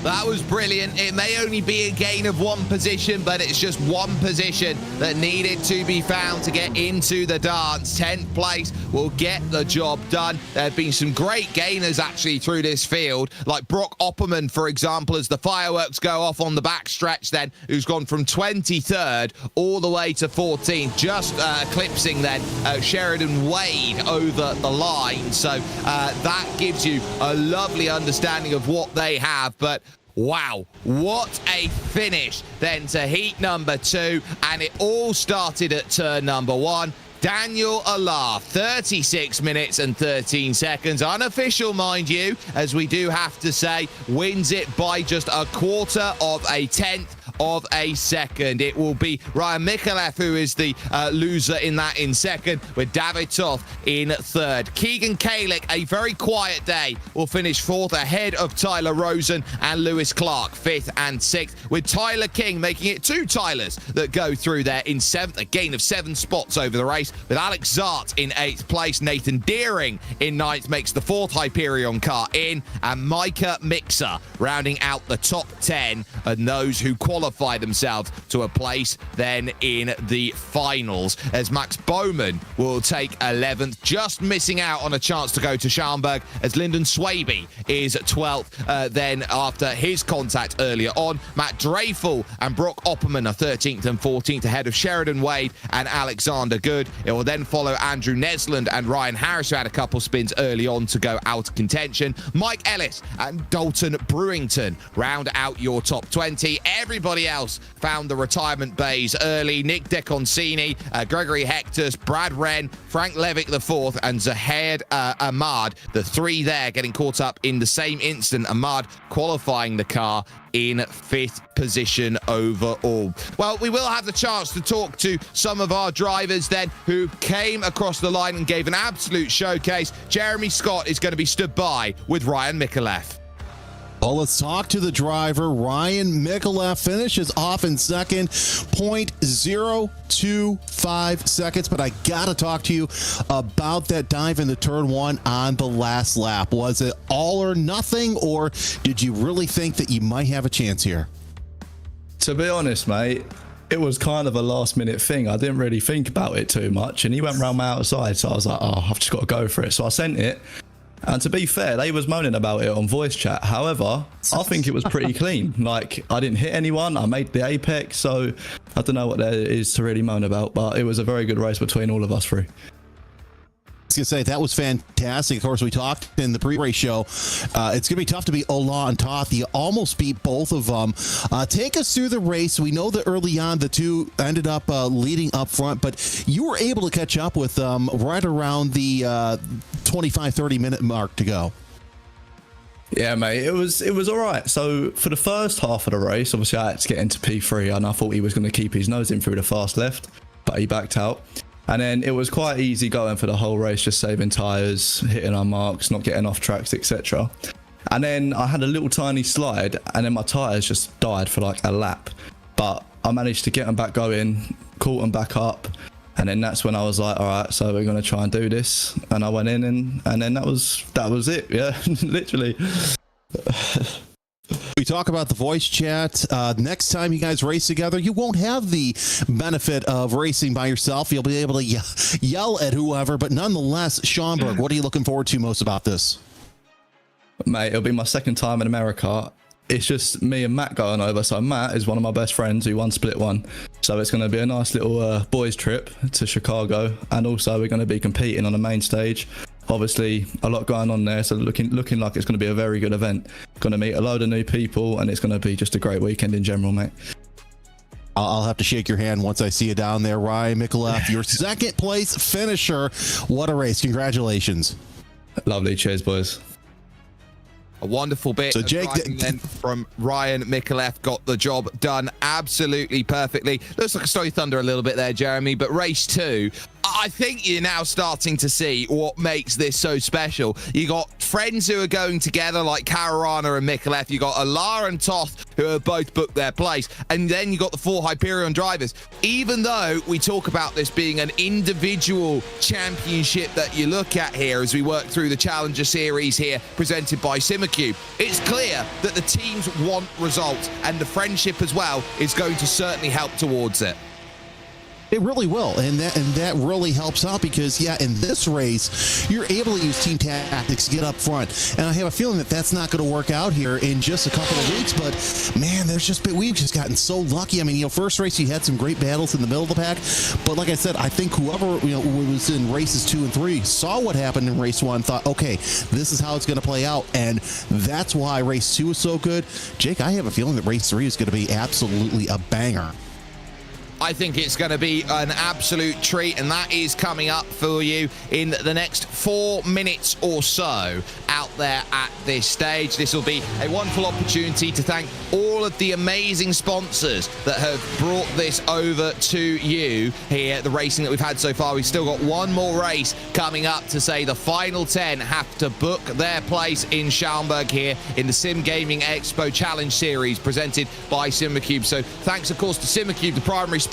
That was brilliant. It may only be a gain of one position, but it's just one position that needed to be found to get into the dance. 10th place will get the job done. There have been some great gainers actually through this field, like Brock Opperman, for example, as the fireworks go off on the backstretch then, who's gone from 23rd all the way to 14th, just eclipsing then Sheridan Wade over the line. So that gives you a lovely understanding of what they have, but Wow, what a finish then to heat number 2, and it all started at turn number 1. Daniel Alaf, 36 minutes and 13 seconds. Unofficial, mind you, as we do have to say, wins it by just a quarter of a tenth of a second. It will be Ryan Micallef who is the loser in that in second, with David Toth in third. Keegan Kalick, a very quiet day, will finish fourth ahead of Tyler Rosen and Lewis Clark, fifth and sixth, with Tyler King making it 2 Tylers that go through there in seventh, a gain of 7 spots over the race, with Alex Zart in 8th place. Nathan Deering in 9th makes the 4th Hyperion car in, and Micah Mixer rounding out the top 10 and those who qualify themselves to a place then in the finals, as Max Bowman will take 11th, just missing out on a chance to go to Schaumburg, as Lyndon Swaby is 12th then after his contact earlier on. Matt Dreyfus and Brock Opperman are 13th and 14th ahead of Sheridan Wade and Alexander Good. It will then follow Andrew Nesland and Ryan Harris, who had a couple spins early on to go out of contention. Mike Ellis and Dalton Brewington round out your top 20. Everybody else found the retirement bays early. Nick DeConcini, Gregory Hectus, Brad Wren, Frank Levick the 4th, and Zahed Ahmad, the 3 there, getting caught up in the same instant. Ahmad qualifying the car in 5th position overall. Well, we will have the chance to talk to some of our drivers then who came across the line and gave an absolute showcase. Jeremy Scott is going to be stood by with Ryan Micallef. Well, let's talk to the driver. Ryan Micallef finishes off in second, 0.025 seconds. But I got to talk to you about that dive into turn 1 on the last lap. Was it all or nothing, or did you really think that you might have a chance here? To be honest, mate, it was kind of a last minute thing. I didn't really think about it too much, and he went round my outside, so I was like, oh, I've just got to go for it. So I sent it. And to be fair, they was moaning about it on voice chat. However, I think it was pretty clean. Like, I didn't hit anyone. I made the apex. So I don't know what there is to really moan about, but it was a very good race between all of us 3. I was going to say, that was fantastic. Of course, we talked in the pre-race show. It's going to be tough to beat Ola and Toth. You almost beat both of them. Take us through the race. We know that early on, the 2 ended up leading up front, but you were able to catch up with them right around the 25-30 minute mark to go. Yeah, mate, it was all right. So for the first half of the race, obviously I had to get into P3, and I thought he was going to keep his nose in through the fast left, but he backed out. And then it was quite easy going for the whole race, just saving tyres, hitting our marks, not getting off tracks, etc. And then I had a little tiny slide, and then my tyres just died for like a lap. But I managed to get them back going, caught them back up, and then that's when I was like, all right, so we're going to try and do this. And I went in, and then that was it, yeah, literally. We talk about the voice chat. Next time you guys race together, you won't have the benefit of racing by yourself. You'll be able to yell at whoever, but nonetheless, Schaumburg, what are you looking forward to most about this? Mate, it'll be my second time in America. It's just me and Matt going over. So Matt is one of my best friends who won Split 1. So it's going to be a nice little boys trip to Chicago. And also we're going to be competing on the main stage. Obviously a lot going on there, so looking like it's going to be a very good event. Going to meet a load of new people, and it's going to be just a great weekend in general, mate. I'll have to shake your hand once I see you down there, Ryan Micallef, your second place finisher. What a race. Congratulations. Lovely. Cheers, boys. A wonderful bit of driving then from Ryan Micallef. Got the job done absolutely perfectly. Looks like a Story Thunder a little bit there, Jeremy, but race 2, I think you're now starting to see what makes this so special. You got friends who are going together like Caruana and Micallef. You got Alar and Toth who have both booked their place. And then you got the 4 Hyperion drivers. Even though we talk about this being an individual championship that you look at here as we work through the Challenger Series here presented by Simucube, it's clear that the teams want results, and the friendship as well is going to certainly help towards it. It really will, and that really helps out because, yeah, in this race, you're able to use team tactics to get up front, and I have a feeling that that's not going to work out here in just a couple of weeks. But man, we've just gotten so lucky. I mean, first race you had some great battles in the middle of the pack, but like I said, I think whoever was in races 2 and 3 saw what happened in race 1, thought, okay, this is how it's going to play out, and that's why race 2 is so good. Jake, I have a feeling that race 3 is going to be absolutely a banger. I think it's going to be an absolute treat, and that is coming up for you in the next 4 minutes or so out there at this stage. This will be a wonderful opportunity to thank all of the amazing sponsors that have brought this over to you here, the racing that we've had so far. We've still got one more race coming up to say the final 10 have to book their place in Schaumburg here in the Sim Gaming Expo Challenge Series presented by Simucube. So thanks, of course, to Simucube, the primary sponsor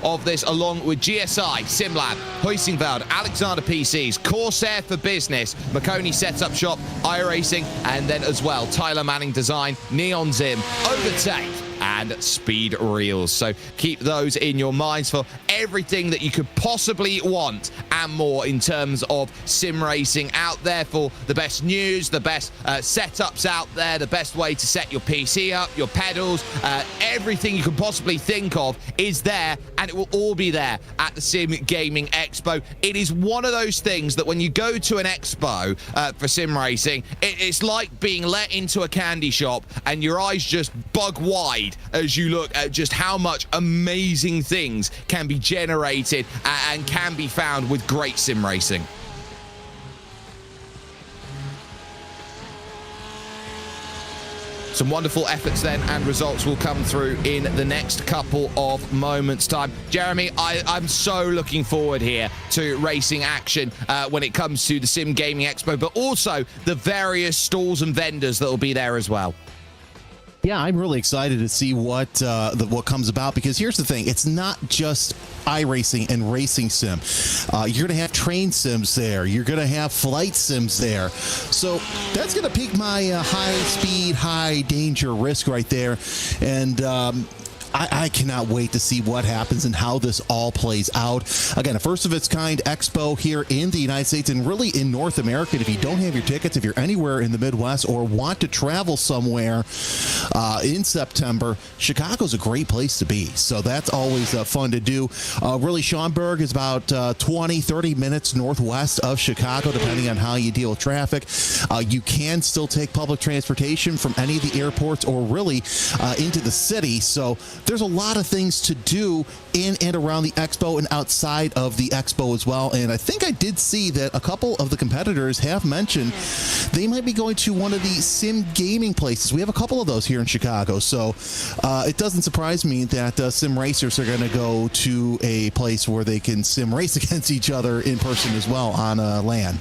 of this, along with GSI, SimLab, Huisingveld, Alexander PCs, Corsair for Business, Marconi Setup Shop, iRacing, and then as well Tyler Manning Design, Neon Zim, Overtake, and Speed Reels. So keep those in your minds for everything that you could possibly want and more in terms of sim racing out there, for the best news, the best setups out there, the best way to set your PC up, your pedals, everything you can possibly think of is there, and it will all be there at the Sim Gaming Expo. It is one of those things that when you go to an expo for sim racing, it's like being let into a candy shop and your eyes just bug wide as you look at just how much amazing things can be generated and can be found with great sim racing. Some wonderful efforts then and results will come through in the next couple of moments' time. Jeremy, I'm so looking forward here to racing action when it comes to the Sim Gaming Expo, but also the various stalls and vendors that will be there as well. Yeah, I'm really excited to see what comes about, because here's the thing. It's not just iRacing and racing sim. You're going to have train sims there. You're going to have flight sims there. So that's going to pique my high speed, high danger risk right there. And I cannot wait to see what happens and how this all plays out. Again, a first of its kind expo here in the United States and really in North America. And if you don't have your tickets, if you're anywhere in the Midwest or want to travel somewhere in September, Chicago's a great place to be. So that's always fun to do. Really, Schaumburg is about 20-30 minutes northwest of Chicago, depending on how you deal with traffic. You can still take public transportation from any of the airports or really into the city. So there's a lot of things to do in and around the expo and outside of the expo as well. And I think I did see that a couple of the competitors have mentioned they might be going to one of the sim gaming places. We have a couple of those here in Chicago. So it doesn't surprise me that sim racers are going to go to a place where they can sim race against each other in person as well on land.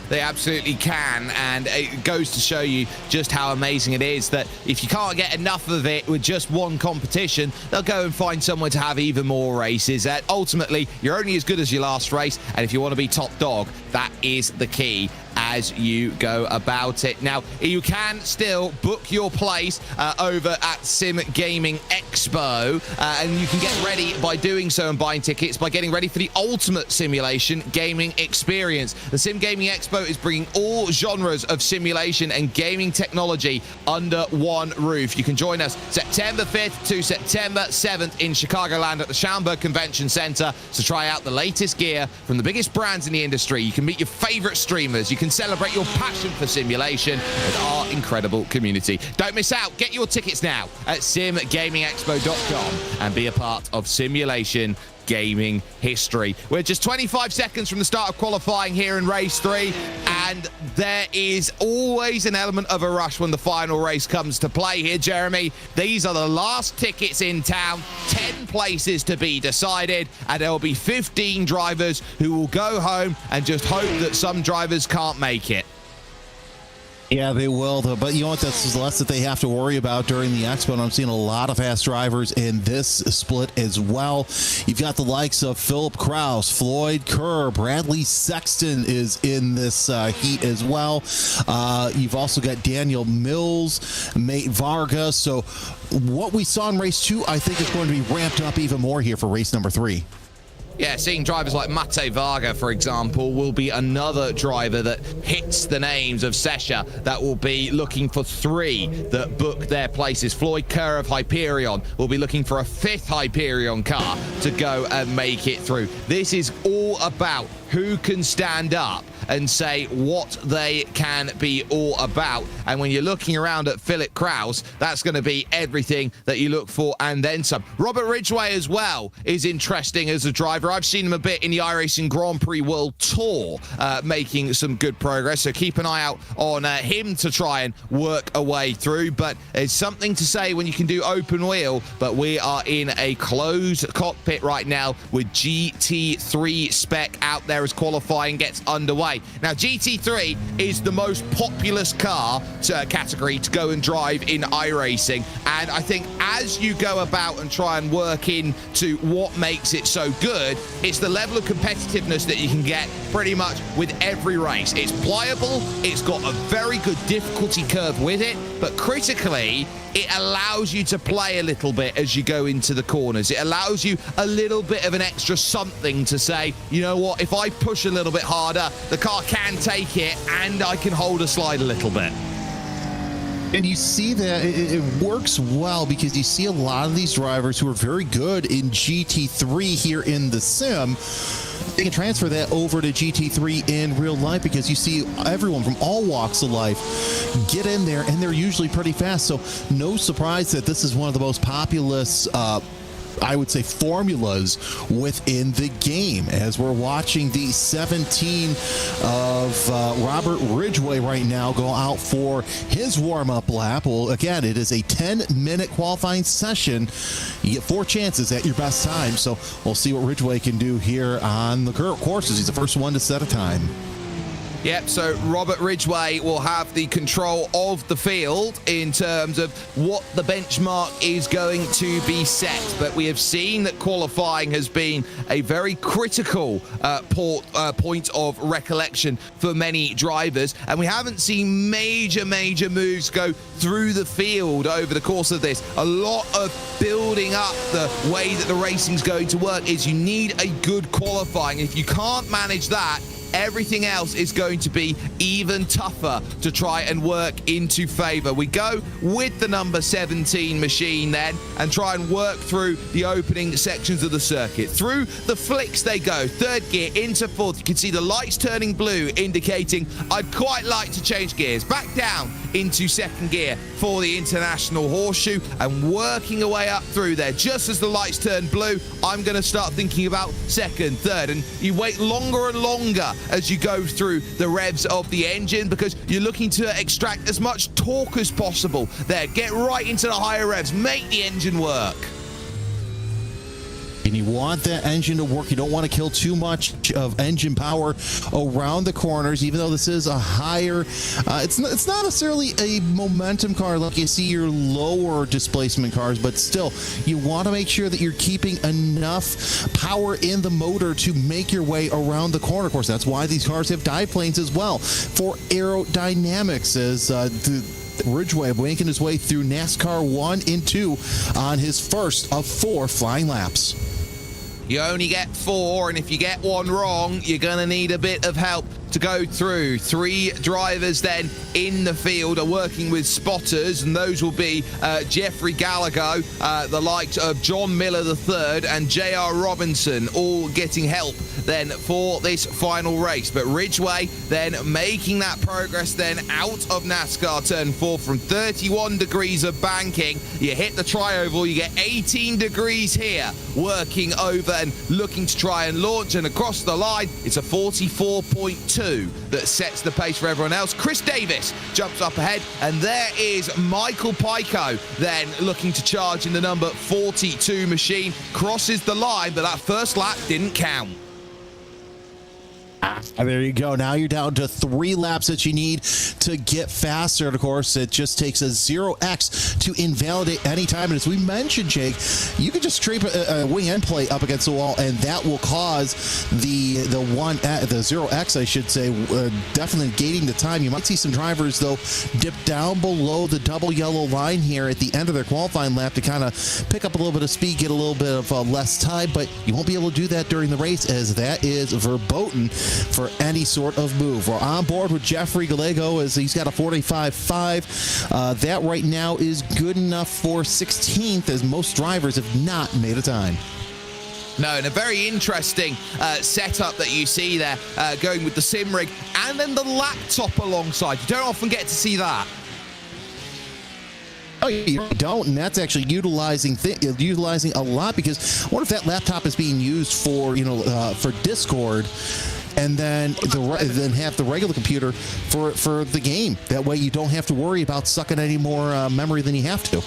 They absolutely can, and it goes to show you just how amazing it is that if you can't get enough of it with just one competition, they'll go and find somewhere to have even more races. Ultimately, you're only as good as your last race, and if you want to be top dog, that is the key as you go about it. Now, you can still book your place over at Sim Gaming Expo, and you can get ready by doing so and buying tickets by getting ready for the ultimate simulation gaming experience. The Sim Gaming Expo is bringing all genres of simulation and gaming technology under one roof. You can join us September 5th to September 7th in Chicagoland at the Schaumburg Convention Center to try out the latest gear from the biggest brands in the industry. You can meet your favorite streamers. You can celebrate your passion for simulation with our incredible community. Don't miss out. Get your tickets now at simgamingexpo.com and be a part of simulation gaming history. We're just 25 seconds from the start of qualifying here in race 3, and there is always an element of a rush when the final race comes to play here, Jeremy. These are the last tickets in town, 10 places to be decided, and there will be 15 drivers who will go home and just hope that some drivers can't make it. Yeah, they will, though. But you know what? That's less that they have to worry about during the Expo. And I'm seeing a lot of fast drivers in this split as well. You've got the likes of Philip Kraus, Floyd Kerr, Bradley Sexton is in this heat as well. You've also got Daniel Mills, Mate Vargas. So what we saw in race 2, I think is going to be ramped up even more here for race number 3. Yeah, seeing drivers like Mate Varga, for example, will be another driver that hits the names of Sesha that will be looking for 3 that book their places. Floyd Kerr of Hyperion will be looking for a 5th Hyperion car to go and make it through. This is all about who can stand up and say what they can be all about. And when you're looking around at Philip Kraus, that's going to be everything that you look for and then some. Robert Ridgway as well is interesting as a driver. I've seen him a bit in the iRacing Grand Prix World Tour, making some good progress. So keep an eye out on him to try and work a way through. But it's something to say when you can do open wheel, but we are in a closed cockpit right now with GT3 spec out there as qualifying gets underway. Now, GT3 is the most populous car category to go and drive in iRacing, and I think as you go about and try and work into what makes it so good, it's the level of competitiveness that you can get pretty much with every race. It's pliable, it's got a very good difficulty curve with it, but critically, it allows you to play a little bit as you go into the corners. It allows you a little bit of an extra something to say, you know what, if I push a little bit harder, the car can take it and I can hold a slide a little bit. And you see that it works well because you see a lot of these drivers who are very good in GT3 here in the sim. They can transfer that over to GT3 in real life because you see everyone from all walks of life get in there, and they're usually pretty fast. So no surprise that this is one of the most populous I would say formulas within the game, as we're watching the 17 of Robert Ridgway right now go out for his warm-up lap. Well, again, it is a 10-minute qualifying session. You get 4 chances at your best time, so we'll see what Ridgway can do here on the current courses. He's the first one to set a time. Yep, so Robert Ridgway will have the control of the field in terms of what the benchmark is going to be set. But we have seen that qualifying has been a very critical point of recollection for many drivers. And we haven't seen major moves go through the field over the course of this. A lot of building up the way that the racing's going to work is you need a good qualifying. If you can't manage that, everything else is going to be even tougher to try and work into favor. We go with the number 17 machine then and try and work through the opening sections of the circuit. Through the flicks they go, 3rd gear into 4th. You can see the lights turning blue, indicating I'd quite like to change gears. Back down into 2nd gear for the International Horseshoe and working a way up through there. Just as the lights turn blue, I'm going to start thinking about 2nd, 3rd, and you wait longer and longer as you go through the revs of the engine because you're looking to extract as much torque as possible there. Get right into the higher revs, make the engine work. And you want that engine to work. You don't want to kill too much of engine power around the corners, even though this is a higher, it's not necessarily a momentum car like you see your lower displacement cars, but still, you want to make sure that you're keeping enough power in the motor to make your way around the corner. Of course, that's why these cars have dive planes as well, for aerodynamics, as Ridgway making his way through NASCAR 1 and 2 on his first of 4 flying laps. You only get 4, and if you get one wrong, you're going to need a bit of help to go through. 3 drivers then in the field are working with spotters, and those will be Jeffrey Gallagher, the likes of John Miller III and J.R. Robinson, all getting help then for this final race. But Ridgway then making that progress then out of NASCAR Turn 4 from 31 degrees of banking. You hit the tri-oval, you get 18 degrees here, working over and looking to try and launch, and across the line, it's a 44.2 that sets the pace for everyone else. Chris Davis jumps up ahead, and there is Michael Pico then looking to charge in the number 42 machine. Crosses the line, but that first lap didn't count. There you go. Now you're down to 3 laps that you need to get faster. And of course, it just takes a 0x to invalidate any time. And as we mentioned, Jake, you can just scrape a wing end plate up against the wall, and that will cause the 0x, I should say, definitely gating the time. You might see some drivers, though, dip down below the double yellow line here at the end of their qualifying lap to kind of pick up a little bit of speed, get a little bit of less time, but you won't be able to do that during the race, as that is verboten for any sort of move. We're on board with Jeffrey Gallego as he's got a 45.5. That right now is good enough for 16th, as most drivers have not made a time. No, and a very interesting setup that you see there, going with the sim rig and then the laptop alongside. You don't often get to see that. Oh, you don't, and that's actually utilizing a lot, because what if that laptop is being used for for Discord, and then have the regular computer for the game. That way you don't have to worry about sucking any more memory than you have to.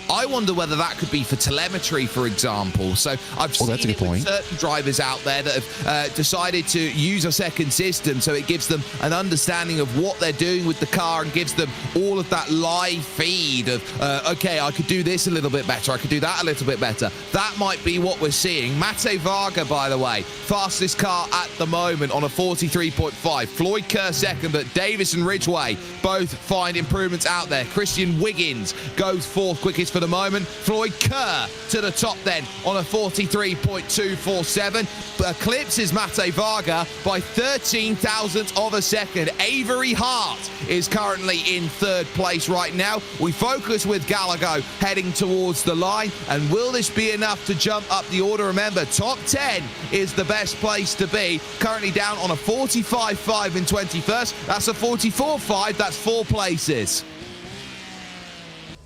I wonder whether that could be for telemetry, for example. So I've seen that's a good point. Certain drivers out there that have decided to use a second system, so it gives them an understanding of what they're doing with the car and gives them all of that live feed of, okay, I could do this a little bit better, I could do that a little bit better. That might be what we're seeing. Mate Varga, by the way, fastest car at the moment on a 43.5. Floyd Kerr second, but Davis and Ridgway both find improvements out there. Christian Wiggins goes fourth quickest for the moment. Floyd Kerr to the top then on a 43.247. Eclipses Mate Varga by 13 thousandths of a second. Avery Hart is currently in third place right now. We focus with Gallego heading towards the line, and will this be enough to jump up the order? Remember, top 10 is the best place to be. Currently down on a 45.5 in 21st. That's a 44.5. That's 4 places.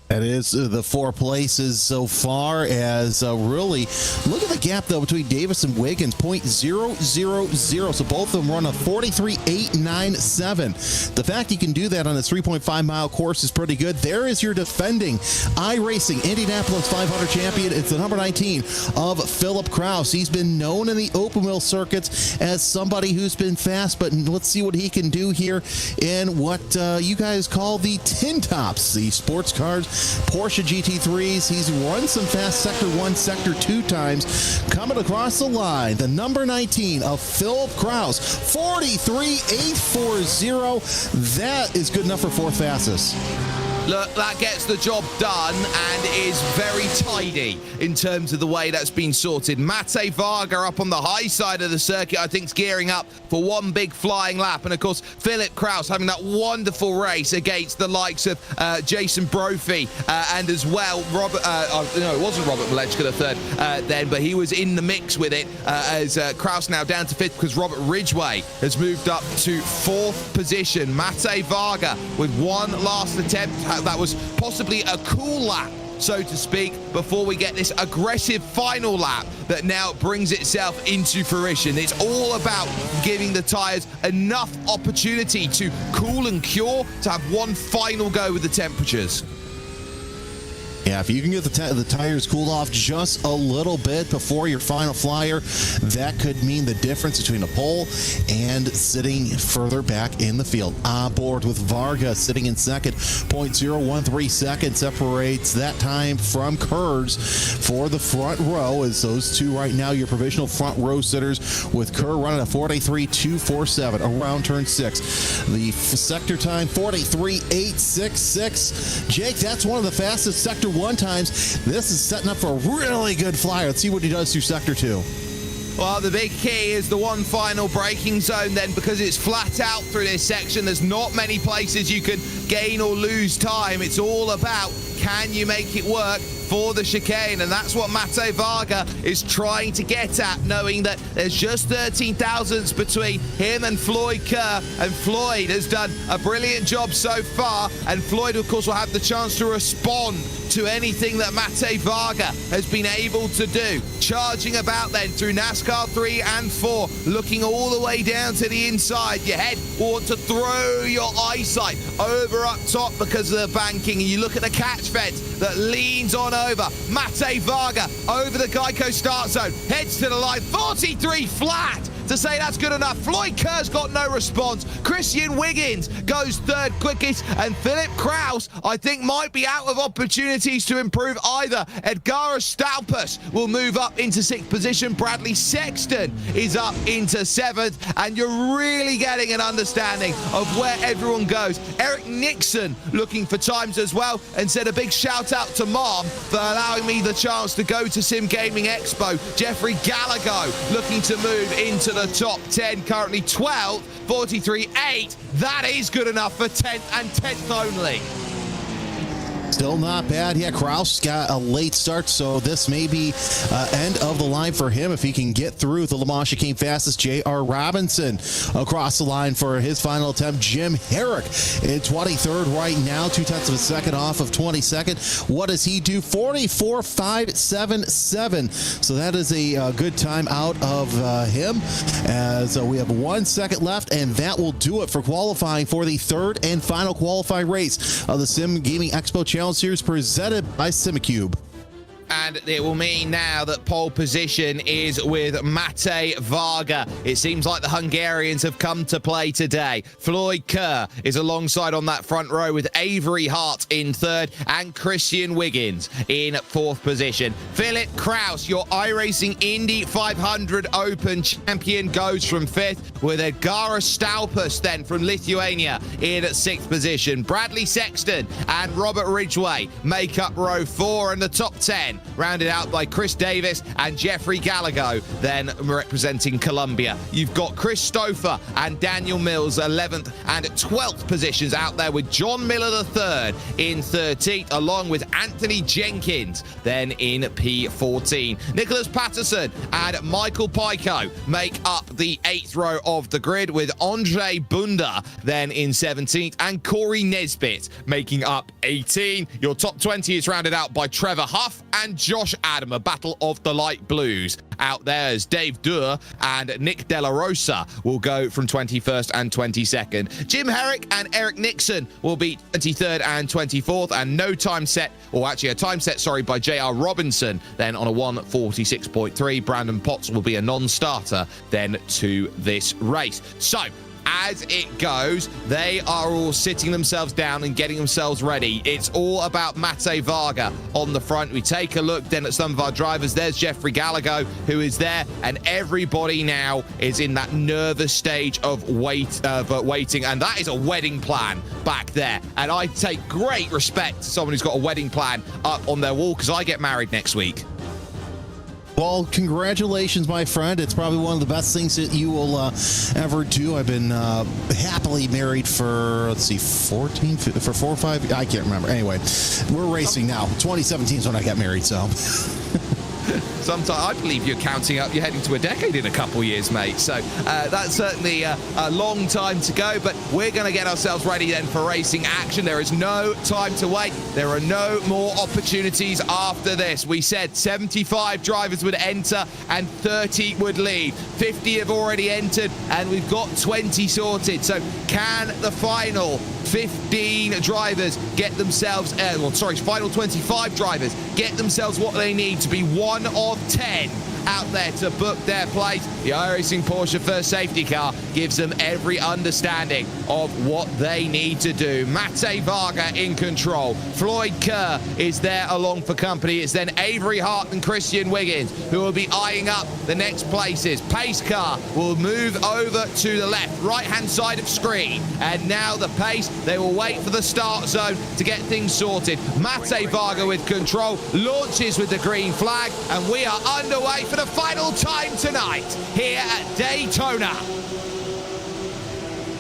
That is the 4 places so far, as really, look at the gap, though, between Davis and Wiggins, 0.000. So both of them run a 43.897. The fact you can do that on a 3.5-mile course is pretty good. There is your defending iRacing Indianapolis 500 champion. It's the number 19 of Philip Kraus. He's been known in the open wheel circuits as somebody who's been fast, but let's see what he can do here in what you guys call the tin tops, the sports cars, Porsche GT3s. He's run some fast Sector 1, Sector 2 times. Coming across the line, the number 19 of Philip Kraus, 43.840. That is good enough for 4th fastest. Look, that gets the job done and is very tidy in terms of the way that's been sorted. Mate Varga up on the high side of the circuit, I think, is gearing up for one big flying lap. And, of course, Philip Kraus having that wonderful race against the likes of Jason Brophy and as well Robert, no, it wasn't Robert Malechka the third then, but he was in the mix with it as Kraus now down to 5th because Robert Ridgway has moved up to 4th position. Mate Varga with one last attempt. That was possibly a cool lap, so to speak, before we get this aggressive final lap that now brings itself into fruition. It's all about giving the tyres enough opportunity to cool and cure to have one final go with the temperatures. Yeah, if you can get the tires cooled off just a little bit before your final flyer, that could mean the difference between a pole and sitting further back in the field. On board with Varga sitting in second, 0.013 seconds separates that time from Kurz for the front row, as those two right now, your provisional front row sitters, with Kerr running a 43.247 around turn 6. The sector time, 43.866. Jake, that's one of the fastest Sector 1 times. This is setting up for a really good flyer. Let's see what he does through Sector 2. Well, the big key is the one final braking zone then, because it's flat out through this section. There's not many places you can gain or lose time. It's all about, can you make it work for the chicane? And that's what Mate Varga is trying to get at, knowing that there's just 13 thousandths between him and Floyd Kerr, and Floyd has done a brilliant job so far, and Floyd, of course, will have the chance to respond to anything that Mate Varga has been able to do. Charging about then through NASCAR 3 and 4, looking all the way down to the inside. Your head will want to throw your eyesight over up top because of the banking, and you look at the catch fence that leans on over. Mate Varga over the Geico start zone, heads to the line, 43 flat. to say that's good enough. Floyd Kerr's got no response. Christian Wiggins goes third quickest, and Philip Kraus, I think, might be out of opportunities to improve either. Edgara Staupus will move up into 6th position. Bradley Sexton is up into 7th, and you're really getting an understanding of where everyone goes. Eric Nixon looking for times as well, and said a big shout out to Mom for allowing me the chance to go to Sim Gaming Expo. Jeffrey Gallagher looking to move into the top 10, currently 12th, 43.8. That is good enough for 10th and 10th only. Still not bad. Yeah, Kraus got a late start, so this may be end of the line for him if he can get through the Le Mans Chicane fastest. J.R. Robinson across the line for his final attempt. Jim Herrick in 23rd right now, 0.2 of a second off of 22nd. What does he do? 44.577. So that is a good time out of him, as we have 1 second left, and that will do it for qualifying for the third and final qualifying race of the Sim Gaming Expo Challenge Series presented by Simucube. And it will mean now that pole position is with Mate Varga. It seems like the Hungarians have come to play today. Floyd Kerr is alongside on that front row with Avery Hart in 3rd and Christian Wiggins in 4th position. Philip Kraus, your iRacing Indy 500 Open champion, goes from 5th, with Edgara Staupus then from Lithuania in 6th position. Bradley Sexton and Robert Ridgway make up row 4, and the top 10 rounded out by Chris Davis and Jeffrey Gallagher, then representing Colombia. You've got Chris Stouffer and Daniel Mills 11th and 12th positions out there, with John Miller III in 13th, along with Anthony Jenkins then in P14. Nicholas Patterson and Michael Pico make up the 8th row of the grid, with Andre Bunda then in 17th and Corey Nesbitt making up 18. Your top 20 is rounded out by Trevor Huff and Josh Adam, a battle of the light blues out there, as Dave Durr and Nick Della Rosa will go from 21st and 22nd. Jim Herrick and Eric Nixon will be 23rd and 24th, and no time set, or actually a time set, sorry, by J.R. Robinson then on a 1:46.3. Brandon Potts will be a non-starter then to this race. So as it goes, they are all sitting themselves down and getting themselves ready. It's all about Mate Varga on the front. We take a look then at some of our drivers. There's Jeffrey Gallagher, who is there, and everybody now is in that nervous stage of waiting, and that is a wedding plan back there. And I take great respect to someone who's got a wedding plan up on their wall, because I get married next week. Well, congratulations, my friend. It's probably one of the best things that you will ever do. I've been happily married for, let's see, 4 or 5, I can't remember. Anyway, we're racing now. 2017 is when I got married, so. Sometimes I believe you're counting up. You're heading to a decade in a couple years, mate. So that's certainly a long time to go, but we're going to get ourselves ready then for racing action. There is no time to wait. There are no more opportunities after this. We said 75 drivers would enter and 30 would leave. 50 have already entered, and we've got 20 sorted. So can the final 15 drivers get themselves, final 25 drivers get themselves what they need to be one of 10 out there to book their place? The iRacing Porsche First Safety Car gives them every understanding of what they need to do. Mate Varga in control. Floyd Kerr is there along for company. It's then Avery Hart and Christian Wiggins who will be eyeing up the next places. Pace car will move over to the left, right-hand side of screen. And now the pace, they will wait for the start zone to get things sorted. Mate Varga with control, launches with the green flag, and we are underway for the final time tonight here at Daytona.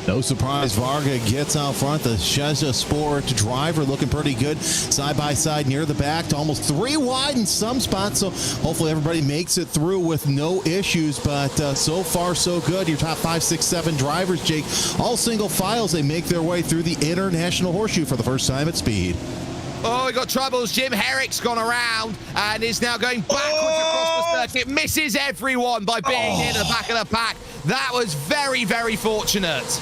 No surprise, Varga gets out front. The Shezza Sport driver looking pretty good. Side by side near the back to almost 3 wide in some spots. So hopefully everybody makes it through with no issues. But so far, so good. Your top 5, 6, 7 drivers, Jake, all single files. They make their way through the International Horseshoe for the first time at speed. Oh, we got troubles. Jim Herrick's gone around and is now going backwards across the circuit. Misses everyone by being near the back of the pack. That was very, very fortunate.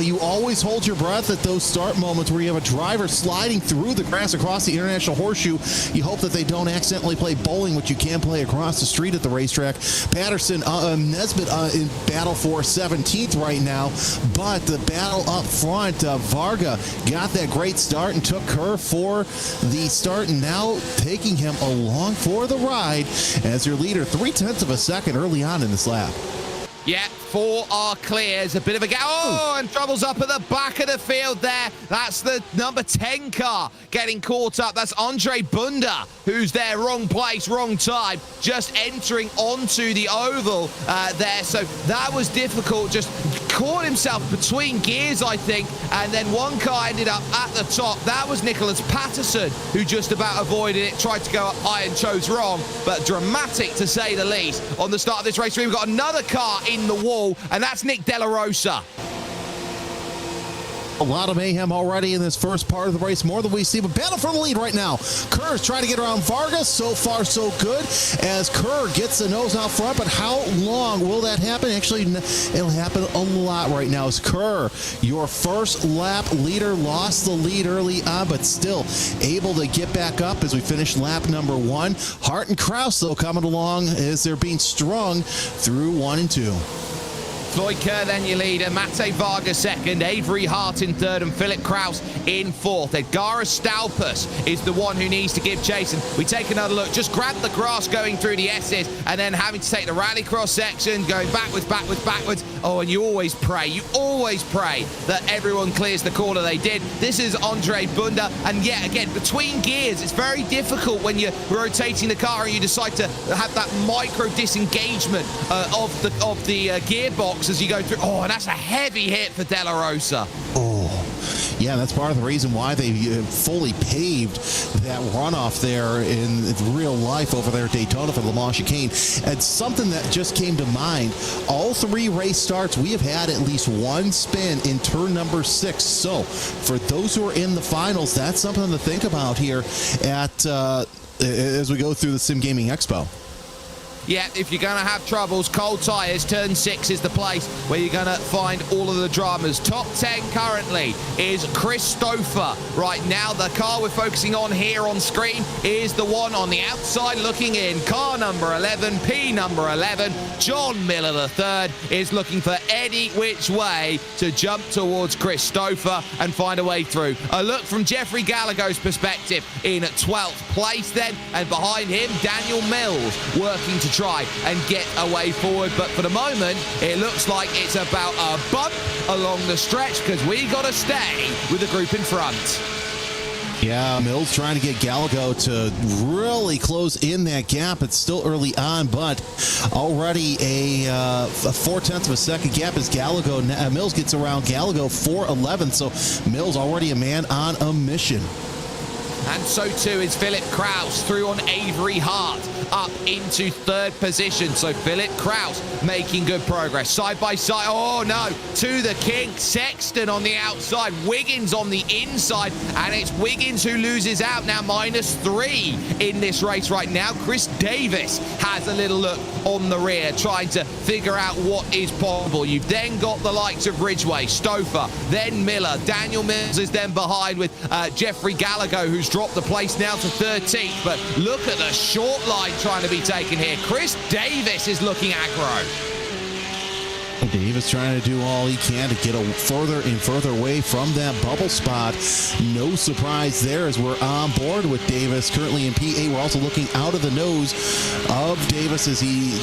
You always hold your breath at those start moments where you have a driver sliding through the grass across the International Horseshoe. You hope that they don't accidentally play bowling, which you can play across the street at the racetrack. Patterson, Nesbitt in battle for 17th right now, but the battle up front, Varga got that great start and took Kerr for the start, and now taking him along for the ride as your leader, 0.3 of a second early on in this lap. Yeah, 4 are clears. A bit of a gap. Oh, and trouble's up at the back of the field there. That's the number 10 car getting caught up. That's Andre Bunda, who's there. Wrong place, wrong time. Just entering onto the oval there. So that was difficult. Just caught himself between gears, I think. And then one car ended up at the top. That was Nicholas Patterson, who just about avoided it. Tried to go up high and chose wrong. But dramatic, to say the least. On the start of this race, we've got another car in the wall, and that's Nick De La Rosa. A lot of mayhem already in this first part of the race, more than we see, but battle for the lead right now. Kerr's trying to get around Vargas. So far, so good, as Kerr gets the nose out front, but how long will that happen? Actually, it'll happen a lot right now. As Kerr, your first lap leader, lost the lead early on, but still able to get back up as we finish lap number 1. Hart and Kraus, though, coming along as they're being strung through 1 and 2. Floyd Kerr, then your leader. Mate Vargas second. Avery Hart in third. And Philip Kraus in fourth. Edgara Stalpus is the one who needs to give chase. And we take another look. Just grab the grass going through the S's and then having to take the rallycross section, going backwards. Oh, and you always pray that everyone clears the corner. They did. This is Andre Bunda. And yet again, between gears, it's very difficult when you're rotating the car and you decide to have that micro disengagement of the gearbox as you go through. Oh, and that's a heavy hit for De La Rosa. Oh, yeah, that's part of the reason why they fully paved that runoff there in real life over there at Daytona for the Le Mans chicane. And something that just came to mind, all 3 race starts, we have had at least 1 spin in turn number 6. So for those who are in the finals, that's something to think about here at as we go through the Sim Gaming Expo. Yeah, if you're going to have troubles, cold tyres, turn 6 is the place where you're going to find all of the dramas. Top 10 currently is Christopher. Right now, the car we're focusing on here on screen is the one on the outside looking in. Car number 11, P number 11. John Miller III is looking for any which way to jump towards Christopher and find a way through. A look from Jeffrey Gallagher's perspective in 12th place then, and behind him, Daniel Mills working to try and get a way forward, but for the moment it looks like it's about a bump along the stretch because we got to stay with the group in front. Yeah, Mills trying to get Gallagher to really close in that gap. It's still early on, but already a 0.4 of a second gap as Mills gets around Gallagher 4.11. So Mills already a man on a mission. And so too is Philip Kraus through on Avery Hart up into 3rd position. So Philip Kraus making good progress. Side by side. Oh no, to the king. Sexton on the outside. Wiggins on the inside. And it's Wiggins who loses out now. -3 in this race right now. Chris Davis has a little look on the rear, trying to figure out what is possible. You've then got the likes of Ridgway, Stouffer, then Miller. Daniel Mills is then behind with Jeffrey Gallagher, who's dropped the place now to 13th. But look at the short line trying to be taken here. Chris Davis is looking aggro. Davis trying to do all he can to get further and further away from that bubble spot. No surprise there as we're on board with Davis currently in P8. We're also looking out of the nose of Davis as he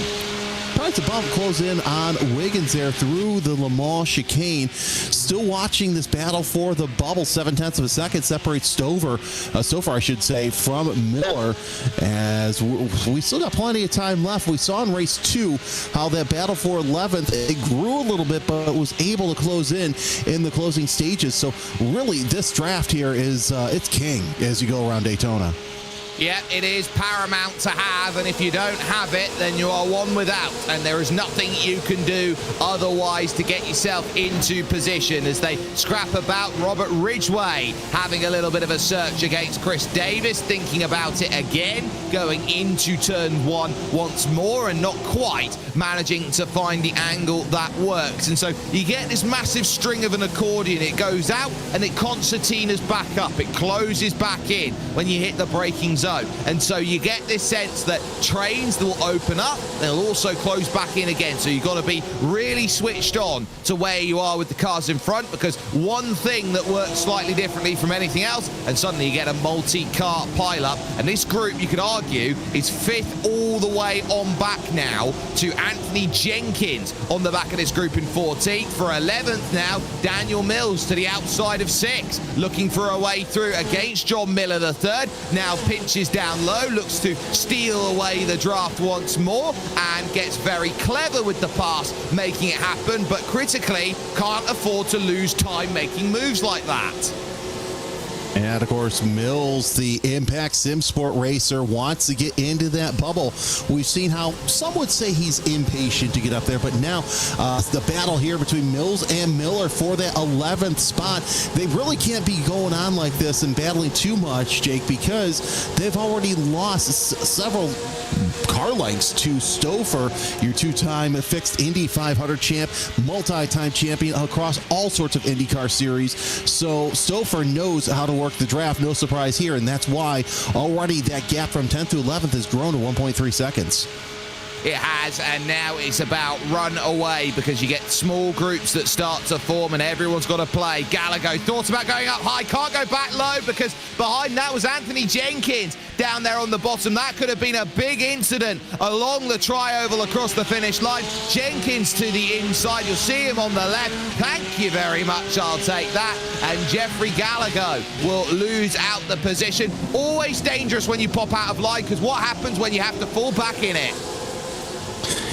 tries to bump close in on Wiggins there through the Le Mans chicane. Still watching this battle for the bubble. 0.7 of a second separates Stouffer, I should say, from Miller, as we still got plenty of time left. We saw in race 2 how that battle for 11th, it grew a little bit, but was able to close in the closing stages. So really, this draft here is it's king as you go around Daytona. Yeah, it is paramount to have, and if you don't have it, then you are one without, and there is nothing you can do otherwise to get yourself into position as they scrap about. Robert Ridgway having a little bit of a search against Chris Davis, thinking about it again, going into turn one once more and not quite managing to find the angle that works. And so you get this massive string of an accordion. It goes out and it concertinas back up. It closes back in when you hit the braking zone. And so you get this sense that trains will open up, they'll also close back in again. So you've got to be really switched on to where you are with the cars in front, because one thing that works slightly differently from anything else, and suddenly you get a multi-car pile-up. And this group, you could argue, is fifth all the way on back now to Anthony Jenkins on the back of this group in 14th. For 11th now, Daniel Mills to the outside of 6th, looking for a way through against John Miller the third. Now pinches down low, looks to steal away the draft once more and gets very clever with the pass, making it happen, but critically can't afford to lose time making moves like that. And of course, Mills, the Impact Sim Sport racer, wants to get into that bubble. We've seen how some would say he's impatient to get up there, but now the battle here between Mills and Miller for that 11th spot. They really can't be going on like this and battling too much, Jake, because they've already lost several car lengths to Stouffer, your two-time fixed Indy 500 champ, multi-time champion across all sorts of IndyCar series. So Stouffer knows how to work the draft, no surprise here, and that's why already that gap from 10th to 11th has grown to 1.3 seconds. It has, and now it's about run away, because you get small groups that start to form and everyone's got to play. Gallagher thought about going up high, can't go back low, because behind that was Anthony Jenkins down there on the bottom. That could have been a big incident along the tri-oval across the finish line. Jenkins to the inside, you'll see him on the left. Thank you very much, I'll take that. And Jeffrey Gallagher will lose out the position. Always dangerous when you pop out of line, because what happens when you have to fall back in it?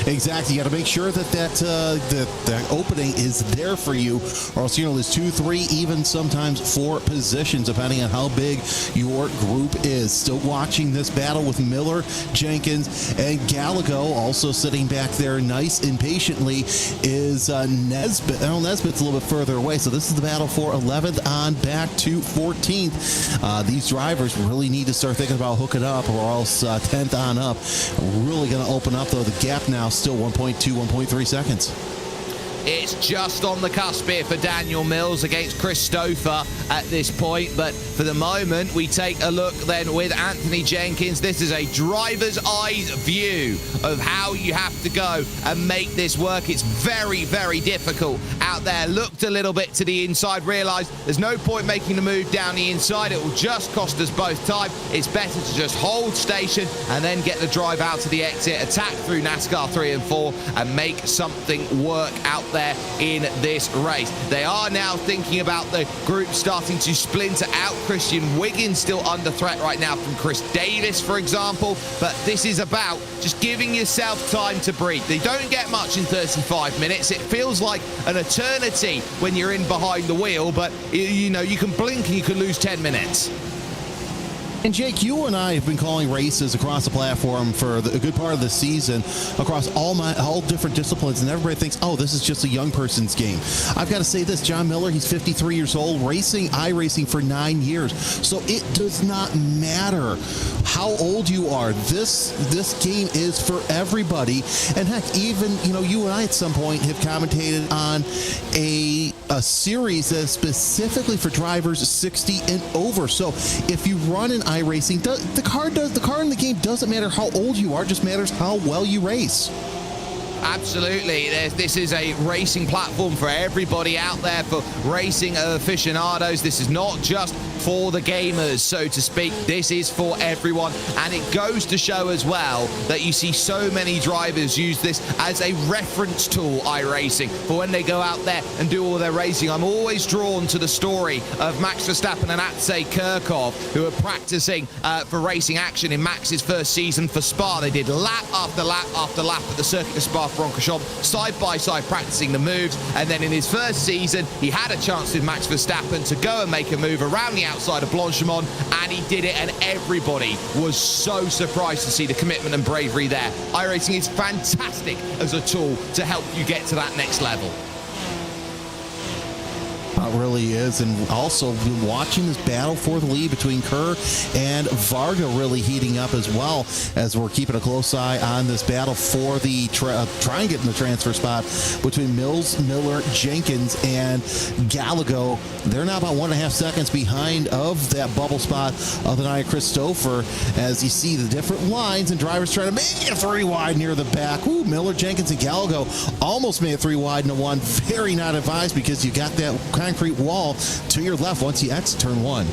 Exactly. You got to make sure that that opening is there for you, or else lose 2, 3, even sometimes 4 positions, depending on how big your group is. Still watching this battle with Miller, Jenkins, and Gallagher. Also sitting back there nice and patiently is Nesbitt. Well, Nesbitt's a little bit further away, so this is the battle for 11th on back to 14th. These drivers really need to start thinking about hooking up, or else 10th on up. Really going to open up, though. The gap now still 1.2, 1.3 seconds. It's just on the cusp here for Daniel Mills against Chris Stouffer at this point, but for the moment we take a look then with Anthony Jenkins. This is a driver's eyes view of how you have to go and make this work. It's very, very difficult out there. Looked a little bit to the inside, realized there's no point making the move down the inside. It will just cost us both time. It's better to just hold station and then get the drive out to the exit, attack through NASCAR 3 and 4 and make something work out there in this race. They are now thinking about the group starting to splinter out. Christian Wiggins still under threat right now from Chris Davis, for example, but this is about just giving yourself time to breathe. They don't get much in 35 minutes. It feels like an eternity when you're in behind the wheel, but you know, you can blink and you can lose 10 minutes. And Jake, you and I have been calling races across the platform for a good part of the season, across all different disciplines, and everybody thinks, oh, this is just a young person's game. I've got to say this, John Miller, he's 53 years old, racing iRacing for 9 years. So it does not matter how old you are. This game is for everybody. And heck, even, you and I at some point have commentated on a series that's specifically for drivers 60 and over. So if you run an iRacing, the car in the game doesn't matter how old you are, just matters how well you race. Absolutely. This is a racing platform for everybody out there, for racing aficionados. This is not just for the gamers, so to speak. This is for everyone, and it goes to show as well that you see so many drivers use this as a reference tool, iRacing, for when they go out there and do all their racing. I'm always drawn to the story of Max Verstappen and Akshay Kirkov, who are practicing for racing action in Max's first season for Spa. They did lap after lap after lap at the circuit of Spa-Francorchamps, side by side practicing the moves, and then in his first season he had a chance with Max Verstappen to go and make a move around the outside of Blanchimont, and he did it, and everybody was so surprised to see the commitment and bravery there. iRacing is fantastic as a tool to help you get to that next level. It really is, and also been watching this battle for the lead between Kerr and Varga really heating up as well, as we're keeping a close eye on this battle for the try and get in the transfer spot between Mills, Miller, Jenkins, and Gallego. They're now about 1.5 seconds behind of that bubble spot of the Nia Christopher, as you see the different lines and drivers trying to make it 3 wide near the back. Ooh, Miller, Jenkins, and Gallego almost made it 3 wide into 1. Very not advised, because you got that concrete wall to your left once you exit turn 1.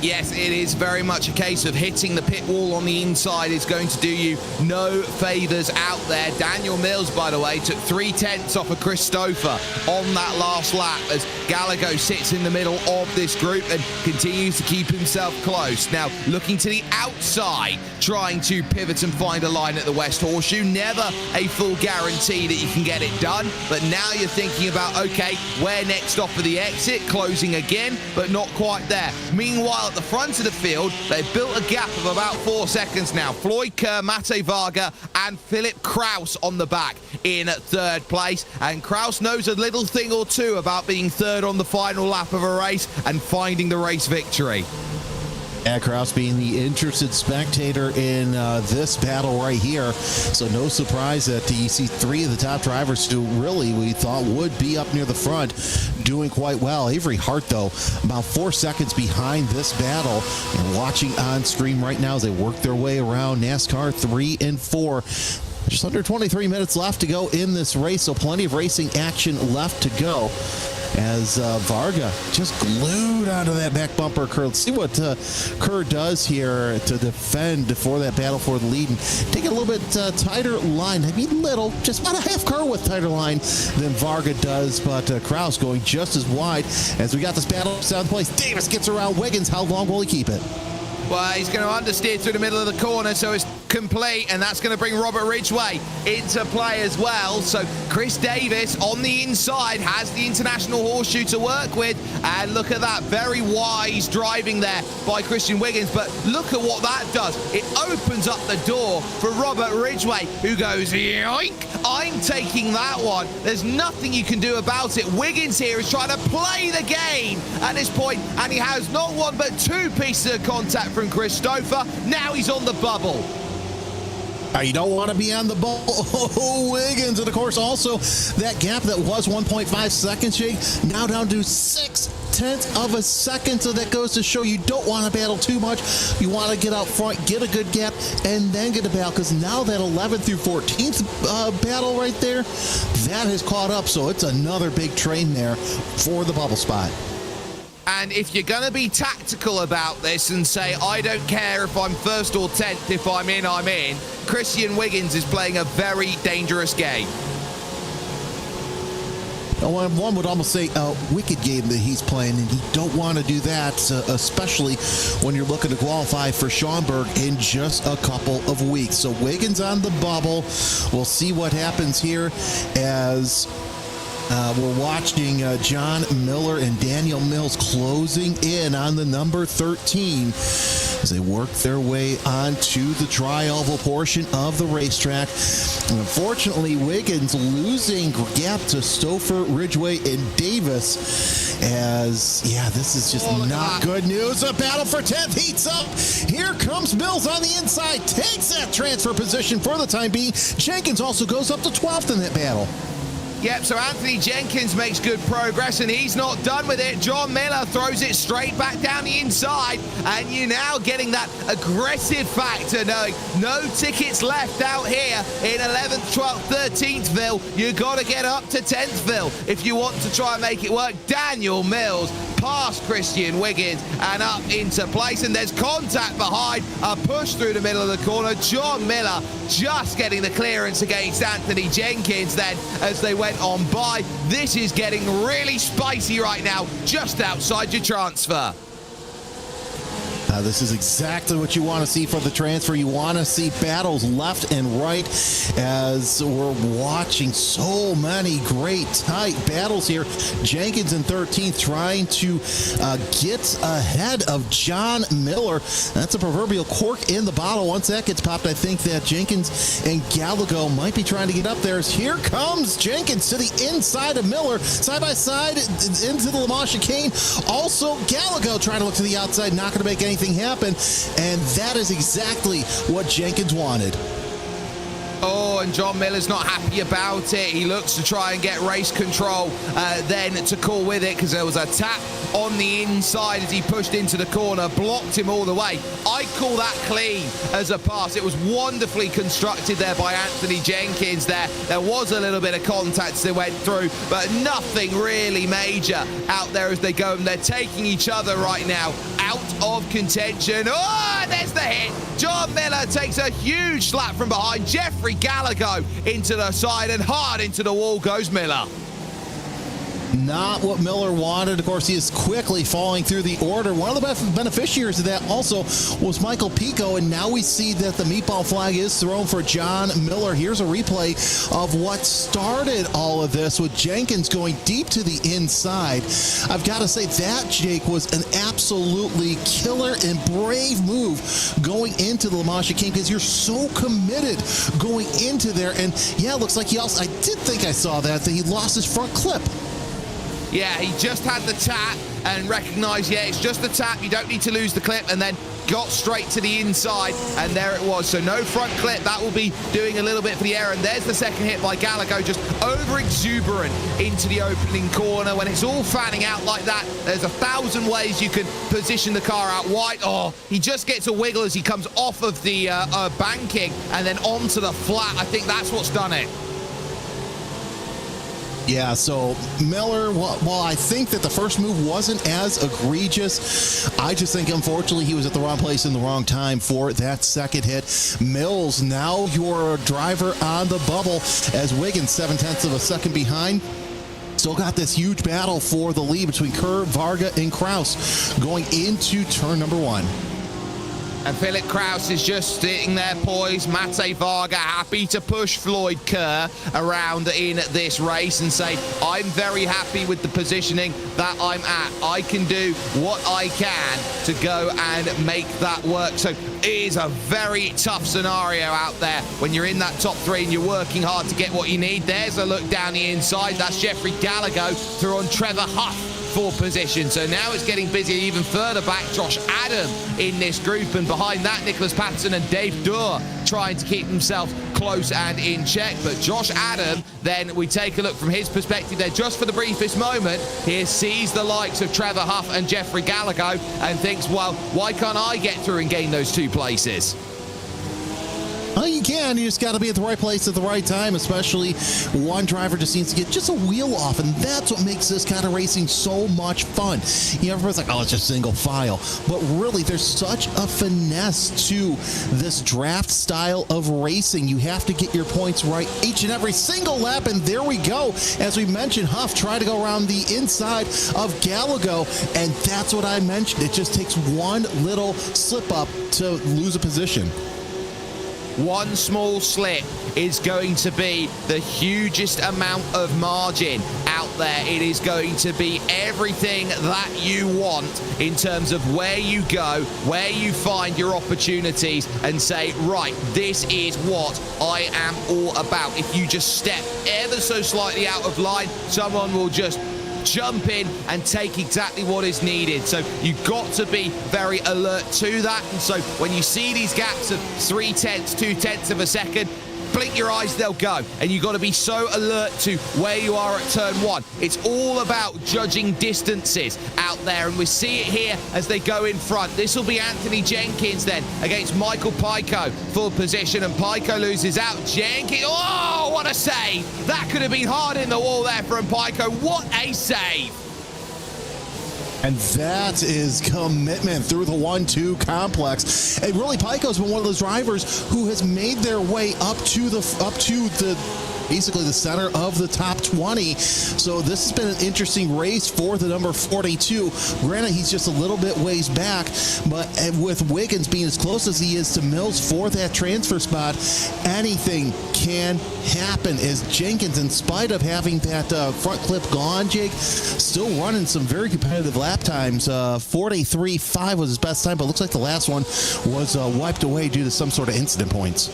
Yes, it is very much a case of hitting the pit wall on the inside is going to do you no favors out there. Daniel Mills, by the way, took 3/10 off of Christopher on that last lap, as Gallego sits in the middle of this group and continues to keep himself close. Now, looking to the outside, trying to pivot and find a line at the West Horseshoe. Never a full guarantee that you can get it done, but now you're thinking about, okay, where next off of the exit? Closing again, but not quite there. Meanwhile, at the front of the field, they've built a gap of about 4 seconds now. Floyd Kerr, Mate Varga, and Philip Kraus on the back in 3rd place. And Kraus knows a little thing or two about being 3rd on the final lap of a race and finding the race victory. Yeah, Kraus being the interested spectator in this battle right here. So no surprise that you see 3 of the top drivers who really we thought would be up near the front doing quite well. Avery Hart, though, about 4 seconds behind this battle. And watching on screen right now as they work their way around NASCAR 3 and 4. Just under 23 minutes left to go in this race, so plenty of racing action left to go, as Varga just glued onto that back bumper Kerr. Let's see what Kerr does here to defend for that battle for the lead and take a little bit tighter line. I mean, little, just about a half car width tighter line than Varga does, but Kraus going just as wide as we got this battle down place. Davis gets around Wiggins. How long will he keep it? Well, he's going to understeer through the middle of the corner, so it's complete, and that's going to bring Robert Ridgway into play as well. So Chris Davis on the inside has the international horseshoe to work with, and look at that, very wise driving there by Christian Wiggins. But look at what that does. It opens up the door for Robert Ridgway, who goes, yoink, I'm taking that one. There's nothing you can do about it. Wiggins here is trying to play the game at this point, and he has not 1 but 2 pieces of contact from Christopher. Now he's on the bubble. You don't want to be on the ball. Oh, Wiggins. And, of course, also that gap that was 1.5 seconds, Jake, now down to 0.6 of a second. So that goes to show you don't want to battle too much. You want to get out front, get a good gap, and then get a battle, because now that 11th through 14th battle right there, that has caught up. So it's another big train there for the bubble spot. And if you're going to be tactical about this and say, I don't care if I'm 1st or 10th, if I'm in, Christian Wiggins is playing a very dangerous game. One would almost say a wicked game that he's playing, and you don't want to do that, especially when you're looking to qualify for Schaumburg in just a couple of weeks. So Wiggins on the bubble. We'll see what happens here as we're watching John Miller and Daniel Mills closing in on the number 13 as they work their way onto the tri-oval portion of the racetrack. And unfortunately, Wiggins losing gap to Stouffer, Ridgway, and Davis, as, yeah, this is just not good news. A battle for 10th heats up. Here comes Mills on the inside, takes that transfer position for the time being. Jenkins also goes up to 12th in that battle. Yep, so Anthony Jenkins makes good progress, and he's not done with it. John Miller throws it straight back down the inside, and you're now getting that aggressive factor, knowing no tickets left out here in 11th, 12th, 13thville. You've got to get up to 10thville if you want to try and make it work. Daniel Mills past Christian Wiggins and up into place, and there's contact behind, a push through the middle of the corner. John Miller just getting the clearance against Anthony Jenkins then as they went on by. This is getting really spicy right now, just outside your transfer. This is exactly what you want to see for the transfer. You want to see battles left and right as we're watching so many great tight battles here. Jenkins in 13th trying to get ahead of John Miller. That's a proverbial cork in the bottle. Once that gets popped, I think that Jenkins and Gallego might be trying to get up there. As here comes Jenkins to the inside of Miller, side by side into the Le Mans chicane. Also Gallego trying to look to the outside, not going to make anything happen, and that is exactly what Jenkins wanted. Oh, and John Miller's not happy about it. He looks to try and get race control then to call with it, because there was a tap on the inside as he pushed into the corner, blocked him all the way. I call that clean as a pass. It was wonderfully constructed there by Anthony Jenkins there. There was a little bit of contact as they went through, but nothing really major out there as they go, and they're taking each other right now out of contention. Oh, there's the hit. John Miller takes a huge slap from behind. Jeffrey Gallego into the side, and hard into the wall goes Miller. Not what Miller wanted. Of course, he is quickly falling through the order. One of the beneficiaries of that also was Michael Pico, and now we see that the meatball flag is thrown for John Miller. Here's a replay of what started all of this, with Jenkins going deep to the inside. I've got to say that, Jake, was an absolutely killer and brave move going into the Le Mans chicane, because you're so committed going into there. And yeah, it looks like he also, I did think I saw that he lost his front clip. Yeah, he just had the tap and recognized, yeah, it's just the tap. You don't need to lose the clip, and then got straight to the inside, and there it was. So no front clip. That will be doing a little bit for the air, and there's the second hit by Gallego, just over exuberant into the opening corner. When it's all fanning out like that, there's 1,000 ways you can position the car out wide. Oh, he just gets a wiggle as he comes off of the banking and then onto the flat. I think that's what's done it. Yeah, so Miller, while I think that the first move wasn't as egregious, I just think, unfortunately, he was at the wrong place in the wrong time for that second hit. Mills, now your driver on the bubble, as Wiggins 0.7 of a second behind. Still got this huge battle for the lead between Kerr, Varga, and Kraus going into turn number 1. And Philip Kraus is just sitting there poised. Mate Varga happy to push Floyd Kerr around in this race and say, I'm very happy with the positioning that I'm at. I can do what I can to go and make that work. So it is a very tough scenario out there when you're in that top 3 and you're working hard to get what you need. There's a look down the inside. That's Jeffrey Gallego through on Trevor Huff for position. So now it's getting busy even further back. Josh Adam in this group, and behind that Nicholas Patterson and Dave Durr trying to keep themselves close and in check. But Josh Adam, then we take a look from his perspective there just for the briefest moment. He sees the likes of Trevor Huff and Jeffrey Gallego and thinks, well, why can't I get through and gain those 2 places? Well, you can. You just got to be at the right place at the right time, especially one driver just needs to get just a wheel off, and that's what makes this kind of racing so much fun. You know, everybody's like, oh, it's just single file. But really, there's such a finesse to this draft style of racing. You have to get your points right each and every single lap, and there we go. As we mentioned, Huff tried to go around the inside of Gallego, and that's what I mentioned. It just takes one little slip up to lose a position. One small slip is going to be the hugest amount of margin out there. It is going to be everything that you want in terms of where you go, where you find your opportunities and say, right, this is what I am all about. If you just step ever so slightly out of line, someone will just jump in and take exactly what is needed. So you've got to be very alert to that. And so when you see these gaps of 0.3, 0.2 of a second, blink your eyes, they'll go. And you've got to be so alert to where you are at turn 1. It's all about judging distances out there, and we see it here as they go in front. This will be Anthony Jenkins then against Michael Pico for position, and Pico loses out. Jenkins, oh, what a save. That could have been hard in the wall there from Pico. What a save. And that is commitment through the 1-2 complex. And really, Pico's been one of those drivers who has made their way up to the basically the center of the top 20. So this has been an interesting race for the number 42. Granted, he's just a little bit ways back, but with Wiggins being as close as he is to Mills for that transfer spot, anything can happen as Jenkins, in spite of having that front clip gone, Jake, still running some very competitive lap times. 43.5 was his best time, but it looks like the last one was wiped away due to some sort of incident points.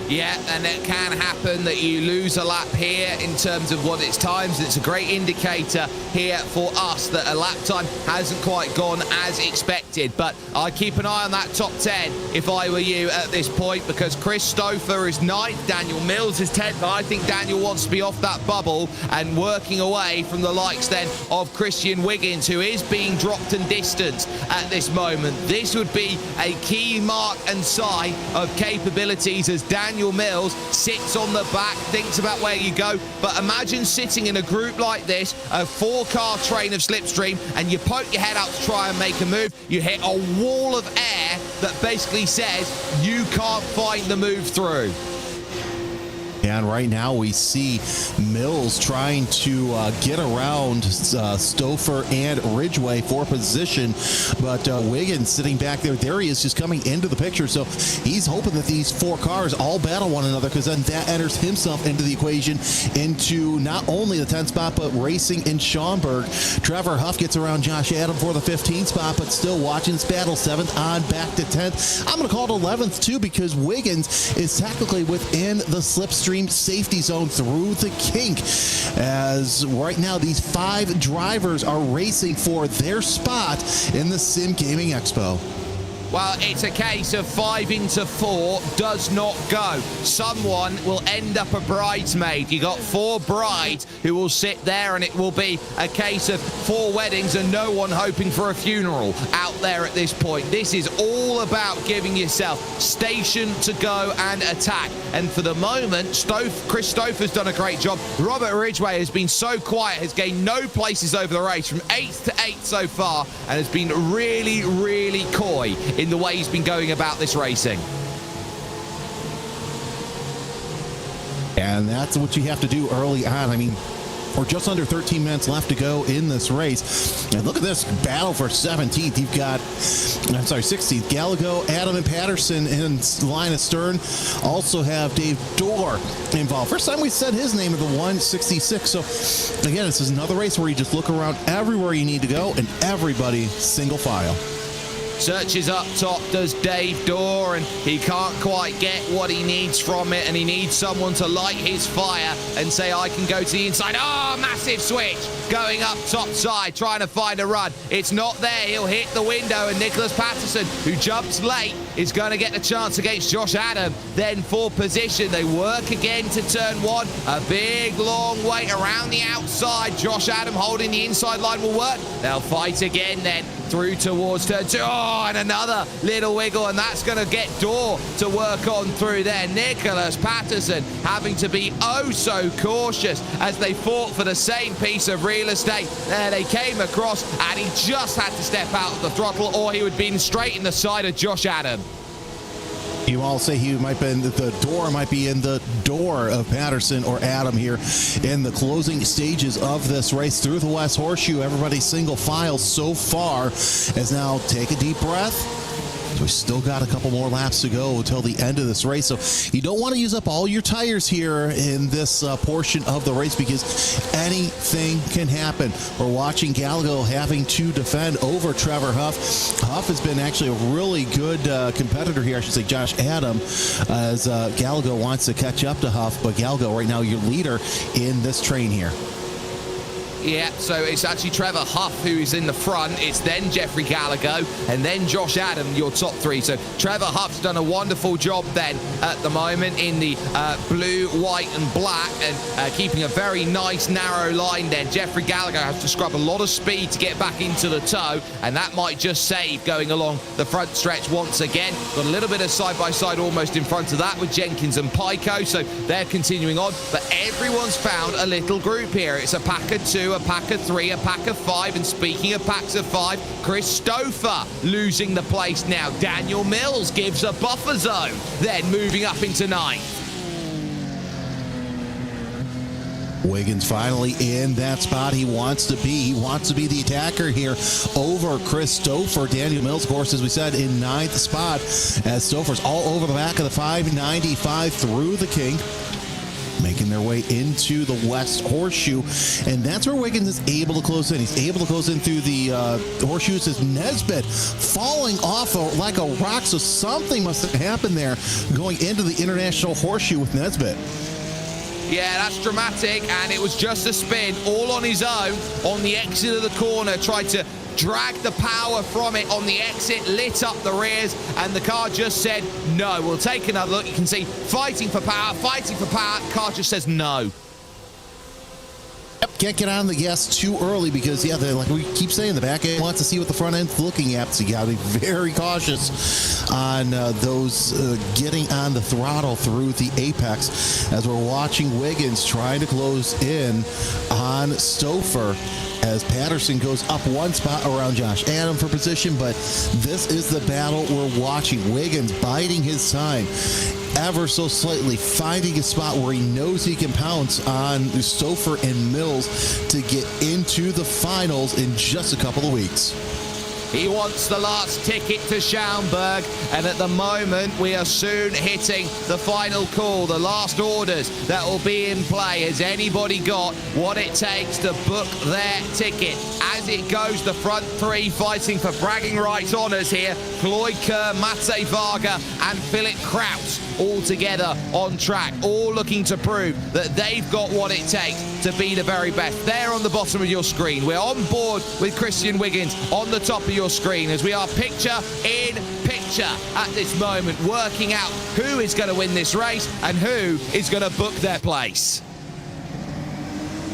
Yeah, and it can happen that you lose a lap here in terms of what its times. It's a great indicator here for us that a lap time hasn't quite gone as expected. But I'd keep an eye on that top 10 if I were you at this point, because Chris Stouffer is 9th, Daniel Mills is 10th. I think Daniel wants to be off that bubble and working away from the likes then of Christian Wiggins, who is being dropped and distanced at this moment. This would be a key mark and sign of capabilities as Daniel Mills sits on the back, thinks about where you go. But imagine sitting in a group like this, a 4-car train of slipstream, and you poke your head out to try and make a move. You hit a wall of air that basically says you can't find the move through. And right now we see Mills trying to get around Stouffer and Ridgway for position, but Wiggins sitting back there. There he is, just coming into the picture. So he's hoping that these 4 cars all battle one another, because then that enters himself into the equation, into not only the 10th spot, but racing in Schaumburg. Trevor Huff gets around Josh Adam for the 15th spot, but still watching this battle. 7th on back to 10th. I'm going to call it 11th too, because Wiggins is technically within the slipstream safety zone through the kink, as right now these 5 drivers are racing for their spot in the Sim Gaming Expo. Well, it's a case of 5 into 4 does not go. Someone will end up a bridesmaid. You got 4 brides who will sit there, and it will be a case of 4 weddings and no one hoping for a funeral out there at this point. This is all about giving yourself station to go and attack. And for the moment, Chris Stouffer's done a great job. Robert Ridgway has been so quiet, has gained no places over the race, from 8th to 8th so far, and has been really, really coy in the way he's been going about this racing. And that's what you have to do early on. I mean, we're just under 13 minutes left to go in this race. And look at this battle for 17th. You've got, 16th. Gallego, Adam, and Patterson in line of stern. Also have Dave Dorr involved. First time we said his name of the 166. So, again, this is another race where you just look around everywhere you need to go, and everybody single file. Searches up top, does Dave Dorr, and he can't quite get what he needs from it, and he needs someone to light his fire and say, I can go to the inside. Oh, massive switch going up top side, trying to find a run. It's not there. He'll hit the window, and Nicholas Patterson, who jumps late, is going to get the chance against Josh Adam. Then for position, they work again to turn 1. A big, long way around the outside. Josh Adam holding the inside line will work. They'll fight again then through towards turn 2. Oh, and another little wiggle, and that's going to get Dorr to work on through there. Nicholas Patterson having to be oh so cautious as they fought for the same piece of real estate. There they came across, and he just had to step out of the throttle, or he would have been straight in the side of Josh Adam. You all say he might be in the door, might be in the door of Patterson or Adam here in the closing stages of this race through the West Horseshoe. Everybody single file so far, as now take a deep breath. We still got a couple more laps to go until the end of this race, so you don't want to use up all your tires here in this portion of the race, because anything can happen. We're watching Gallego having to defend over Trevor Huff. Huff has been actually a really good competitor here, I should say Josh Adam, as Gallego wants to catch up to Huff, but Gallego right now your leader in this train here. Yeah, so it's actually Trevor Huff who is in the front. It's then Jeffrey Gallego and then Josh Adam, your top 3. So Trevor Huff's done a wonderful job then at the moment in the blue, white and black, and keeping a very nice narrow line there. Jeffrey Gallego has to scrub a lot of speed to get back into the tow, and that might just save going along the front stretch once again. Got a little bit of side-by-side almost in front of that with Jenkins and Pico, so they're continuing on. But everyone's found a little group here. It's a pack of 2, a pack of 3, a pack of 5, and speaking of packs of 5, Chris Stouffer losing the place now. Daniel Mills gives a buffer zone, then moving up into 9th. Wiggins finally in that spot he wants to be. He wants to be the attacker here over Chris Stouffer. Daniel Mills, of course, as we said, in 9th spot, as Stouffer's all over the back of the 595 through the King, making their way into the West Horseshoe, and that's where Wiggins is able to close in. He's able to close in through the horseshoes as Nesbitt falling off like a rock, so something must have happened there going into the International Horseshoe with Nesbitt. Yeah, that's dramatic, and it was just a spin all on his own on the exit of the corner. Tried to drag the power from it on the exit, lit up the rears, and the car just said no. We'll take another look. You can see fighting for power. Car just says no. Yep, can't get on the gas too early because, yeah, like we keep saying, the back end wants to see what the front end's looking at, so you got to be very cautious on those getting on the throttle through the apex, as we're watching Wiggins trying to close in on Stouffer as Patterson goes up one spot around Josh Adam for position, but this is the battle we're watching. Wiggins biding his time ever so slightly, finding a spot where he knows he can pounce on Stouffer and Mills to get into the finals in just a couple of weeks. He wants the last ticket to Schaumburg, and at the moment we are soon hitting the final call, the last orders that will be in play. Has anybody got what it takes to book their ticket? As it goes, the front three fighting for bragging rights honours here. Floyd Kerr, Matej Varga and Philip Kraus all together on track, all looking to prove that they've got what it takes to be the very best. There on the bottom of your screen, we're on board with Christian Wiggins on the top of your screen as we are picture in picture at this moment, working out who is going to win this race and who is going to book their place.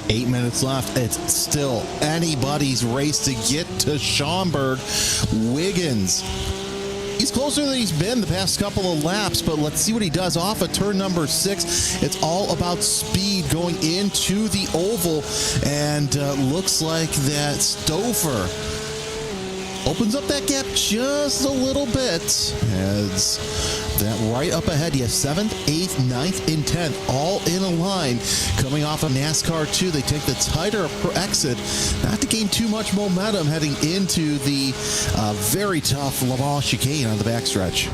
8 minutes left. It's still anybody's race to get to Schaumburg. Wiggins, he's closer than he's been the past couple of laps, but let's see what he does off of turn number 6. It's all about speed going into the oval, and looks like that Stouffer opens up that gap just a little bit, as that right up ahead. You have 7th, 8th, 9th, and 10th all in a line coming off of NASCAR 2. They take the tighter exit, not to gain too much momentum heading into the very tough Le Mans chicane on the backstretch.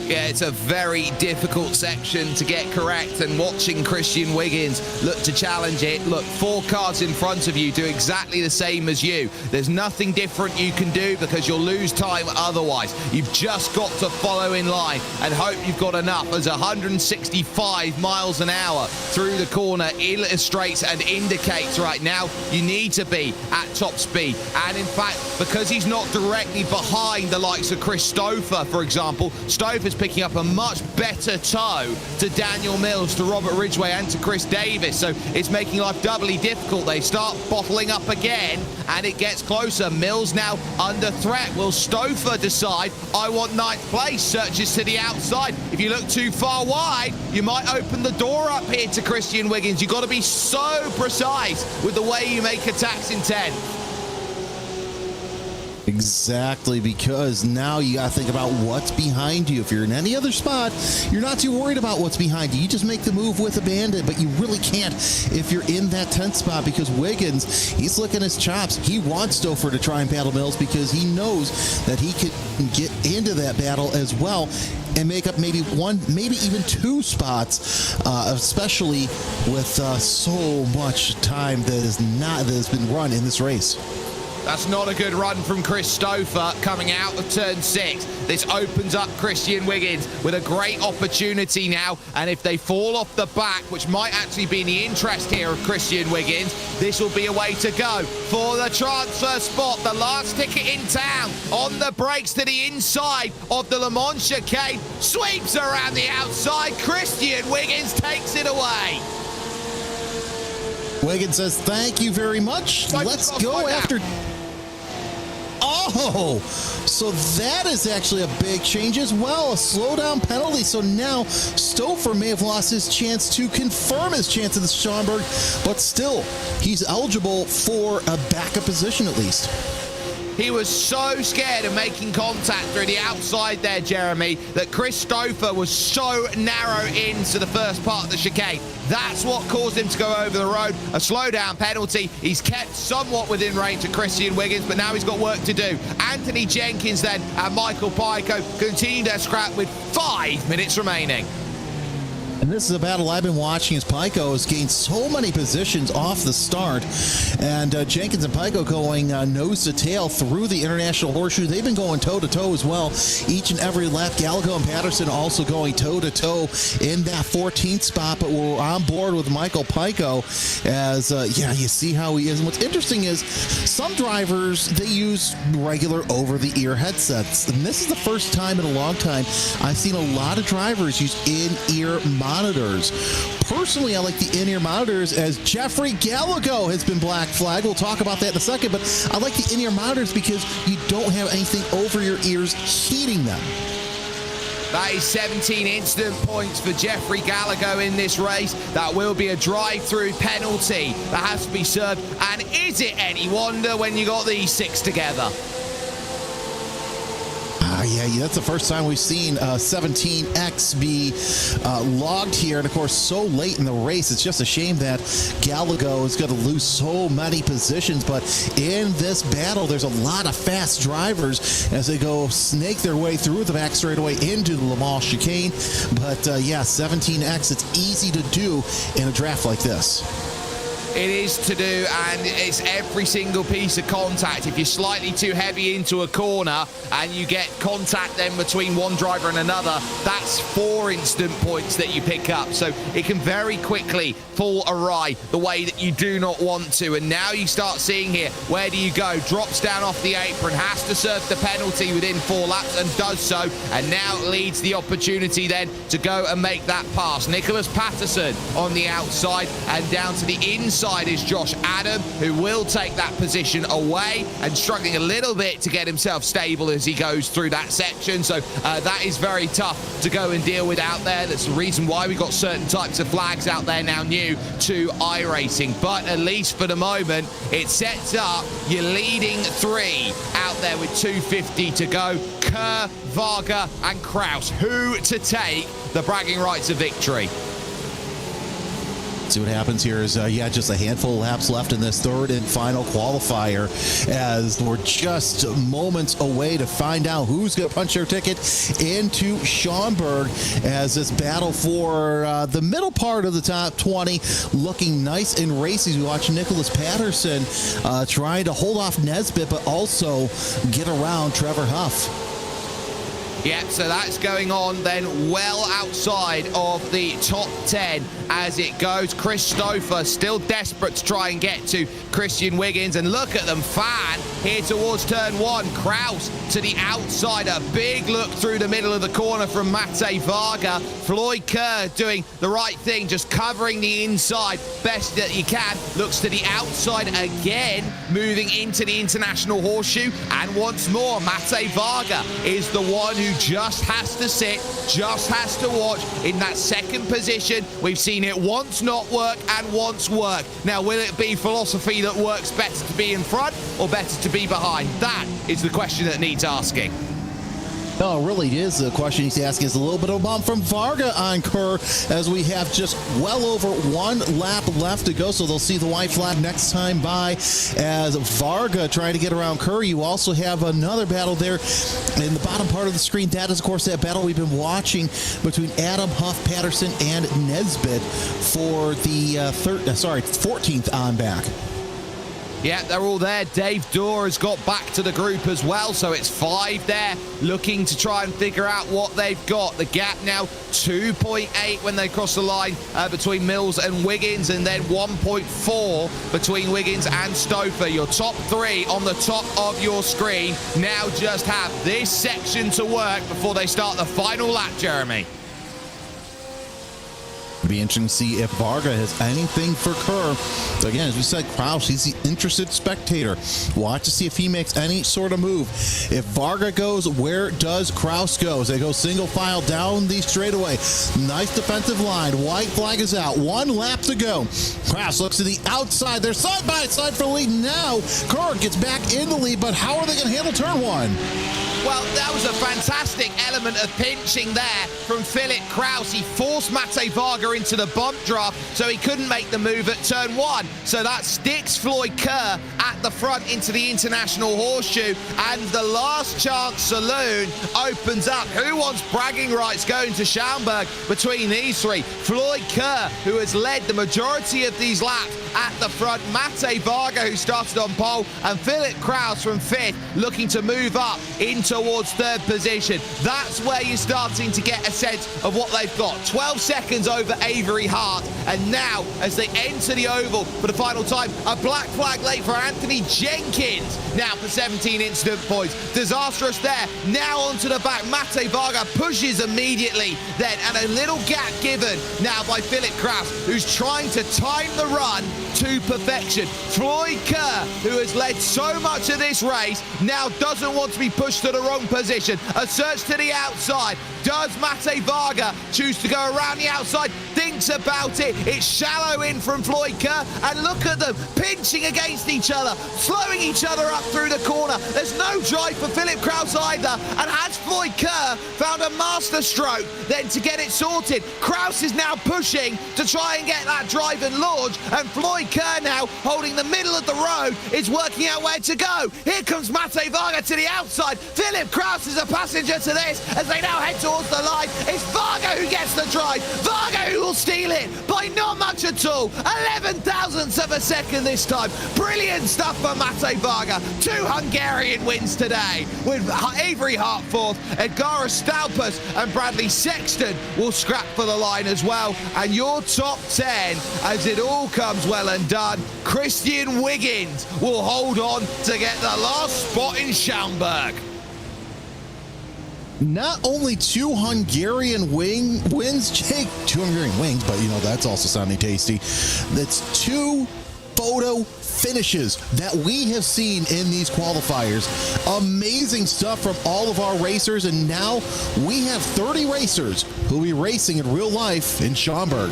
Yeah, it's a very difficult section to get correct, and watching Christian Wiggins look to challenge it. Look, 4 cars in front of you do exactly the same as you. There's nothing different you can do because you'll lose time otherwise. You've just got to follow in line and hope you've got enough, as 165 miles an hour through the corner illustrates and indicates right now you need to be at top speed. And in fact, because he's not directly behind the likes of Chris Stouffer, for example, Stouffer's picking up a much better tow to Daniel Mills, to Robert Ridgway and to Chris Davis, so it's making life doubly difficult. They start bottling up again and it gets closer. Mills now under threat. Will Stouffer decide, I want 9th place? Searches to the outside. If you look too far wide, you might open the door up here to Christian Wiggins. You've got to be so precise with the way you make attacks in 10. Exactly, because now you got to think about what's behind you. If you're in any other spot, you're not too worried about what's behind you. You just make the move with a bandit, but you really can't if you're in that 10th spot, because Wiggins, he's licking his chops. He wants Stouffer to try and battle Mills because he knows that he could get into that battle as well and make up maybe 1, maybe even 2 spots, especially with so much time that has been run in this race. That's not a good run from Chris Stouffer coming out of turn 6. This opens up Christian Wiggins with a great opportunity now, and if they fall off the back, which might actually be in the interest here of Christian Wiggins, this will be a way to go for the transfer spot. The last ticket in town on the brakes to the inside of the Le Mans chicane, sweeps around the outside. Christian Wiggins takes it away. Wiggins says, thank you very much. Let's go after... Oh, so that is actually a big change as well, a slowdown penalty. So now Stouffer may have lost his chance to confirm his chance at the Schaumburg, but still, he's eligible for a backup position at least. He was so scared of making contact through the outside there, Jeremy, that Christopher was so narrow into the first part of the chicane. That's what caused him to go over the road. A slowdown penalty. He's kept somewhat within range of Christian Wiggins, but now he's got work to do. Anthony Jenkins then and Michael Pico continue their scrap with 5 minutes remaining. And this is a battle I've been watching as Pico has gained so many positions off the start. And Jenkins and Pico going nose to tail through the International Horseshoe. They've been going toe-to-toe as well each and every lap. Gallagher and Patterson also going toe-to-toe in that 14th spot. But we're on board with Michael Pico as, yeah, you see how he is. And what's interesting is some drivers, they use regular over-the-ear headsets. And this is the first time in a long time I've seen a lot of drivers use in-ear monitors. Personally, I like the in-ear monitors as Jeffrey Gallagher has been black flagged. We'll talk about that in a second, but I like the in-ear monitors because you don't have anything over your ears heating them. That is 17 instant points for Jeffrey Gallagher in this race. That will be a drive-through penalty that has to be served. And is it any wonder when you got these 6 together? Yeah, that's the first time we've seen 17X be logged here. And, of course, so late in the race, it's just a shame that Gallagher is going to lose so many positions. But in this battle, there's a lot of fast drivers as they go snake their way through the back straightaway into the Le Mans chicane. But, yeah, 17X, it's easy to do in a draft like this. It is to do, and it's every single piece of contact. If you're slightly too heavy into a corner and you get contact then between one driver and another, that's 4 instant points that you pick up. So it can very quickly fall awry the way that you do not want to. And now you start seeing here, where do you go? Drops down off the apron, has to serve the penalty within 4 laps and does so. And now leads the opportunity then to go and make that pass. Nicholas Patterson on the outside, and down to the inside is Josh Adam, who will take that position away and struggling a little bit to get himself stable as he goes through that section. So that is very tough to go and deal with out there. That's the reason why we got certain types of flags out there now new to iRacing. But at least for the moment, it sets up your leading 3 out there with 2:50 to go. Kerr, Varga and Kraus. Who to take the bragging rights of victory? See what happens here is, yeah, just a handful of laps left in this third and final qualifier as we're just moments away to find out who's going to punch their ticket into Schaumburg as this battle for the middle part of the top 20 looking nice and racy. We watch Nicholas Patterson trying to hold off Nesbitt, but also get around Trevor Huff. Yeah, so that's going on then well outside of the top 10 as it goes. Christopher still desperate to try and get to Christian Wiggins. And look at them fan here towards turn 1. Kraus to the outside. A big look through the middle of the corner from Mate Varga. Floyd Kerr doing the right thing, just covering the inside best that you can. Looks to the outside again, moving into the International Horseshoe. And once more, Mate Varga is the one who just has to sit, just has to watch in that second position. We've seen it once not work and once work. Now, will it be philosophy that works better to be in front or better to be behind? That is the question that needs asking. No, it really is. The question he's asking is a little bit of a bump from Varga on Kerr as we have just well over 1 lap left to go. So they'll see the white flag next time by as Varga trying to get around Kerr. You also have another battle there in the bottom part of the screen. That is, of course, that battle we've been watching between Adam, Huff, Patterson, and Nesbitt for the 14th on back. Yeah, they're all there. Dave Dorr has got back to the group as well, so it's 5 there, looking to try and figure out what they've got. The gap now 2.8 when they cross the line between Mills and Wiggins, and then 1.4 between Wiggins and Stouffer. Your top 3 on the top of your screen now just have this section to work before they start the final lap, Jeremy. It'll be interesting to see if Varga has anything for Kerr. Again, as we said, Kraus, he's the interested spectator. We'll have to see if he makes any sort of move. If Varga goes, where does Kraus go? As they go single file down the straightaway. Nice defensive line. White flag is out. 1 lap to go. Kraus looks to the outside. They're side by side for the lead. Now Kerr gets back in the lead, but how are they going to handle turn 1? Well, that was a fantastic element of pinching there from Philip Kraus. He forced Mate Varga into the bump draft, so he couldn't make the move at turn 1. So that sticks Floyd Kerr at the front into the International Horseshoe, and the last chance saloon opens up. Who wants bragging rights going to Schaumburg between these three? Floyd Kerr, who has led the majority of these laps at the front, Mate Varga, who started on pole, and Philip Kraus from 5th, looking to move up in towards 3rd position. That's where you're starting to get a sense of what they've got. 12 seconds over Avery Hart, and now as they enter the oval for the final time, a black flag late for Anthony Jenkins, now for 17 incident points. Disastrous there, now onto the back. Mate Varga pushes immediately then, and a little gap given now by Philip Kraus, who's trying to time the run to perfection. Floyd Kerr, who has led so much of this race, now doesn't want to be pushed to the wrong position. A search to the outside. Does Mate Varga choose to go around the outside? Thinks about it. It's shallow in from Floyd Kerr, and look at them pinching against each other, slowing each other up through the corner. There's no drive for Philip Kraus either, and has Floyd Kerr found a master stroke then to get it sorted? Kraus is now pushing to try and get that drive and launch, and Floyd Kerr now holding the middle of the road is working out where to go. Here comes Mate Varga to the outside. Philip Kraus is a passenger to this as they now head towards the line. It's Varga who gets the drive. Varga who will steal it by not much at all. 11 thousandths of a second this time. Brilliant stuff for Mate Varga. 2 Hungarian wins today, with Avery Hart 4th, Edgara Stalpus and Bradley Sexton will scrap for the line as well. And your top 10, as it all comes well and done, Christian Wiggins will hold on to get the last spot in Schaumburg. Not only 2 Hungarian wins, Jake, 2 Hungarian wings, but you know, that's also sounding tasty. That's 2 photo finishes that we have seen in these qualifiers. Amazing stuff from all of our racers, and now we have 30 racers who will be racing in real life in Schaumburg.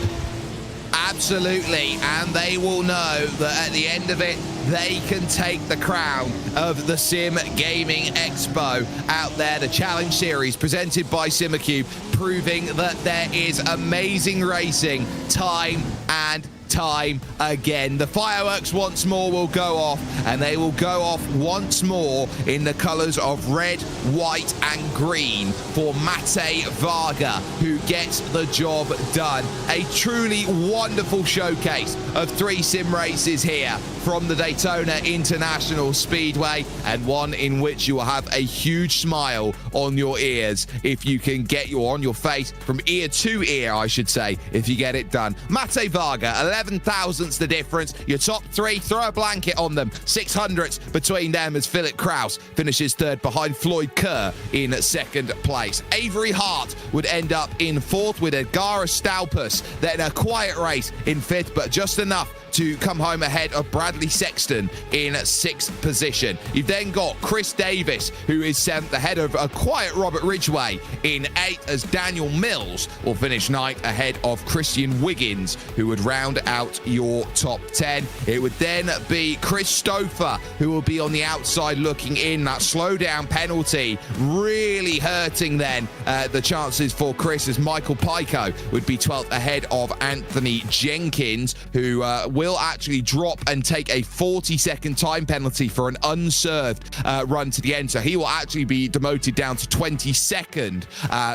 Absolutely, and they will know that at the end of it, they can take the crown of the Sim Gaming Expo out there. The Challenge Series presented by Simucube, proving that there is amazing racing time and time again. The fireworks once more will go off, and they will go off once more in the colors of red, white and green for Mate Varga, who gets the job done. A truly wonderful showcase of 3 sim races here from the Daytona International Speedway, and one in which you will have a huge smile on your ears if you can get on your face, from ear to ear, I should say, if you get it done. Mate Varga, 11 thousandths the difference. Your top 3, throw a blanket on them. 600ths between them as Philip Kraus finishes 3rd behind Floyd Kerr in 2nd place. Avery Hart would end up in 4th with Edgara Stalpus, then a quiet race in 5th, but just enough to come home ahead of Bradley Sexton in 6th position. You've then got Chris Davis, who is 7th, ahead of a quiet Robert Ridgway in 8th, as Daniel Mills will finish 9th ahead of Christian Wiggins, who would round out your top 10. It would then be Chris Stouffer, who will be on the outside looking in. That slowdown penalty really hurting then the chances for Chris, as Michael Pico would be 12th ahead of Anthony Jenkins, who will actually drop and take a 40-second time penalty for an unserved run to the end. So he will actually be demoted down to 22nd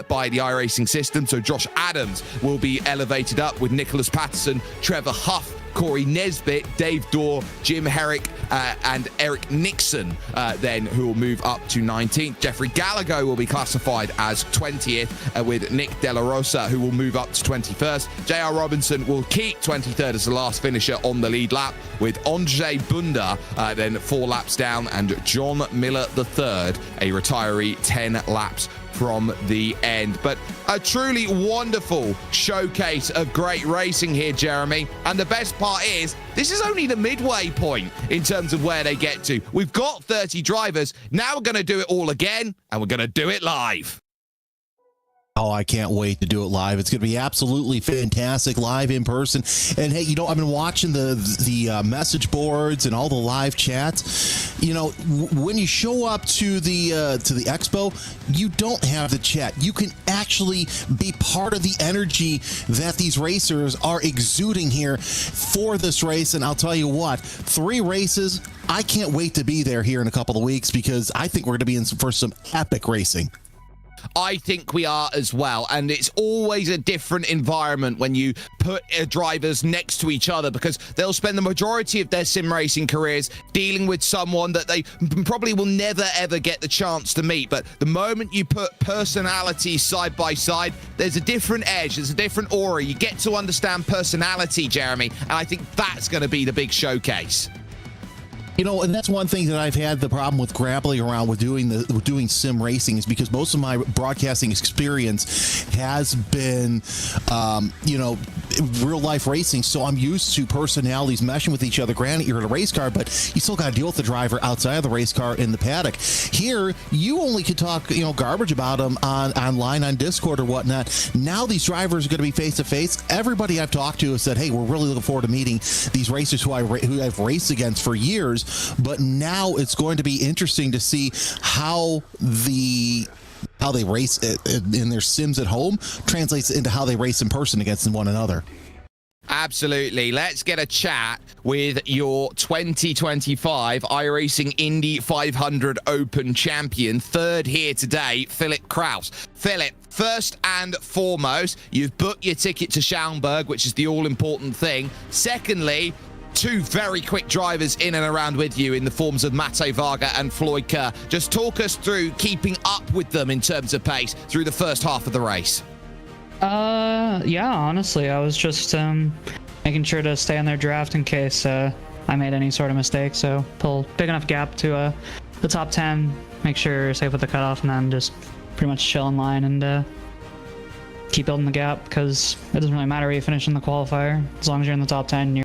by the iRacing system. So Josh Adams will be elevated up, with Nicholas Patterson, Trevor Huff, Corey Nesbitt, Dave Dorr, Jim Herrick, and Eric Nixon then, who will move up to 19th. Jeffrey Gallagher will be classified as 20th, with Nick De La Rosa, who will move up to 21st. JR Robinson will keep 23rd as the last finisher on the lead lap, with Andre Bunda then 4 laps down, and John Miller III, a retiree, 10 laps from the end. But a truly wonderful showcase of great racing here, Jeremy. And the best part is, this is only the midway point in terms of where they get to. We've got 30 drivers. Now we're going to do it all again, and we're going to do it live. Oh, I can't wait to do it live. It's going to be absolutely fantastic live in person. And hey, I've been watching the message boards and all the live chats. When you show up to the expo, you don't have the chat. You can actually be part of the energy that these racers are exuding here for this race. And I'll tell you what, 3 races. I can't wait to be there here in a couple of weeks, because I think we're going to be in for some epic racing. I think we are as well, and it's always a different environment when you put drivers next to each other, because they'll spend the majority of their sim racing careers dealing with someone that they probably will never ever get the chance to meet. But the moment you put personalities side by side, there's a different edge, there's a different aura. You get to understand personality, Jeremy, and I think that's going to be the big showcase. And that's one thing that I've had the problem with grappling around with doing sim racing, is because most of my broadcasting experience has been, real life racing. So I'm used to personalities meshing with each other. Granted, you're in a race car, but you still got to deal with the driver outside of the race car in the paddock. Here, you only can talk, garbage about them online on Discord or whatnot. Now these drivers are going to be face to face. Everybody I've talked to has said, "Hey, we're really looking forward to meeting these racers who I've raced against for years." But now it's going to be interesting to see how they race in their sims at home translates into how they race in person against one another. Absolutely. Let's get a chat with your 2025 iRacing Indy 500 Open champion, third here today, Philip Kraus. Philip, first and foremost, you've booked your ticket to Schaumburg, which is the all-important thing. Secondly, 2 very quick drivers in and around with you in the forms of Mate Varga and Floyd Kerr. Just talk us through keeping up with them in terms of pace through the first half of the race. Yeah, honestly, I was just making sure to stay on their draft in case I made any sort of mistake. So pull big enough gap to the top 10, make sure you're safe with the cutoff, and then just pretty much chill in line and keep building the gap, because it doesn't really matter where you finish in the qualifier. As long as you're in the top 10,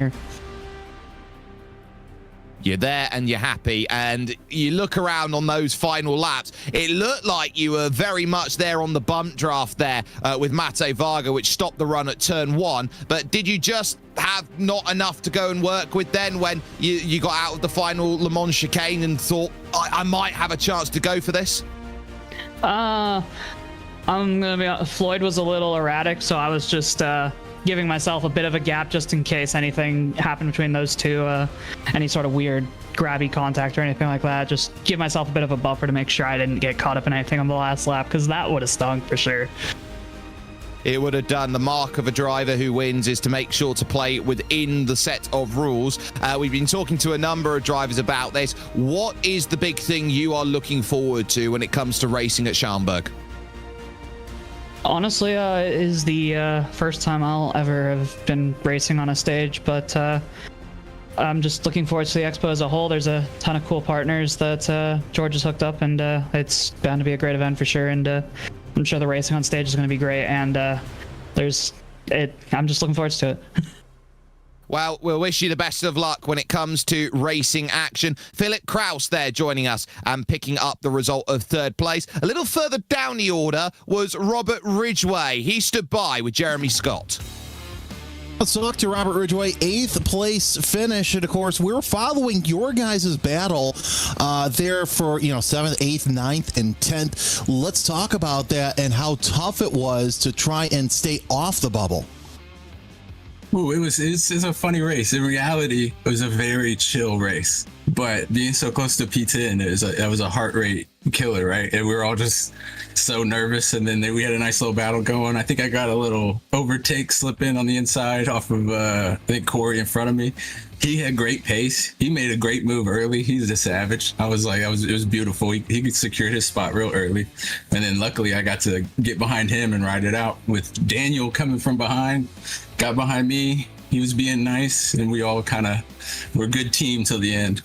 you're there and you're happy. And you look around on those final laps, it looked like you were very much there on the bump draft there with Mate Varga, which stopped the run at turn 1. But did you just have not enough to go and work with then when you got out of the final Le Mans chicane and thought, I might have a chance to go for this? I'm gonna be honest, Floyd was a little erratic, so I was just giving myself a bit of a gap just in case anything happened between those two, any sort of weird grabby contact or anything like that. Just give myself a bit of a buffer to make sure I didn't get caught up in anything on the last lap, because that would have stung for sure. It would have done. The mark of a driver who wins is to make sure to play within the set of rules. We've been talking to a number of drivers about this. What is the big thing you are looking forward to when it comes to racing at Schaumburg? Honestly, it is the first time I'll ever have been racing on a stage, but I'm just looking forward to the expo as a whole. There's a ton of cool partners that George has hooked up, and it's bound to be a great event for sure. And I'm sure the racing on stage is going to be great, and I'm just looking forward to it. Well, we'll wish you the best of luck when it comes to racing action. Philip Kraus there joining us and picking up the result of third place. A little further down the order was Robert Ridgway. He stood by with Jeremy Scott. Let's talk to Robert Ridgway, 8th place finish. And of course, we're following your guys' battle there for, 7th, 8th, 9th, and 10th. Let's talk about that and how tough it was to try and stay off the bubble. Ooh, it's a funny race. In reality, it was a very chill race. But being so close to P10, it was a heart rate killer, right? And we were all just so nervous. And then we had a nice little battle going. I think I got a little overtake slip in on the inside off of, I think, Corey in front of me. He had great pace. He made a great move early. He's a savage. It was beautiful. He secured his spot real early. And then luckily I got to get behind him and ride it out with Daniel coming from behind. Got behind me. He was being nice, and we all kind of were a good team till the end.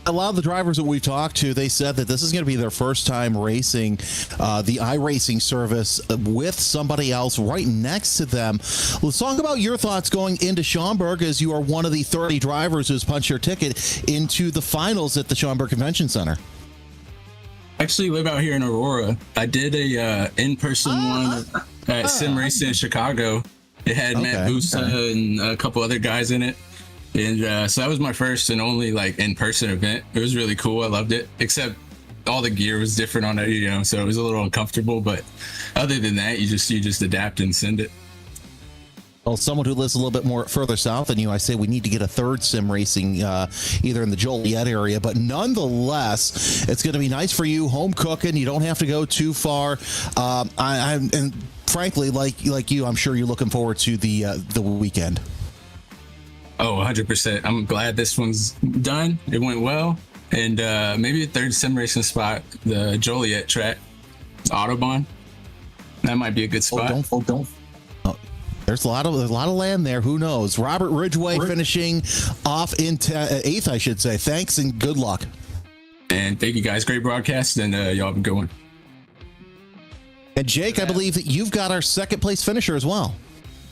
A lot of the drivers that we talked to, they said that this is going to be their first time racing the iRacing service with somebody else right next to them. Let's talk about your thoughts going into Schaumburg, as you are one of the 30 drivers who's punched your ticket into the finals at the Schaumburg Convention Center. I actually live out here in Aurora. I did a in-person one at Sim Racing in Chicago. It had Matt Busa and a couple other guys in it. And so that was my first and only like in-person event. It was really cool. I loved it, except all the gear was different on it, you know, so it was a little uncomfortable. But other than that, you just adapt and send it. Well, someone who lives a little bit more further south than you, I say we need to get a third sim racing either in the Joliet area, but nonetheless, it's going to be nice for you, home cooking. You don't have to go too far. And frankly, like you, I'm sure you're looking forward to the weekend. Oh, 100%. I'm glad this one's done. It went well. And maybe a third sim racing spot, the Joliet track, Autobahn. That might be a good spot. There's a lot of land there. Who knows? Robert Ridgway finishing off in 8th, I should say. Thanks and good luck. And thank you guys. Great broadcast, and y'all have a good one. And Jake, I believe that you've got our second place finisher as well.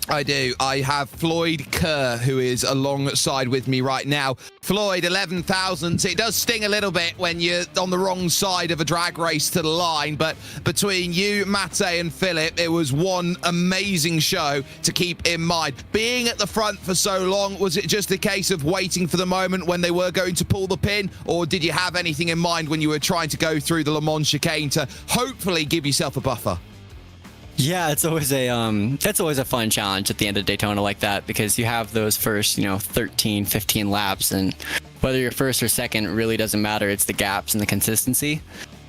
I do. I have Floyd Kerr, who is alongside with me right now. Floyd, 11,000. It does sting a little bit when you're on the wrong side of a drag race to the line, but between you, Mate, and Philip, it was one amazing show to keep in mind. Being at the front for so long, was it just a case of waiting for the moment when they were going to pull the pin, or did you have anything in mind when you were trying to go through the Le Mans chicane to hopefully give yourself a buffer? Yeah, it's always a fun challenge at the end of Daytona like that, because you have those first, 13, 15 laps, and whether you're first or second really doesn't matter. It's the gaps and the consistency.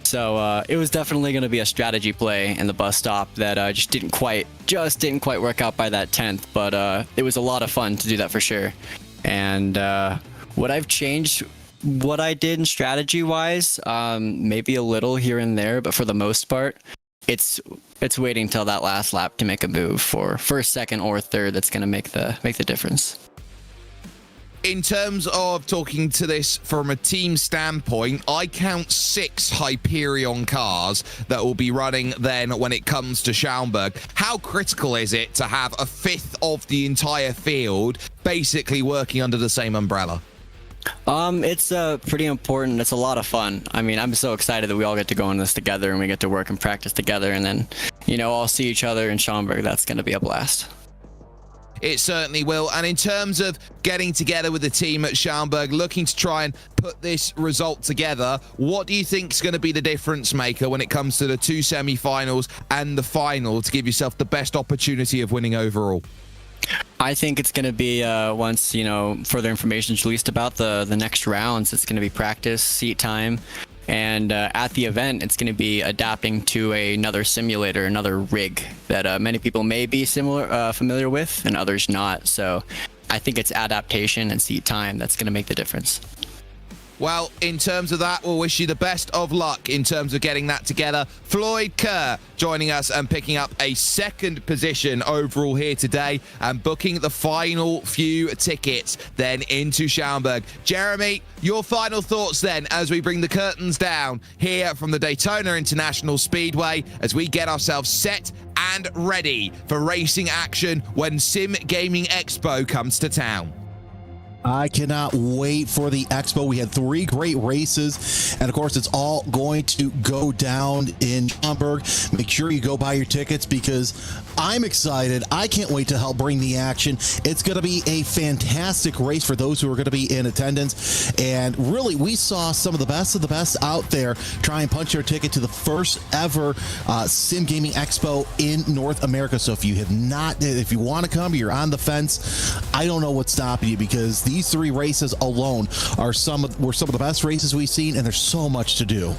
So it was definitely going to be a strategy play in the bus stop that just didn't quite work out by that 10th, but it was a lot of fun to do that for sure. And what I've changed, what I did in strategy wise, maybe a little here and there, but for the most part, it's waiting till that last lap to make a move for first, second, or third. That's going to make the difference. In terms of talking to this from a team standpoint, I count 6 Hyperion cars that will be running then when it comes to Schaumburg. How critical is it to have a fifth of the entire field basically working under the same umbrella? It's pretty important. It's a lot of fun. I mean, I'm so excited that we all get to go in this together and we get to work and practice together, and then, all see each other in Schaumburg. That's going to be a blast. It certainly will. And in terms of getting together with the team at Schaumburg, looking to try and put this result together, what do you think is going to be the difference maker when it comes to the 2 semi-finals and the final to give yourself the best opportunity of winning overall? I think it's going to be once further information is released about the next rounds, it's going to be practice, seat time, and at the event it's going to be adapting to another simulator, another rig that many people may be familiar with and others not. So I think it's adaptation and seat time that's going to make the difference. Well, in terms of that, we'll wish you the best of luck in terms of getting that together. Floyd Kerr joining us and picking up a second position overall here today and booking the final few tickets then into Schaumburg. Jeremy, your final thoughts then as we bring the curtains down here from the Daytona International Speedway as we get ourselves set and ready for racing action when Sim Gaming Expo comes to town. I cannot wait for the expo. We had 3 great races, and of course it's all going to go down in Schaumburg. Make sure you go buy your tickets because I'm excited. I can't wait to help bring the action. It's going to be a fantastic race for those who are going to be in attendance, and really we saw some of the best out there try and punch their ticket to the first ever Sim Gaming Expo in North America. So if you want to come, you're on the fence, I don't know what's stopping you, because these 3 races alone were some of the best races we've seen, and there's so much to do.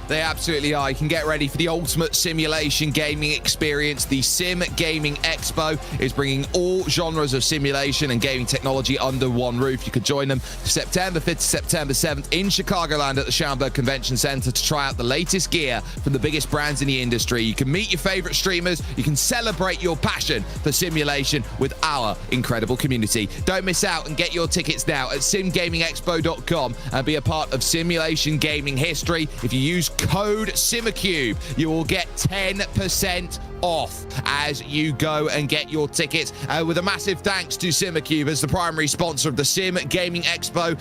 They absolutely are. You can get ready for the ultimate simulation gaming experience. The Sim Gaming Expo is bringing all genres of simulation and gaming technology under one roof. You could join them September 5th to September 7th in Chicagoland at the Schaumburg Convention Center to try out the latest gear from the biggest brands in the industry. You can meet your favorite streamers. You can celebrate your passion for simulation with our incredible community. Don't miss out and get your tickets now at simgamingexpo.com and be a part of simulation gaming history. If you use code Simucube, you will get 10% off as you go and get your tickets. With a massive thanks to Simucube as the primary sponsor of the Sim Gaming Expo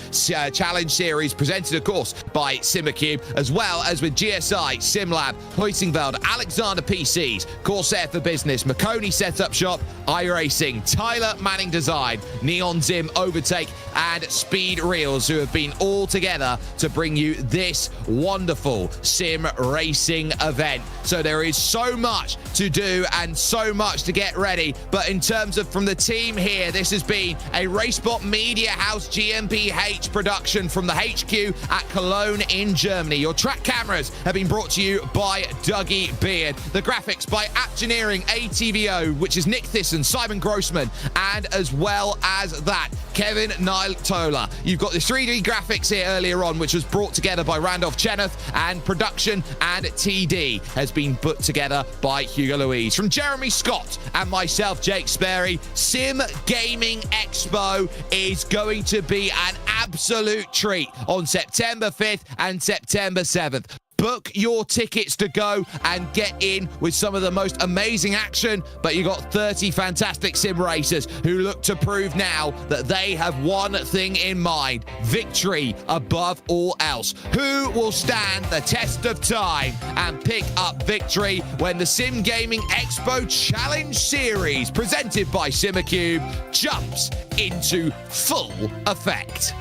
Challenge Series, presented, of course, by Simucube, as well as with GSI, SimLab, Hoisingveld, Alexander PCs, Corsair for Business, Marconi Setup Shop, iRacing, Tyler Manning Design, Neon Zim Overtake, and Speed Reels, who have been all together to bring you this wonderful sim racing event. So there is so much to do and so much to get ready, but in terms of from the team here, this has been a RaceSpot Media House GmbH production from the HQ at Cologne in Germany. Your track cameras have been brought to you by Dougie Beard. The graphics by Aptioneering ATVO, which is Nick Thyssen, Simon Grossman, and as well as that, Kevin Nilotola. You've got the 3D graphics here earlier on, which was brought together by Randolph Cheneth, and production and TD has been put together by Hugo Louise. From Jeremy Scott and myself, Jake Sperry, Sim Gaming Expo is going to be an absolute treat on September 5th and September 7th. Book your tickets to go and get in with some of the most amazing action, but you got 30 fantastic sim racers who look to prove now that they have one thing in mind: victory above all else. Who will stand the test of time and pick up victory when the Sim Gaming Expo Challenge Series, presented by Simucube, jumps into full effect?